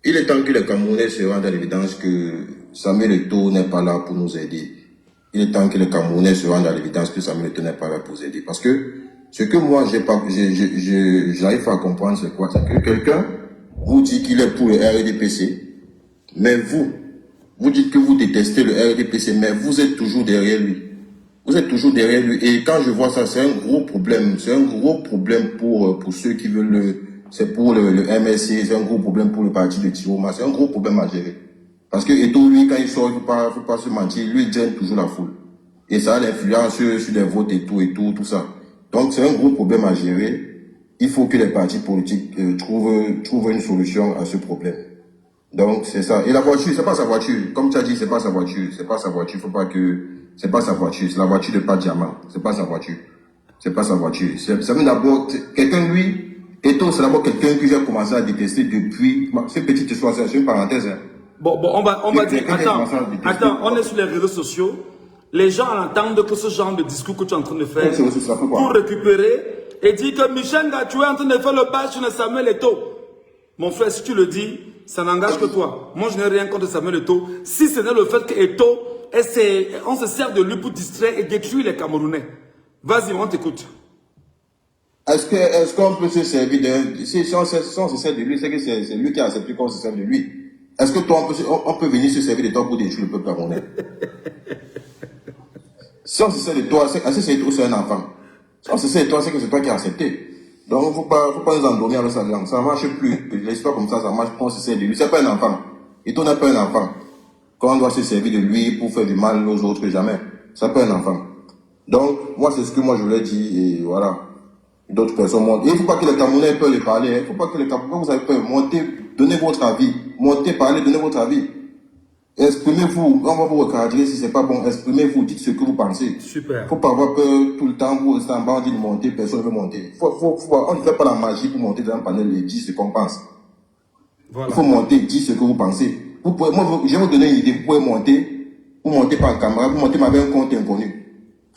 il est temps que les Camerounais se rendent à l'évidence que Samuel Eto'o n'est pas là pour nous aider. Il est temps que les Camerounais se rendent à l'évidence que Samuel Eto'o n'est pas là pour nous aider. Parce que ce que moi, j'arrive pas à comprendre, c'est quoi? C'est que quelqu'un vous dit qu'il est pour le RDPC, mais vous dites que vous détestez le RDPC, mais vous êtes toujours derrière lui. Vous êtes toujours derrière lui. Et quand je vois ça, c'est un gros problème. C'est un gros problème pour ceux qui veulent c'est pour le MSC, c'est un gros problème pour le parti de Tiroma. C'est un gros problème à gérer. Parce que Eto'o, lui, quand il sort, il faut pas se mentir, lui, il gêne toujours la foule. Et ça a l'influence sur les votes et tout ça. Donc, c'est un gros problème à gérer. Il faut que les partis politiques trouvent une solution à ce problème. Donc, c'est ça. Et la voiture, c'est pas sa voiture. Comme tu as dit, c'est pas sa voiture. C'est pas sa voiture. Faut pas que, c'est pas sa voiture. C'est la voiture de Pat Diamant. C'est pas sa voiture. C'est pas sa voiture. C'est même d'abord, quelqu'un, lui, Eto'o, c'est d'abord quelqu'un que j'ai commencé à détester depuis, c'est petite histoire, c'est une parenthèse, hein. Bon, on va dire, attends, on est sur les réseaux sociaux. Les gens entendent que ce genre de discours que tu es en train de faire pour récupérer et dire que Michel Gatou est en train de faire le bâche sur Samuel Eto'o. Mon frère, si tu le dis, ça n'engage que toi. Moi, je n'ai rien contre Samuel Eto'o. Si ce n'est le fait que Eto'o, on se sert de lui pour distraire et détruire les Camerounais. Vas-y, on t'écoute. Est-ce qu'on peut se servir de... Si on se sert de lui, c'est que c'est lui qui a accepté qu'on se serve de lui. Est-ce que toi, on peut venir se servir de toi pour détruire le peuple camerounais? Si on se sert de toi, c'est un enfant. Si on se sert de toi, c'est que c'est toi qui as accepté. Donc, faut pas nous endormir avec sa langue. Ça ne marche plus. L'histoire comme ça marche quand on se sert de lui. C'est pas un enfant. Et toi, n'est pas un enfant. Quand on doit se servir de lui pour faire du mal aux autres, jamais. C'est pas un enfant. Donc, moi, c'est ce que moi je voulais dire, et voilà. D'autres personnes montent. Et il ne faut pas que les Camerounais aient peur de parler. Il ne faut pas que les Camerounais, vous avez peur. Montez, donnez votre avis. Montez, parlez, donnez votre avis. Exprimez-vous. On va vous recadrer si c'est pas bon. Exprimez-vous. Dites ce que vous pensez. Super. Il ne faut pas avoir peur tout le temps. Vous restez en bas, on dit de monter, personne ne veut monter. On ne fait pas la magie pour monter dans un panel et dire ce qu'on pense. Voilà. Il faut monter, dire ce que vous pensez. Vous pouvez, moi, je vais vous donner une idée. Vous pouvez monter. Vous montez pas en caméra. Vous montez avec un compte inconnu.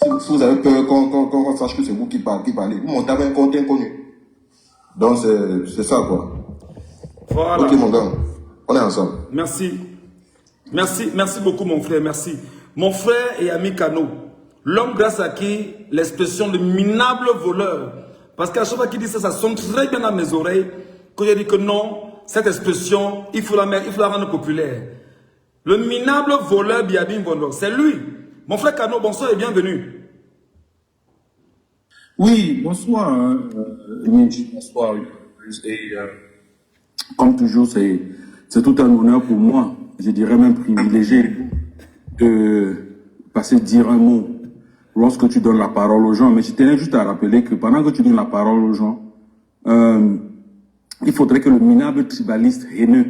Si vous avez peur qu'on sache que c'est vous qui parlez, vous montez avec un compte inconnu. Donc, c'est ça, quoi. Voilà. Ok, mon gars, on est ensemble. Merci. Merci beaucoup, mon frère, merci. Mon frère et ami Kano, l'homme grâce à qui l'expression de minable voleur, parce qu'à chaque fois qu'il dit ça, ça sonne très bien à mes oreilles, que j'ai dit que non, cette expression, il faut la rendre populaire. Le minable voleur Biabin Bondo, c'est lui. Mon frère Kano, bonsoir et bienvenue. Oui, bonsoir, bonsoir. Et comme toujours, c'est tout un honneur pour moi, je dirais même privilégié, de passer dire un mot lorsque tu donnes la parole aux gens. Mais je tenais juste à rappeler que pendant que tu donnes la parole aux gens, il faudrait que le minable tribaliste haineux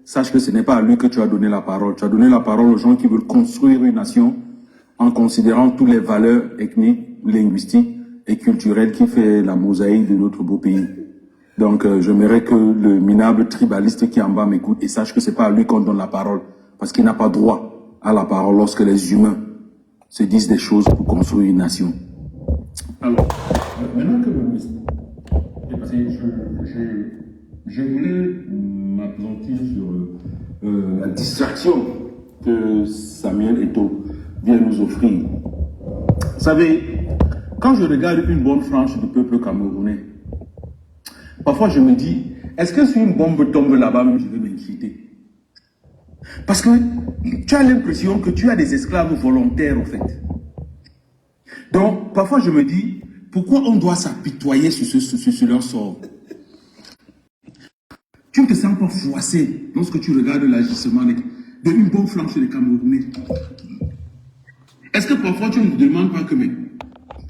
sache que ce n'est pas à lui que tu as donné la parole. Tu as donné la parole aux gens qui veulent construire une nation en considérant toutes les valeurs ethniques, linguistiques et culturelles qui fait la mosaïque de notre beau pays. Donc, j'aimerais que le minable tribaliste qui est en bas m'écoute et sache que c'est pas à lui qu'on donne la parole, parce qu'il n'a pas droit à la parole lorsque les humains se disent des choses pour construire une nation. Alors, maintenant que je voulais m'appesantir sur la distraction que Samuel Eto'o vient nous offrir. Vous savez, quand je regarde une bonne frange du peuple camerounais, parfois je me dis, est-ce que si une bombe tombe là-bas, je vais m'inquiéter? Parce que tu as l'impression que tu as des esclaves volontaires, en fait. Donc, parfois je me dis, Pourquoi on doit s'apitoyer sur leur sort? Tu ne te sens pas froissé lorsque tu regardes l'agissement d'une bonne flanche des Camerounais. Est-ce que parfois tu ne te demandes pas que, mais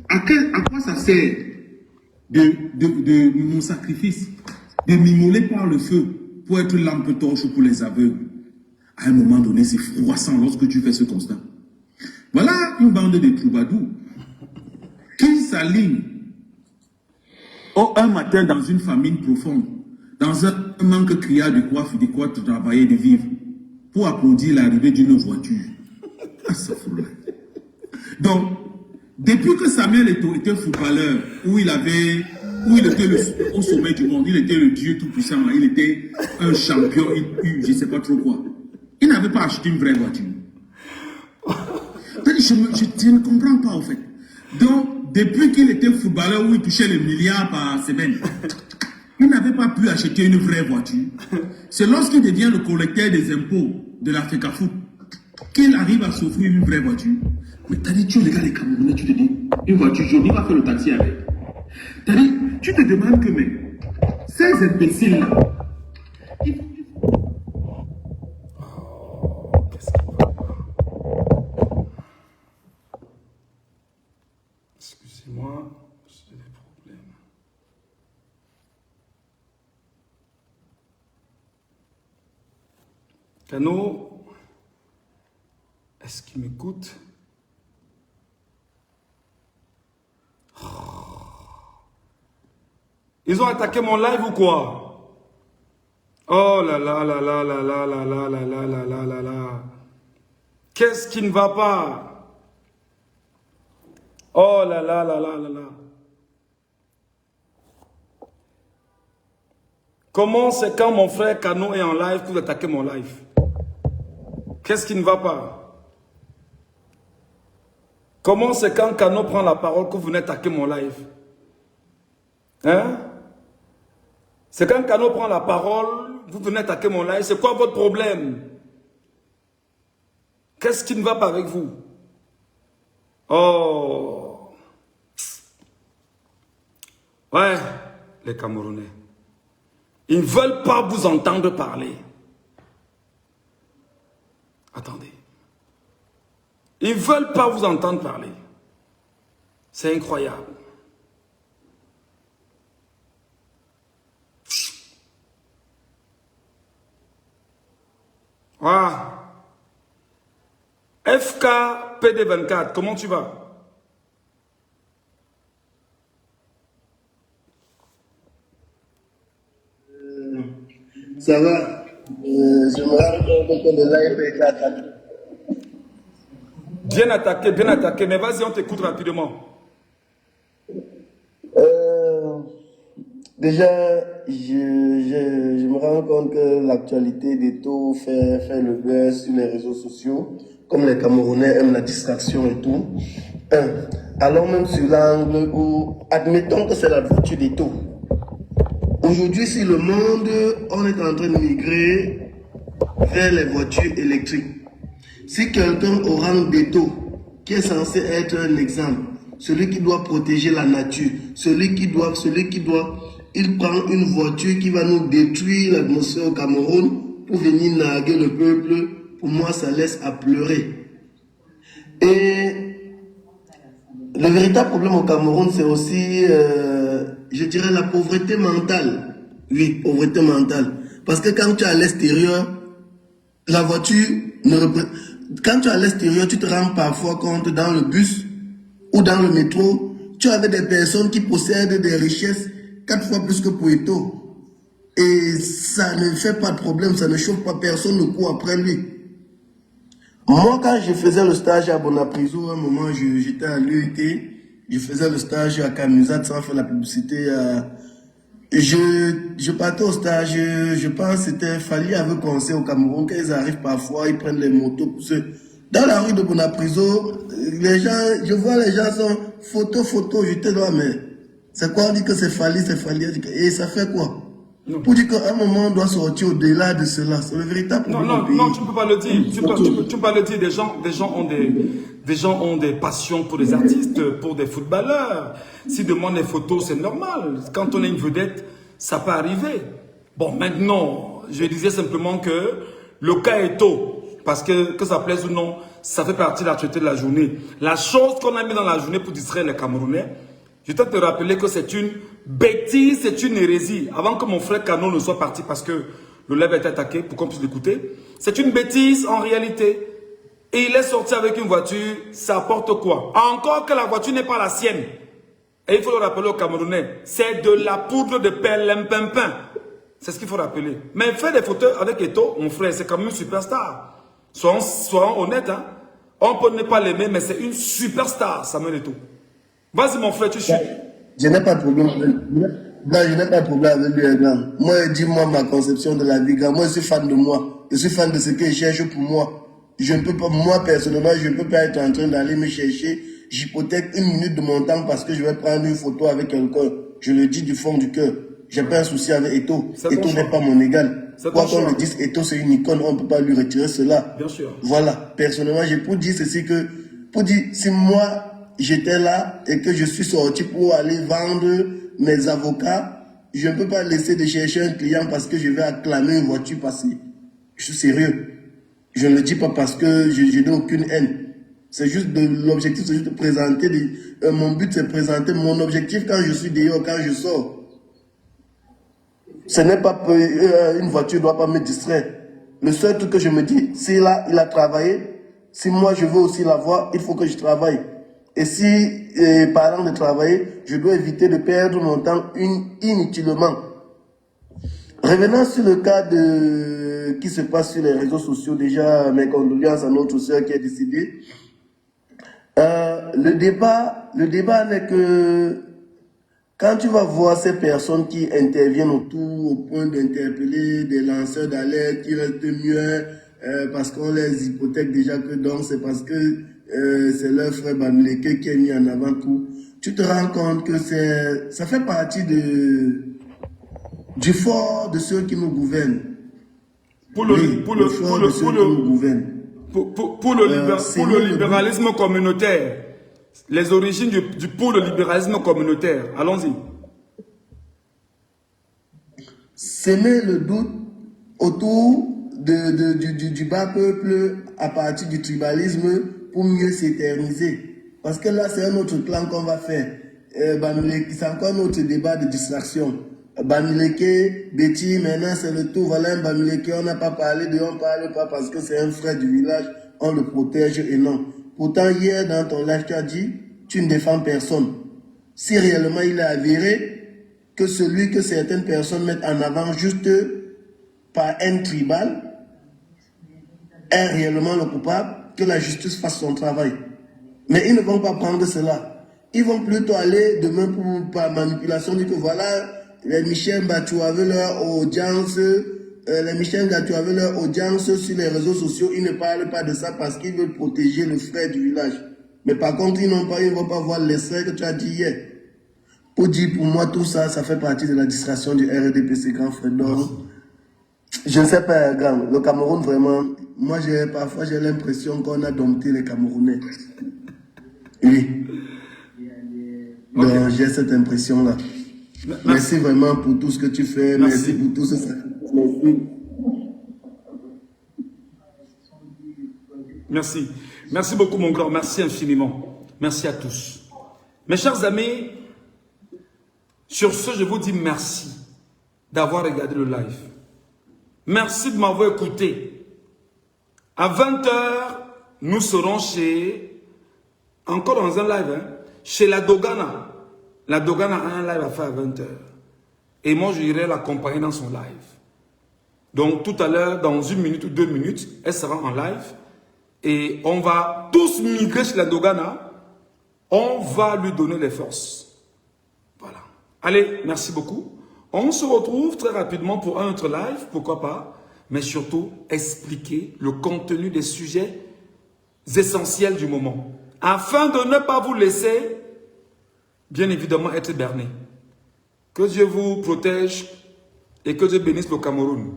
à quoi ça sert de mon sacrifice, de m'immoler par le feu pour être lampe torche pour les aveugles? À un moment donné, c'est froissant lorsque tu fais ce constat. Voilà une bande de troubadours qui s'alignent un matin dans une famine profonde, dans un manque criard de quoi travailler, de vivre, pour applaudir l'arrivée d'une voiture. Ah, ça fout là. Donc, depuis que Samuel Eto'o était footballeur, où il était au sommet du monde, il était le Dieu tout-puissant, il était un champion, je ne sais pas trop quoi. Il n'avait pas acheté une vraie voiture. Je ne comprends pas, en fait. Donc, depuis qu'il était footballeur, où il touchait les milliards par semaine, il n'avait pas pu acheter une vraie voiture. C'est lorsqu'il devient le collecteur des impôts de l'Africa Foot qu'il arrive à s'offrir une vraie voiture. Mais t'as dit, tu regardes les Camerounais, tu te dis, une voiture jaune, il va faire le taxi avec. T'as dit, tu te demandes que, mais, ces imbéciles-là, excusez-moi, j'ai des problèmes. Cano, est-ce qu'il m'écoute? Ils ont attaqué mon live ou quoi? Oh là là là là là là là là là là là là là là. Qu'est-ce qui ne va pas? Oh là là là là là là. Comment c'est quand mon frère Cano est en live que vous attaquez mon live? Qu'est-ce qui ne va pas? Comment c'est quand Cano prend la parole que vous venez attaquer mon live? Hein? C'est quand Cano prend la parole, vous venez attaquer mon live. C'est quoi votre problème? Qu'est-ce qui ne va pas avec vous? Oh! Ouais, les Camerounais. Ils ne veulent pas vous entendre parler. Attendez. Ils ne veulent pas vous entendre parler. C'est incroyable. Ah. FK PD24, comment tu vas? Ça va. Je me rends compte que le live est attaqué. Bien attaqué, mais vas-y, on t'écoute rapidement. Déjà, je me rends compte que l'actualité d'Eto'o fait le buzz sur les réseaux sociaux, comme les Camerounais aiment la distraction et tout. Allons même sur l'angle où, admettons que c'est la voiture d'Eto'o. Aujourd'hui, si le monde, on est en train de migrer vers les voitures électriques, si quelqu'un au rang d'Eto'o, qui est censé être un exemple, celui qui doit protéger la nature, il prend une voiture qui va nous détruire l'atmosphère au Cameroun pour venir narguer le peuple, pour moi ça laisse à pleurer. Et le véritable problème au Cameroun, c'est aussi, je dirais, la pauvreté mentale. Oui, pauvreté mentale. Parce que quand tu es à l'extérieur, la voiture ne représente... Quand tu es à l'extérieur, tu te rends parfois compte dans le bus ou dans le métro, tu avais des personnes qui possèdent des richesses 4 fois plus que pour Eto'o. Et ça ne fait pas de problème, ça ne chauffe pas, personne ne court après lui. Moi, quand je faisais le stage à Bonapriso, à un moment, j'étais à l'UET, je faisais le stage à Camusat sans faire la publicité. Je partais au stage, je pense que c'était Fali avait conseillé au Cameroun, quand ils arrivent parfois, ils prennent les motos pour se... Dans la rue de Bonapriso, les gens, je vois les gens sont photo, j'étais là, mais c'est quoi? On dit que c'est Fali, et ça fait quoi? Non. Pour dire qu'à un moment, on doit sortir au-delà de cela. C'est le véritable problème. Non, tu ne peux pas le dire. Tu peux pas le dire. Des gens ont Des gens ont des passions pour des artistes, pour des footballeurs. S'ils demandent des photos, c'est normal. Quand on est une vedette, ça peut arriver. Bon, maintenant, je disais simplement que le cas est tôt. Parce que ça plaise ou non, ça fait partie de l'actualité de la journée. La chose qu'on a mis dans la journée pour distraire les Camerounais, je dois te rappeler que c'est une bêtise, c'est une hérésie. Avant que mon frère Canon ne soit parti parce que le live a été attaqué, pour qu'on puisse l'écouter, c'est une bêtise en réalité. Et il est sorti avec une voiture, ça apporte quoi? Encore que la voiture n'est pas la sienne. Et il faut le rappeler aux Camerounais, c'est de la poudre de perlimpinpin. C'est ce qu'il faut rappeler. Mais faire des photos avec Eto, mon frère, c'est quand même une superstar. Soyons honnêtes, hein. On peut ne pas l'aimer, mais c'est une superstar, Samuel Eto. Vas-y mon frère, tu suis. Je n'ai pas de problème avec lui. Non, je n'ai pas de problème avec lui, grand. Moi, dis-moi ma conception de la vie, grand. Moi, je suis fan de moi. Je suis fan de ce que je cherche pour moi. Je ne peux pas, moi, personnellement, je ne peux pas être en train d'aller me chercher. J'hypothèque 1 minute de mon temps parce que je vais prendre une photo avec quelqu'un. Je le dis du fond du cœur. J'ai pas un souci avec Eto. Eto n'est pas mon égal. Quoi qu'on le dise, Eto, c'est une icône. On ne peut pas lui retirer cela. Bien sûr. Voilà. Personnellement, j'ai pour dire ceci que, pour dire, si moi, j'étais là et que je suis sorti pour aller vendre mes avocats, je ne peux pas laisser de chercher un client parce que je vais acclamer une voiture passée. Je suis sérieux. Je ne le dis pas parce que je n'ai aucune haine. C'est juste l'objectif, c'est juste de présenter. Mon but, c'est de présenter mon objectif quand je suis dehors, quand je sors. Ce n'est pas une voiture ne doit pas me distraire. Le seul truc que je me dis, si là, il a travaillé, si moi je veux aussi l'avoir, il faut que je travaille. Et si, parlant de travailler, je dois éviter de perdre mon temps inutilement. Revenons sur le cas qui se passe sur les réseaux sociaux, déjà mes condoléances à notre soeur qui est décédée. Le débat n'est que quand tu vas voir ces personnes qui interviennent autour au point d'interpeller des lanceurs d'alerte qui restent mieux parce qu'on les hypothèque déjà que donc c'est parce que c'est leur frère Bamileke qui est mis en avant tout. Tu te rends compte que ça fait partie du fort de ceux qui nous gouvernent. Pour le libéralisme communautaire, les origines pour le libéralisme communautaire, allons-y. Semer le doute autour du bas peuple à partir du tribalisme pour mieux s'éterniser. Parce que là, c'est un autre plan qu'on va faire. C'est encore un autre débat de distraction. Bamileke, Betty, maintenant c'est le tout. Voilà un Bamileke, on n'a pas parlé on ne parle pas parce que c'est un frère du village, on le protège et non. Pourtant, hier, dans ton live, tu as dit, tu ne défends personne. Si réellement il est avéré que celui que certaines personnes mettent en avant juste par haine tribale est réellement le coupable, que la justice fasse son travail. Mais ils ne vont pas prendre cela. Ils vont plutôt aller demain par manipulation, dire que voilà, les Michel Batou avaient leur audience, sur les réseaux sociaux, ils ne parlent pas de ça parce qu'ils veulent protéger le frère du village. Mais par contre, ils ne vont pas voir l'extrait que tu as dit hier. Pour dire, pour moi, tout ça, ça fait partie de la distraction du RDPC, grand frère. Donc, je ne sais pas, grand. Le Cameroun, vraiment, moi, parfois, j'ai l'impression qu'on a dompté les Camerounais. Oui. Donc, j'ai cette impression-là. Merci vraiment pour tout ce que tu fais. Merci pour tout ce que ça fait. Merci. Merci beaucoup, mon grand. Merci infiniment. Merci à tous. Mes chers amis, sur ce, je vous dis merci d'avoir regardé le live. Merci de m'avoir écouté. À 20h, nous serons encore dans un live, chez la Dogana. La Dogana a un live à faire à 20h. Et moi, je irai l'accompagner dans son live. Donc, tout à l'heure, dans 1 minute ou 2 minutes, elle sera en live. Et on va tous migrer chez la Dogana. On va lui donner les forces. Voilà. Allez, merci beaucoup. On se retrouve très rapidement pour un autre live, pourquoi pas. Mais surtout, expliquer le contenu des sujets essentiels du moment. Afin de ne pas vous laisser, bien évidemment, être berné. Que Dieu vous protège et que Dieu bénisse le Cameroun.